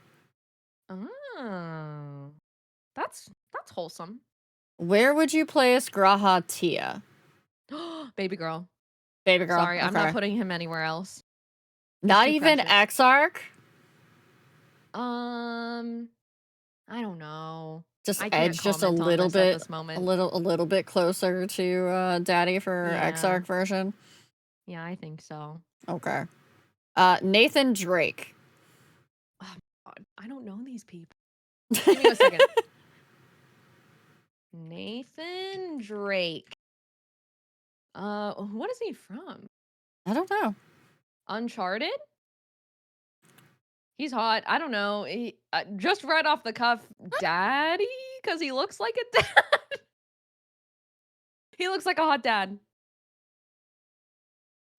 Oh. That's wholesome.
Where would you place Graha Tia?
Baby girl.
Baby girl.
Sorry, I'm not putting him anywhere else.
Not even Exarch?
I don't know.
Just
I can't
edge just a
comment on
little
this at
bit,
this moment.
a little bit closer to Daddy for
Yeah.
Exarch version.
Yeah, I think so.
Okay. Nathan Drake.
Oh, God, I don't know these people. Give me a second. Nathan Drake. What is he from?
I don't know.
Uncharted? He's hot. I don't know. He just right off the cuff, daddy, because he looks like a dad. He looks like a hot dad.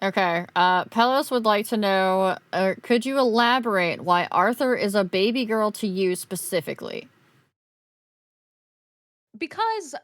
Okay. Pelos would like to know, could you elaborate why Arthur is a baby girl to you specifically?
Because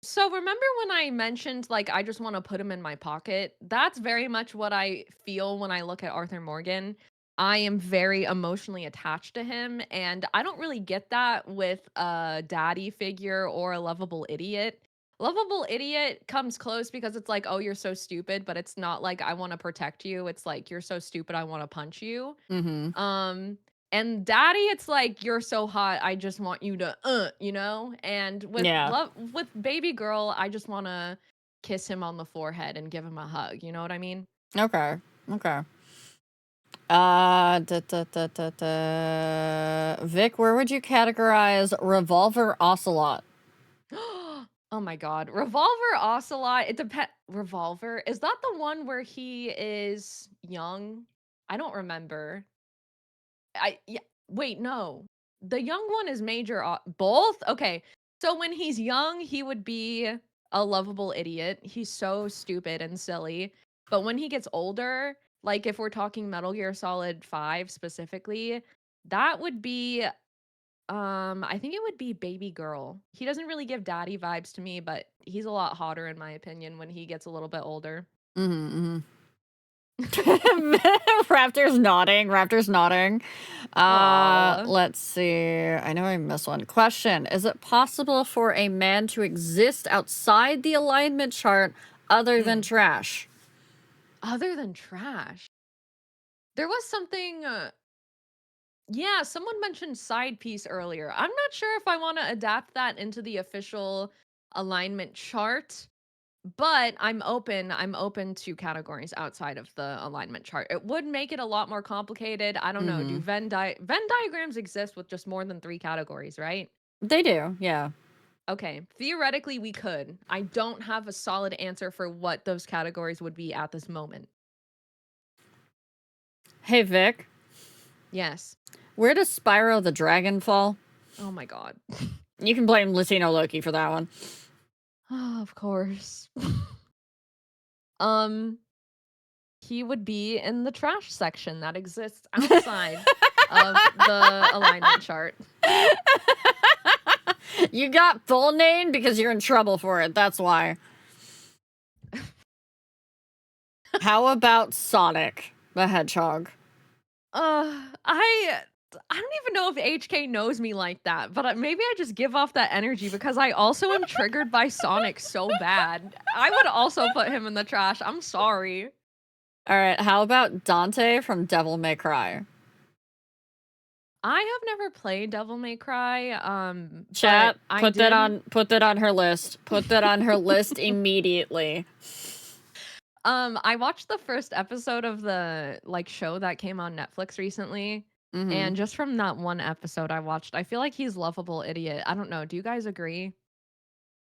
so remember when I mentioned, like, I just want to put him in my pocket? That's very much what I feel when I look at Arthur Morgan. I am very emotionally attached to him, and I don't really get that with a daddy figure or a lovable idiot. Lovable idiot comes close because it's like, oh, you're so stupid, but it's not like I want to protect you. It's like, you're so stupid, I want to punch you.
Mm-hmm.
And daddy, it's like, you're so hot, I just want you to, you know? And with baby girl, I just want to kiss him on the forehead and give him a hug. You know what I mean?
Okay. Vic, where would you categorize Revolver Ocelot?
Oh my god. Revolver Ocelot, it depends. Revolver? Is that the one where he is young? I don't remember. Yeah, wait, no. The young one is both? Okay. So when he's young, he would be a lovable idiot. He's so stupid and silly. But when he gets older, like if we're talking Metal Gear Solid 5 specifically, that would be I think it would be Baby Girl. He doesn't really give daddy vibes to me, but he's a lot hotter in my opinion when he gets a little bit older.
Mm-hmm. Raptor's nodding. Raptor's nodding.
Aw.
Let's see. I know I missed one. Question. Is it possible for a man to exist outside the alignment chart other than trash?
Other than trash? There was something yeah, someone mentioned side piece earlier. I'm not sure if I want to adapt that into the official alignment chart, but I'm open to categories outside of the alignment chart. It would make it a lot more complicated. I don't know. Do Venn diagrams exist with just more than 3 categories, right?
They do, yeah.
Okay, theoretically we could. I don't have a solid answer for what those categories would be at this moment.
Hey, Vic.
Yes.
Where does Spyro the Dragon fall?
Oh my god.
You can blame Latino Loki for that one.
Oh, of course. He would be in the trash section that exists outside of the alignment chart.
You got full name because you're in trouble for it. That's why. How about Sonic the Hedgehog?
I don't even know if HK knows me like that, but maybe I just give off that energy because I also am triggered by Sonic so bad. I would also put him in the trash. I'm sorry.
All right, how about Dante from Devil May Cry?
I have never played Devil May Cry.
Chat, put that on her list. Put that on her list immediately.
I watched the first episode of the show that came on Netflix recently. And just from that one episode I watched, I feel like he's lovable idiot. I don't know. Do you guys agree?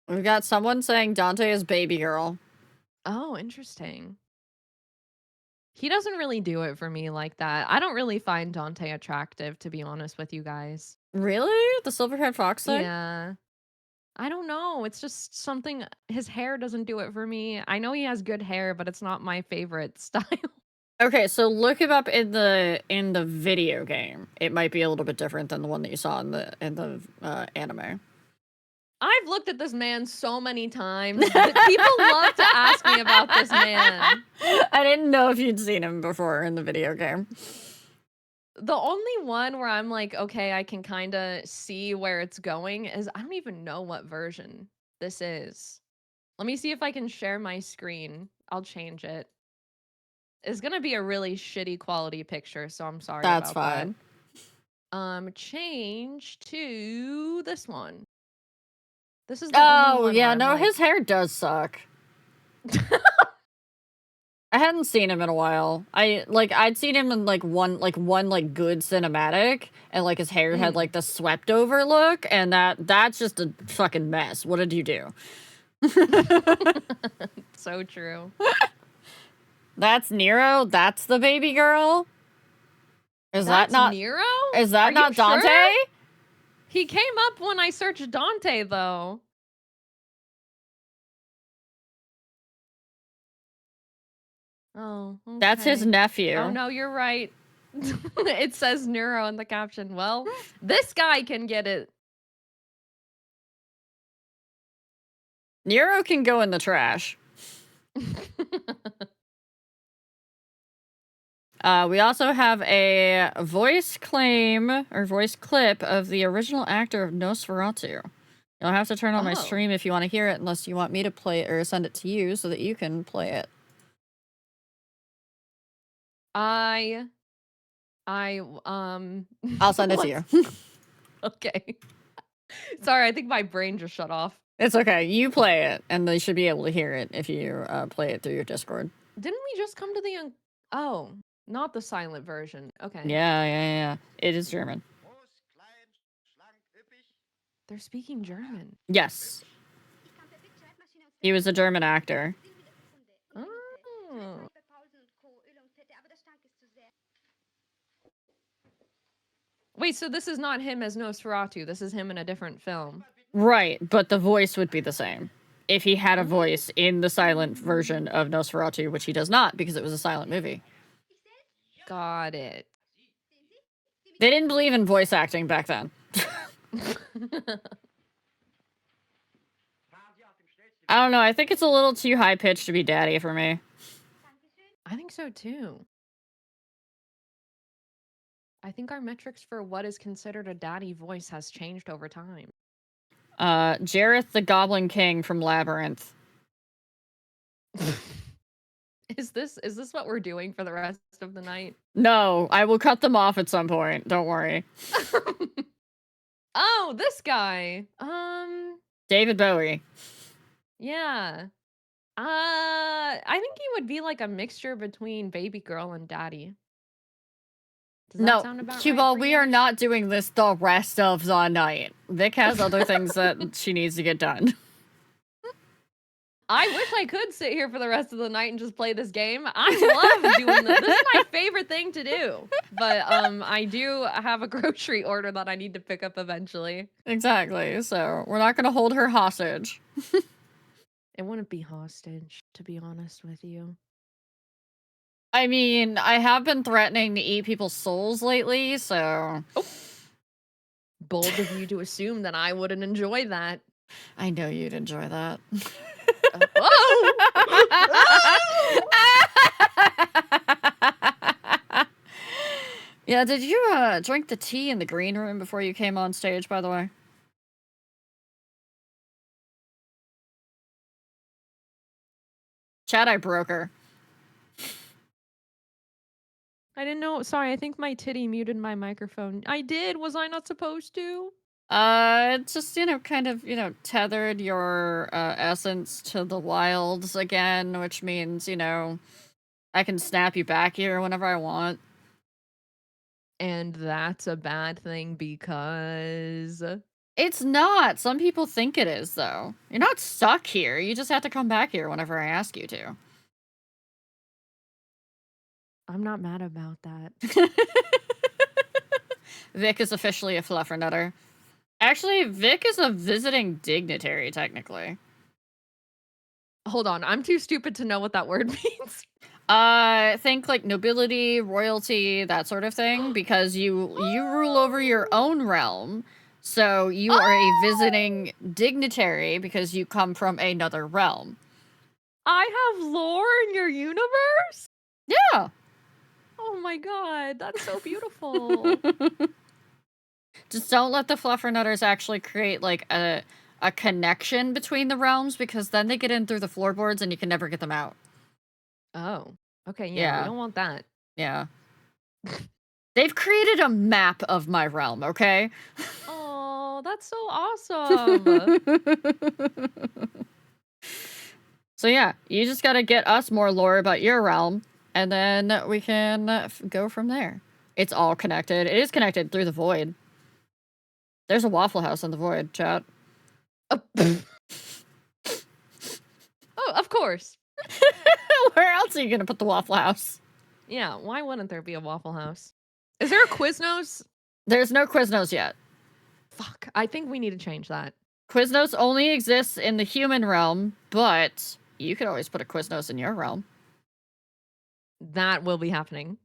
We've got someone saying Dante is baby girl.
Oh, interesting. He doesn't really do it for me like that. I don't really find Dante attractive, to be honest with you guys.
Really? The silver-haired fox thing?
Yeah. I don't know. It's just something. His hair doesn't do it for me. I know he has good hair, but it's not my favorite style.
Okay, so look him up in the video game. It might be a little bit different than the one that you saw in the anime.
I've looked at this man so many times. People love to ask me about this man.
I didn't know if you'd seen him before in the video game.
The only one where I'm like, okay, I can kind of see where it's going is I don't even know what version this is. Let me see if I can share my screen. I'll change it. It's gonna be a really shitty quality picture, so I'm sorry
That's
about
fine.
that. Change to this one. This is the only one
yeah,
where I'm
no,
like...
his hair does suck. I hadn't seen him in a while. I'd seen him in one good cinematic, and his hair had the swept over look, and that's just a fucking mess. What did you do?
So true.
That's Nero? That's the baby girl? Is that not
Nero?
Is that not Dante?
Sure? He came up when I searched Dante, though. Oh, okay.
That's his nephew.
Oh, no, you're right. It says Nero in the caption. Well, this guy can get it.
Nero can go in the trash. We also have a voice claim or voice clip of the original actor of Nosferatu. You'll have to turn on my stream if you want to hear it, unless you want me to play it or send it to you so that you can play it.
I'll
send it to you.
Okay. Sorry, I think my brain just shut off.
It's okay. You play it, and they should be able to hear it if you play it through your Discord.
Didn't we just come to the... Oh, not the silent version. Okay.
Yeah. It is German.
They're speaking German.
Yes. He was a German actor.
Oh. Wait, so this is not him as Nosferatu. This is him in a different film.
Right, but the voice would be the same. If he had a voice in the silent version of Nosferatu, which he does not because it was a silent movie.
Got it.
They didn't believe in voice acting back then. I don't know, I think it's a little too high-pitched to be daddy for me.
I think so too. I think our metrics for what is considered a daddy voice has changed over time.
Jareth the Goblin King from Labyrinth.
Is this what we're doing for the rest of the night?
No, I will cut them off at some point. Don't worry.
Oh, this guy.
David Bowie.
Yeah. I think he would be like a mixture between baby girl and daddy. Does that
No,
sound about
Cue
right
Ball,
for
we
you?
are not doing this the rest of the night. Vic has other things that she needs to get done.
I wish I could sit here for the rest of the night and just play this game. I love doing this. This is my favorite thing to do. But I do have a grocery order that I need to pick up eventually.
Exactly, so we're not gonna hold her hostage.
It wouldn't be hostage, to be honest with you.
I mean, I have been threatening to eat people's souls lately, so...
Bold of you to assume that I wouldn't enjoy that.
I know you'd enjoy that. Yeah, did you drink the tea in the green room before you came on stage, by the way? Chat, I broke her.
I didn't know. Sorry, I think my titty muted my microphone. I did. Was I not supposed to?
It's just, kind of, tethered your essence to the wilds again, which means, I can snap you back here whenever I want.
And that's a bad thing because...
It's not. Some people think it is, though. You're not stuck here. You just have to come back here whenever I ask you to.
I'm not mad about that.
Vic is officially a fluffernutter. Actually, Vic is a visiting dignitary, technically.
Hold on, I'm too stupid to know what that word means.
Think like nobility, royalty, that sort of thing, because you rule over your own realm. So you are a visiting dignitary because you come from another realm.
I have lore in your universe?
Yeah.
Oh my god, that's so beautiful.
Just don't let the fluffernutters actually create like a connection between the realms, because then they get in through the floorboards and you can never get them out.
Oh, okay, yeah,
Yeah.
we don't want that.
Yeah. They've created a map of my realm, okay?
Oh, that's so awesome.
So yeah, you just gotta get us more lore about your realm, and then we can go from there. It's all connected. It is connected through the void. There's a Waffle House in the void, chat.
Oh, of course.
Where else are you gonna put the Waffle House?
Yeah, why wouldn't there be a Waffle House? Is there a Quiznos?
There's no Quiznos yet.
Fuck, I think we need to change that.
Quiznos only exists in the human realm, but you could always put a Quiznos in your realm.
That will be happening.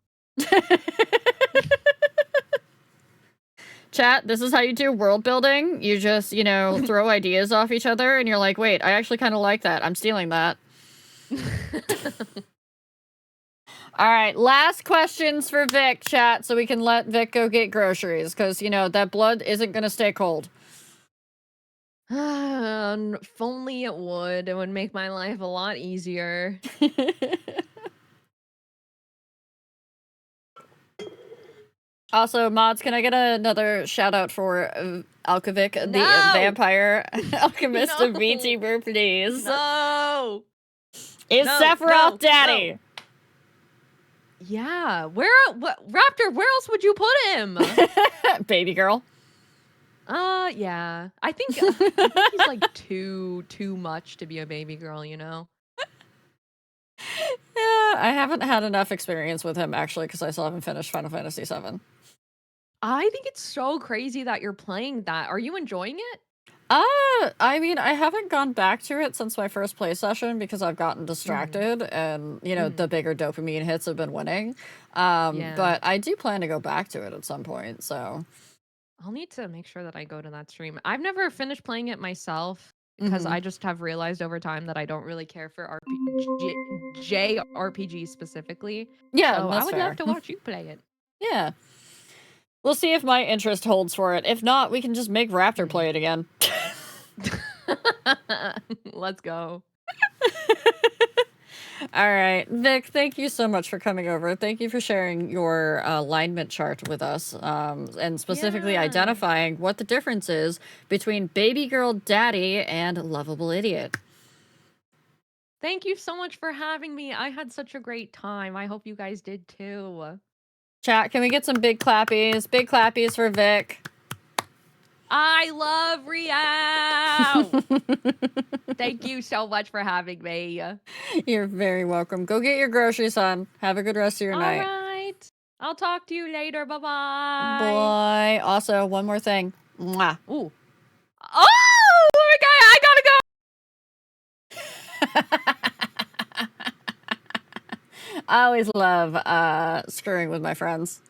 Chat, this is how you do world building. You just, throw ideas off each other, and you're like, wait, I actually kind of like that. I'm stealing that. All right, last questions for Vic, chat, so we can let Vic go get groceries, because, that blood isn't going to stay cold.
If only it would make my life a lot easier.
Also, mods, can I get another shout out for Alkovic, the
No!
vampire alchemist of
No!
VTuber, please?
No!
Is
No,
Sephiroth
no,
daddy?
Yeah, Raptor, where else would you put him?
Baby girl.
Yeah. I think he's like too much to be a baby girl, you know?
Yeah, I haven't had enough experience with him actually because I still haven't finished Final Fantasy VII.
I think it's so crazy that you're playing that. Are you enjoying it?
I mean, I haven't gone back to it since my first play session because I've gotten
Mhm.
distracted and, you know, the
Mhm.
bigger dopamine hits have been winning.
Yeah.
But I do plan to go back to it at some point, so.
I'll need to make sure that I go to that stream. I've never finished playing it myself because I just have realized over time that I don't really care for JRPGs specifically.
Yeah,
So I
that's
would
fair.
love to watch you play it.
Yeah. We'll see if my interest holds for it. If not, we can just make Raptor play it again.
Let's go.
All right, Vic, thank you so much for coming over. Thank you for sharing your alignment chart with us, and specifically
Yeah.
identifying what the difference is between baby girl daddy and lovable idiot.
Thank you so much for having me. I had such a great time. I hope you guys did too.
Chat, can we get some big clappies? Big clappies for Vic.
I love Rio. Thank you so much for having me.
You're very welcome. Go get your groceries, son. Have a good rest of your
All
night.
right. I'll talk to you later. Bye-bye.
Bye. Also, one more thing. Mwah.
Ooh. Oh my god, I gotta go.
I always love screwing with my friends.